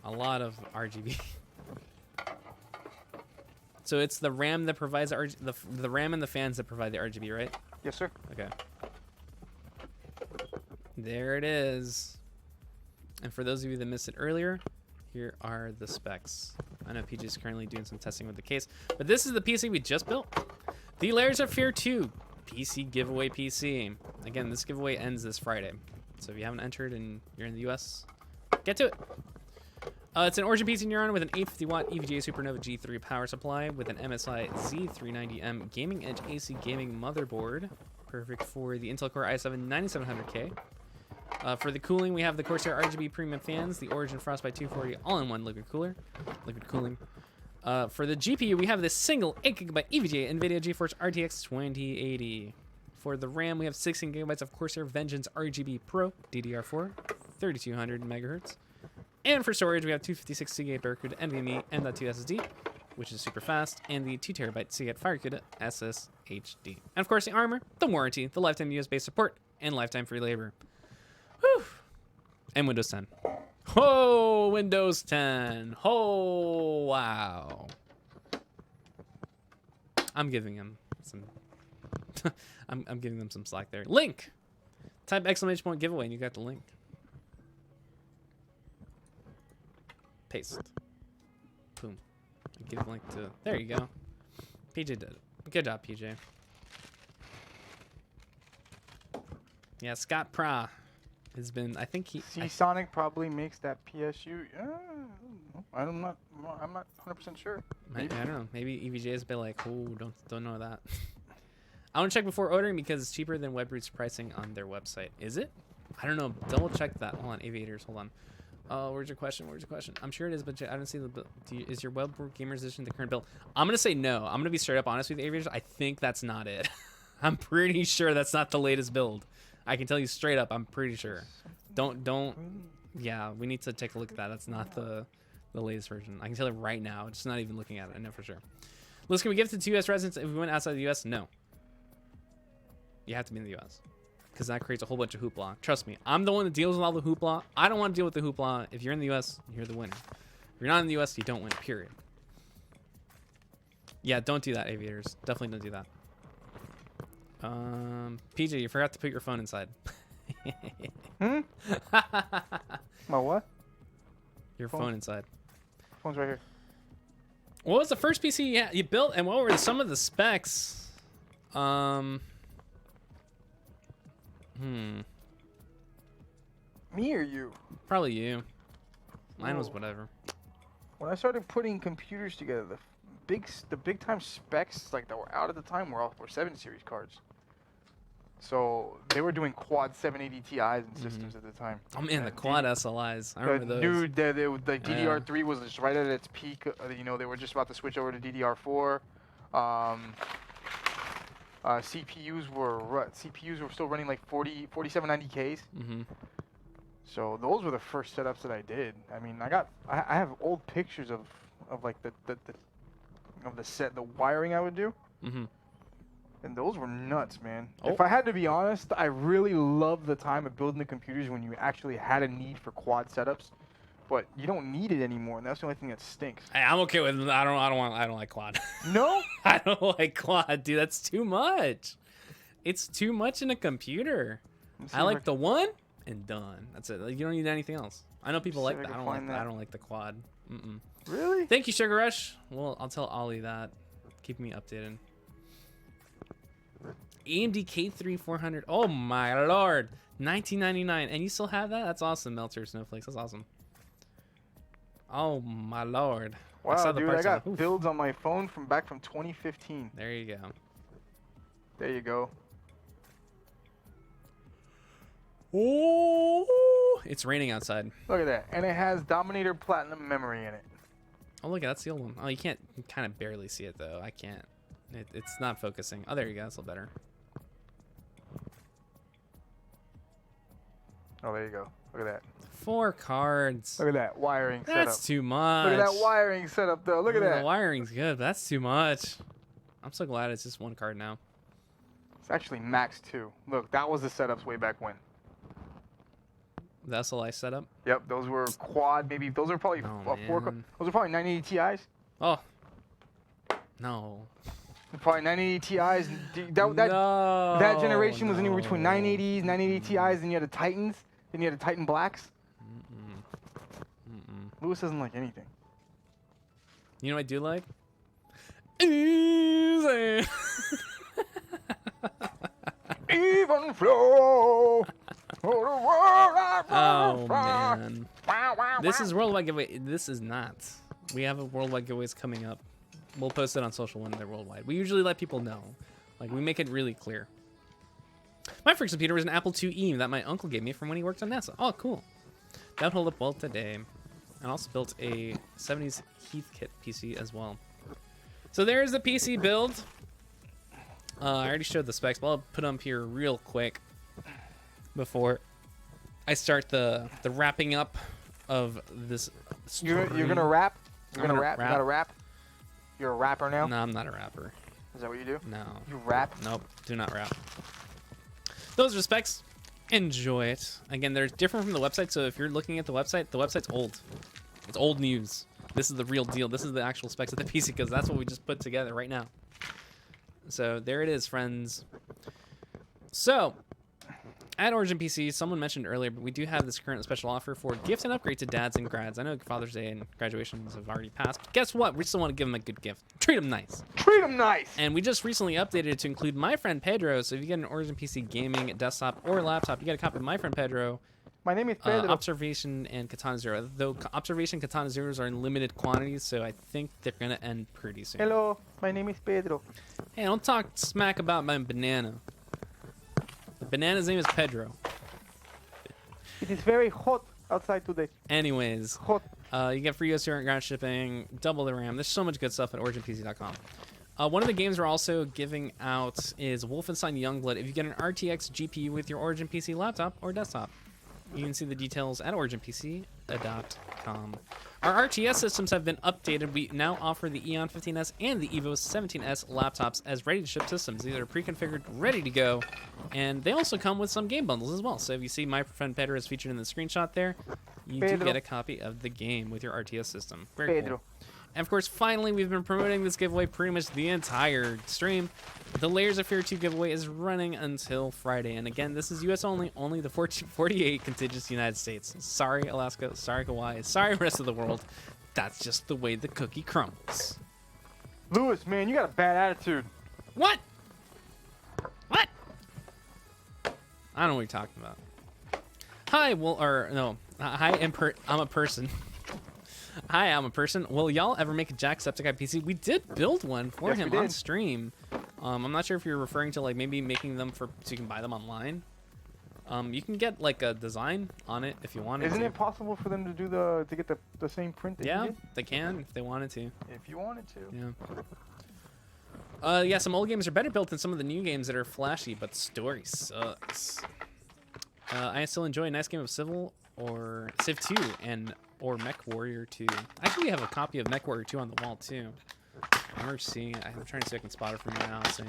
A lot of RGB. So it's the RAM that provides the RAM and the fans that provide the RGB, right? Yes, sir. Okay. There it is. And for those of you that missed it earlier, here are the specs. I know PJ is currently doing some testing with the case, but this is the PC we just built. The Layers of Fear 2 PC giveaway PC. Again, this giveaway ends this Friday. So if you haven't entered and you're in the US, get to it. It's an Origin PC Neuron with an 850-watt EVGA Supernova G3 power supply with an MSI Z390M Gaming Edge AC gaming motherboard. Perfect for the Intel Core i7 9700K. For the cooling, we have the Corsair RGB Premium fans, the Origin Frostbite 240 all-in-one liquid cooling. For the GPU, we have this single 8GB EVGA NVIDIA GeForce RTX 2080. For the RAM, we have 16GB of Corsair Vengeance RGB Pro DDR4, 3200 MHz. And for storage, we have 256 Seagate Barracuda NVMe M.2 SSD, which is super fast, and the 2TB Seagate Firecuda SSHD. And of course, the armor, the warranty, the lifetime US-based support, and lifetime free labor. Whew. And Windows 10. Oh, Windows 10. Oh, wow. I'm giving him some... I'm giving them some slack there. Link! Type exclamation point giveaway and you got the link. Paste. Boom. Give link to... There you go. PJ did it. Good job, PJ. Yeah, Scott Pra has been. I think he. Sonic probably makes that PSU. I'm not 100% sure. I don't know. Maybe EVJ has been like, oh, don't know that. I want to check before ordering because it's cheaper than Webroot's pricing on their website. Is it? I don't know. Double check that. Hold on, Aviators. Hold on. Where's your question? Where's your question? I'm sure it is, but I don't see the bill. Is your Webroot Gamers Edition the current build? I'm gonna say no. I'm gonna be straight up honest with you, Aviators. I think that's not it. I'm pretty sure that's not the latest build. I can tell you straight up. I'm pretty sure. Don't. Yeah, we need to take a look at that. That's not the latest version. I can tell you right now. Just not even looking at it. I know for sure. Liz, can we give it to U.S. residents if we went outside the U.S.? No. You have to be in the U.S. because that creates a whole bunch of hoopla. Trust me, I'm the one that deals with all the hoopla. I don't want to deal with the hoopla. If you're in the U.S., you're the winner. If you're not in the U.S., you don't win, period. Yeah, don't do that, Aviators. Definitely don't do that. PJ, you forgot to put your phone inside. My what? Your phone inside. Phone's right here. What was the first PC you built, and what were some of the specs? Me or you? Probably you. Mine was whatever. When I started putting computers together, the big time specs like that were out at the time were 7 series cards. So they were doing quad 780 Ti's and systems at the time. Oh man, the quad SLIs. I remember those. Dude, the DDR3 was just right at its peak. You know, they were just about to switch over to DDR4. CPUs were still running like 4790Ks. So those were the first setups that I did. I mean, I have old pictures of like the wiring I would do. And those were nuts, man. If I had to be honest, I really loved the time of building the computers when you actually had a need for quad setups. But you don't need it anymore, and that's the only thing that stinks. Hey, I'm okay with. I don't like quad. No, I don't like quad, dude. That's too much. It's too much in a computer. I like the one and done. That's it. Like, you don't need anything else. I know people like that. I don't like the quad. Really? Thank you, Sugar Rush. Well, I'll tell Ollie that. Keep me updated. AMD K3 400. Oh my lord, 1999, and you still have that? That's awesome, Melter Snowflakes. That's awesome. Oh my lord. Wow, dude, I got builds on my phone from back from 2015. There you go. There you go. Oh, it's raining outside. Look at that, and it has Dominator Platinum memory in it. Oh look, that's the old one. Oh, you can't kind of barely see it though. I can't. It's not focusing. Oh, there you go. That's a little better. Oh, there you go. Look at that. 4 cards. Look at that wiring setup. That's too much. Look at that wiring setup, though. Look at that. The wiring's good, but that's too much. I'm so glad it's just 1 card now. It's actually max 2. Look, that was the setups way back when. The SLI setup? Yep, those were quad, maybe. Those are probably 4. Those are probably 980 Ti's. Oh. No. Probably 980 Ti's. That generation was anywhere between 980s, 980 Ti's, then you had the Titans, then you had the Titan Blacks. Lewis doesn't like anything. You know what I do like? Easy. Even flow. Oh man. This is worldwide giveaway. This is not. We have a worldwide giveaways coming up. We'll post it on social when they're worldwide. We usually let people know. Like, we make it really clear. My first computer was an Apple IIe that my uncle gave me from when he worked on NASA. Oh, cool. That would hold up well today. And also built a 70s Heathkit PC as well. So there's the PC build. I already showed the specs, but I'll put them up here real quick before I start the wrapping up of this stream. You're gonna rap? You're gonna rap? You gotta rap? You're a rapper now? No, I'm not a rapper. Is that what you do? No. You rap? Nope, do not rap. Those are specs. Enjoy it. Again, they're different from the website, so if you're looking at the website's old. It's old news. This is the real deal. This is the actual specs of the PC, because that's what we just put together right now. So there it is, friends. So At Origin PC, someone mentioned earlier, but we do have this current special offer for gift and upgrade to dads and grads. I know Father's Day and graduations have already passed, but guess what? We still want to give them a good gift. Treat them nice. Treat them nice. And we just recently updated it to include My Friend Pedro. So if you get an Origin PC gaming desktop or laptop, you get a copy of My Friend Pedro. My name is Pedro. Observation and Katana Zero. Though Observation and Katana Zeros are in limited quantities, so I think they're going to end pretty soon. Hello, my name is Pedro. Hey, don't talk smack about my banana. The banana's name is Pedro. It is very hot outside today. Anyways, Hot. you get free US ground shipping, double the RAM. There's so much good stuff at OriginPC.com. One of the games we're also giving out is Wolfenstein Youngblood. If you get an RTX GPU with your Origin PC laptop or desktop, you can see the details at OriginPC.com. Our RTS systems have been updated. We now offer the Eon 15S and the Evo 17S laptops as ready-to-ship systems. These are pre-configured, ready to go, and they also come with some game bundles as well. So if you see My Friend Pedro is featured in the screenshot there, you do get a copy of the game with your RTS system. Very cool. And of course, finally, we've been promoting this giveaway pretty much the entire stream. The Layers of Fear 2 giveaway is running until Friday. And again, this is US only the 48 contiguous United States. Sorry, Alaska. Sorry, Hawaii. Sorry, rest of the world. That's just the way the cookie crumbles. Lewis, man, you got a bad attitude. What? What? I don't know what you're talking about. Hi, hi, I'm a person. Hi, I'm a person. Will y'all ever make a Jacksepticeye PC? We did build one for him on stream. I'm not sure if you're referring to like maybe making them so you can buy them online. You can get like a design on it if you wanted to. Isn't it possible for them to do to get the same print that you did? They can if they wanted to. If you wanted to. Yeah. Yeah, some old games are better built than some of the new games that are flashy, but story sucks. I still enjoy a nice game of Civ 2 or Mech Warrior 2. I actually have a copy of Mech Warrior 2 on the wall too. I'm trying to see if I can spot it from my house.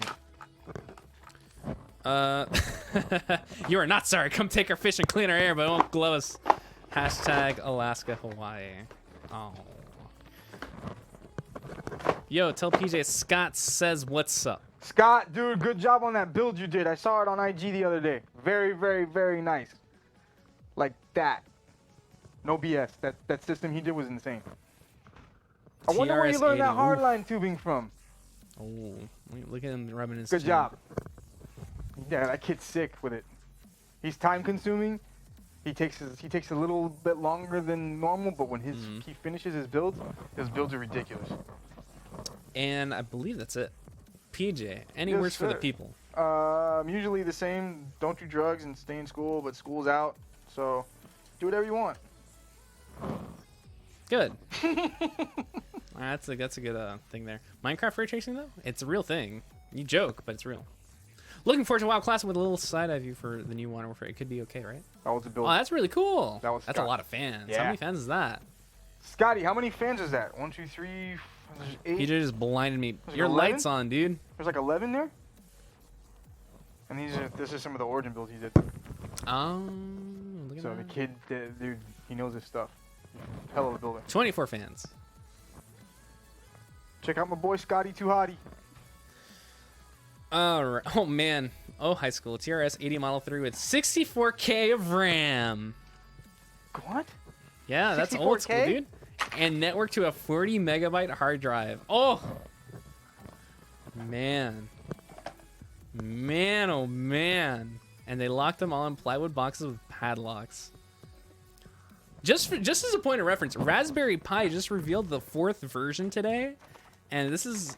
You are not sorry. Come take our fish and clean our air, but it won't glow us. Hashtag Alaska, Hawaii. Oh. Yo, tell PJ Scott says what's up. Scott, dude, good job on that build you did. I saw it on IG the other day. Very, very, very nice. Like that. No BS. That system he did was insane. I wonder where you learned that hardline tubing from. Oh, look at him rubbing his Good chin. job. Yeah, that kid's sick with it. He's time consuming. He takes a little bit longer than normal, but when he finishes his builds are ridiculous. And I believe that's it. PJ, any words for the people? Usually the same. Don't do drugs and stay in school, but school's out, so do whatever you want. Good. That's a good thing there. Minecraft ray tracing though, it's a real thing. You joke, but it's real. Looking forward to WoW Classic with a little side eye view for the new Modern Warfare. It could be okay, right? That was a build. Oh, that's really cool. That's a lot of fans. Yeah. How many fans is that? Scotty, how many fans is that? 1, 2, 3, 8. PJ just blinded me. There's Your 11? light's on, dude. There's like 11 there. And this is some of the Origin builds he did. Look at So that. the kid, dude, he knows his stuff. Hell of a builder. 24 fans. Check out my boy Scotty Too Hottie. All right. Oh man. Oh, high school TRS 80 Model 3 with 64K of RAM. What? Yeah, that's old school, 64K? dude. And network to a 40 megabyte hard drive. Oh, man. Man, oh man. And they locked them all in plywood boxes with padlocks. Just as a point of reference, Raspberry Pi just revealed the 4th version today. And this is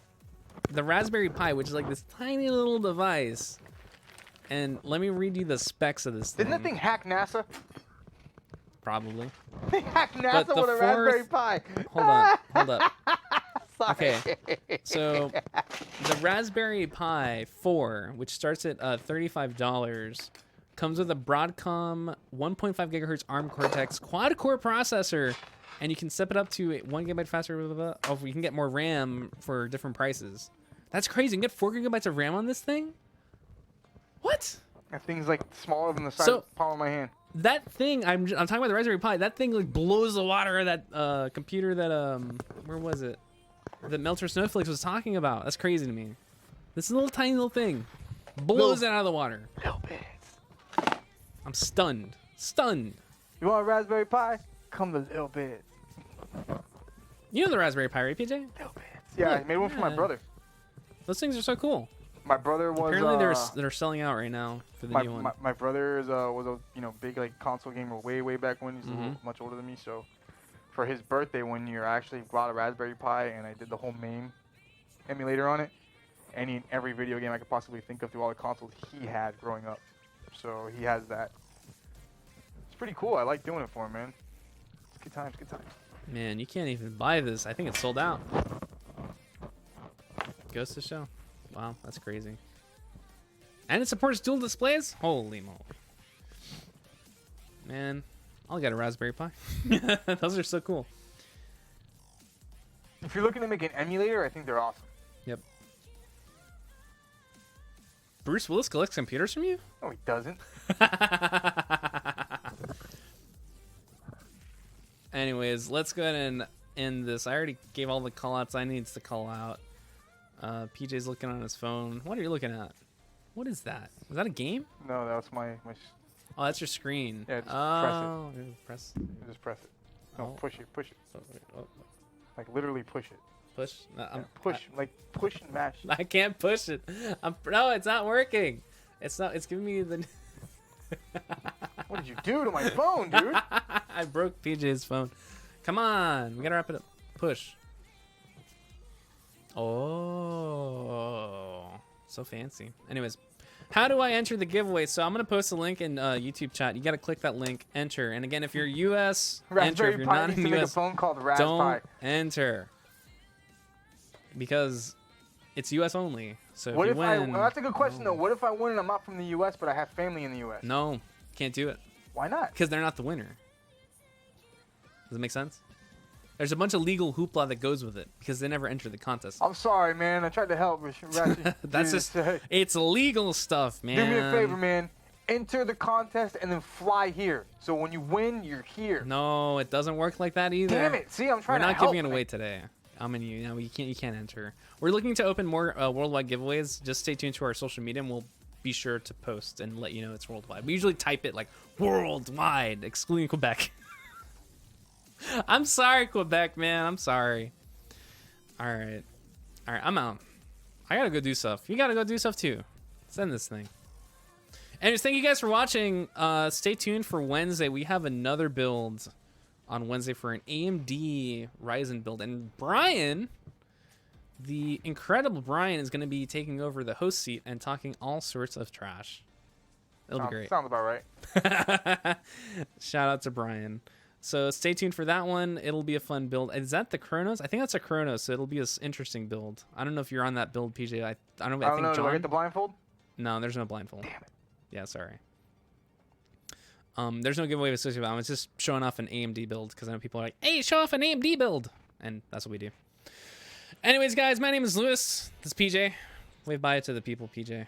the Raspberry Pi, which is like this tiny little device. And let me read you the specs of this thing. Didn't that thing hack NASA? Probably. They hacked But NASA the with a Raspberry fourth- Pi. Hold up. Sorry. Okay, so the Raspberry Pi 4, which starts at $35, comes with a Broadcom 1.5 gigahertz ARM Cortex quad-core processor, and you can step it up to 1 gigabyte faster. Blah, blah, blah. Oh, you can get more RAM for different prices. That's crazy. You can get 4 gigabytes of RAM on this thing? What? That thing's like smaller than the size So- of the palm of my hand. That thing, I'm talking about the Raspberry Pi. That thing like blows the water of that computer that where was it? That Melter Snowflakes was talking about. That's crazy to me. This little tiny little thing blows it out of the water. Little bits. I'm stunned. Stunned. You want a Raspberry Pi? Come a little bit. You know the Raspberry Pi, right, PJ? Little bit. Yeah, I made one for my Yeah. brother. Those things are so cool. My brother was Apparently they're selling out right now for the new one. my brother is was a big like console gamer way back when. He's a little much older than me, so for his birthday one year, I actually bought a Raspberry Pi and I did the whole MAME emulator on it. Every video game I could possibly think of through all the consoles he had growing up. So he has that. It's pretty cool. I like doing it for him, man. It's good times, good times. Man, you can't even buy this. I think it's sold out. Goes to show. Wow, that's crazy. And it supports dual displays? Holy moly. Man, I'll get a Raspberry Pi. Those are so cool. If you're looking to make an emulator, I think they're awesome. Yep. Bruce Willis collects computers from you? No, he doesn't. Anyways, let's go ahead and end this. I already gave all the callouts I needs to call out. PJ's looking on his phone. What are you looking at? What is that? Is that a game? No, that's my Oh, that's your screen. Yeah, just oh, press press. just press it. No, Oh. push it. Oh, wait, oh, Like literally push it. push. No, Yeah, push and mash. I can't push it. No, it's not working. It's not. It's giving me the. What did you do to my phone, dude? I broke PJ's phone. Come on, we gotta wrap it up. Push. Oh, so fancy. Anyways, how do I enter the giveaway? So I'm gonna post a link in YouTube chat. You gotta click that link, enter. And again, if you're US, enter. If Raspberry you're Pi not needs in to make a US, phone called Pi. don't enter. Because it's US only. So What if if you win, well, that's a good question though. What if I win and I'm not from the US, but I have family in the US? no, can't do it. Why not? Because they're not the winner. Does it make sense? There's a bunch of legal hoopla that goes with it because they never enter the contest. I'm sorry, man. I tried to help. That's just, it's legal stuff, man. Do me a favor, man. Enter the contest and then fly here. So when you win, you're here. No, it doesn't work like that either. Damn it! See, I'm We're trying to not help. giving it away today. I mean, you know, you can't enter. We're looking to open more worldwide giveaways. Just stay tuned to our social media, and we'll be sure to post and let you know it's worldwide. We usually type it like worldwide, excluding Quebec. I'm sorry, Quebec, man. I'm sorry. All right, I'm out. I gotta go do stuff. You gotta go do stuff too. Send this thing. Anyways, thank you guys for watching. Stay tuned for Wednesday. We have another build on Wednesday for an AMD Ryzen build. And Brian, the incredible Brian, is going to be taking over the host seat and talking all sorts of trash. It'll be great. Sounds about right. Shout out to Brian. So stay tuned for that one. It'll be a fun build. Is that the Chronos? I think that's a Chronos, so it'll be an interesting build. I don't know if you're on that build, PJ. I don't know. I think know. John. Do I get the blindfold? No, there's no blindfold. Damn it. Yeah, sorry. There's no giveaway associated with that. I was just showing off an AMD build because I know people are like, hey, show off an AMD build. And that's what we do. Anyways, guys, my name is Lewis. This is PJ. Wave bye to the people, PJ.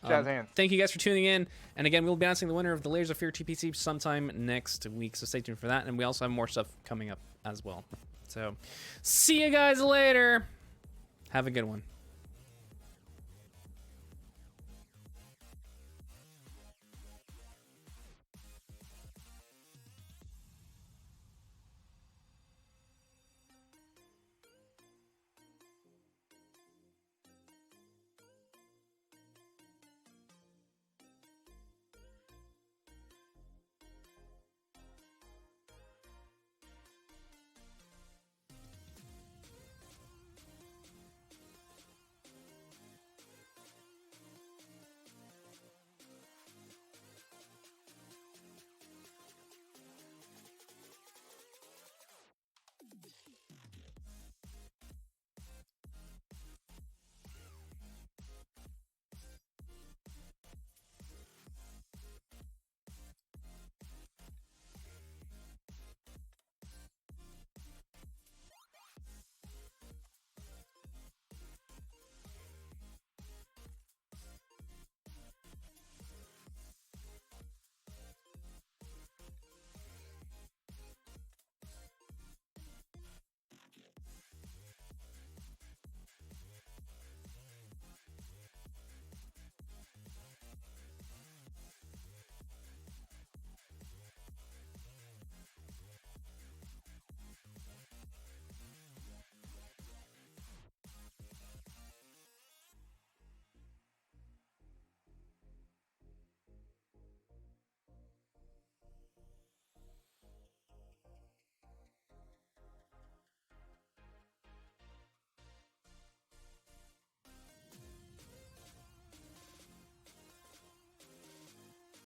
Jazz hands. Thank you guys for tuning in. And again, we'll be announcing the winner of the Layers of Fear TPC sometime next week. So stay tuned for that. And we also have more stuff coming up as well. So see you guys later. Have a good one.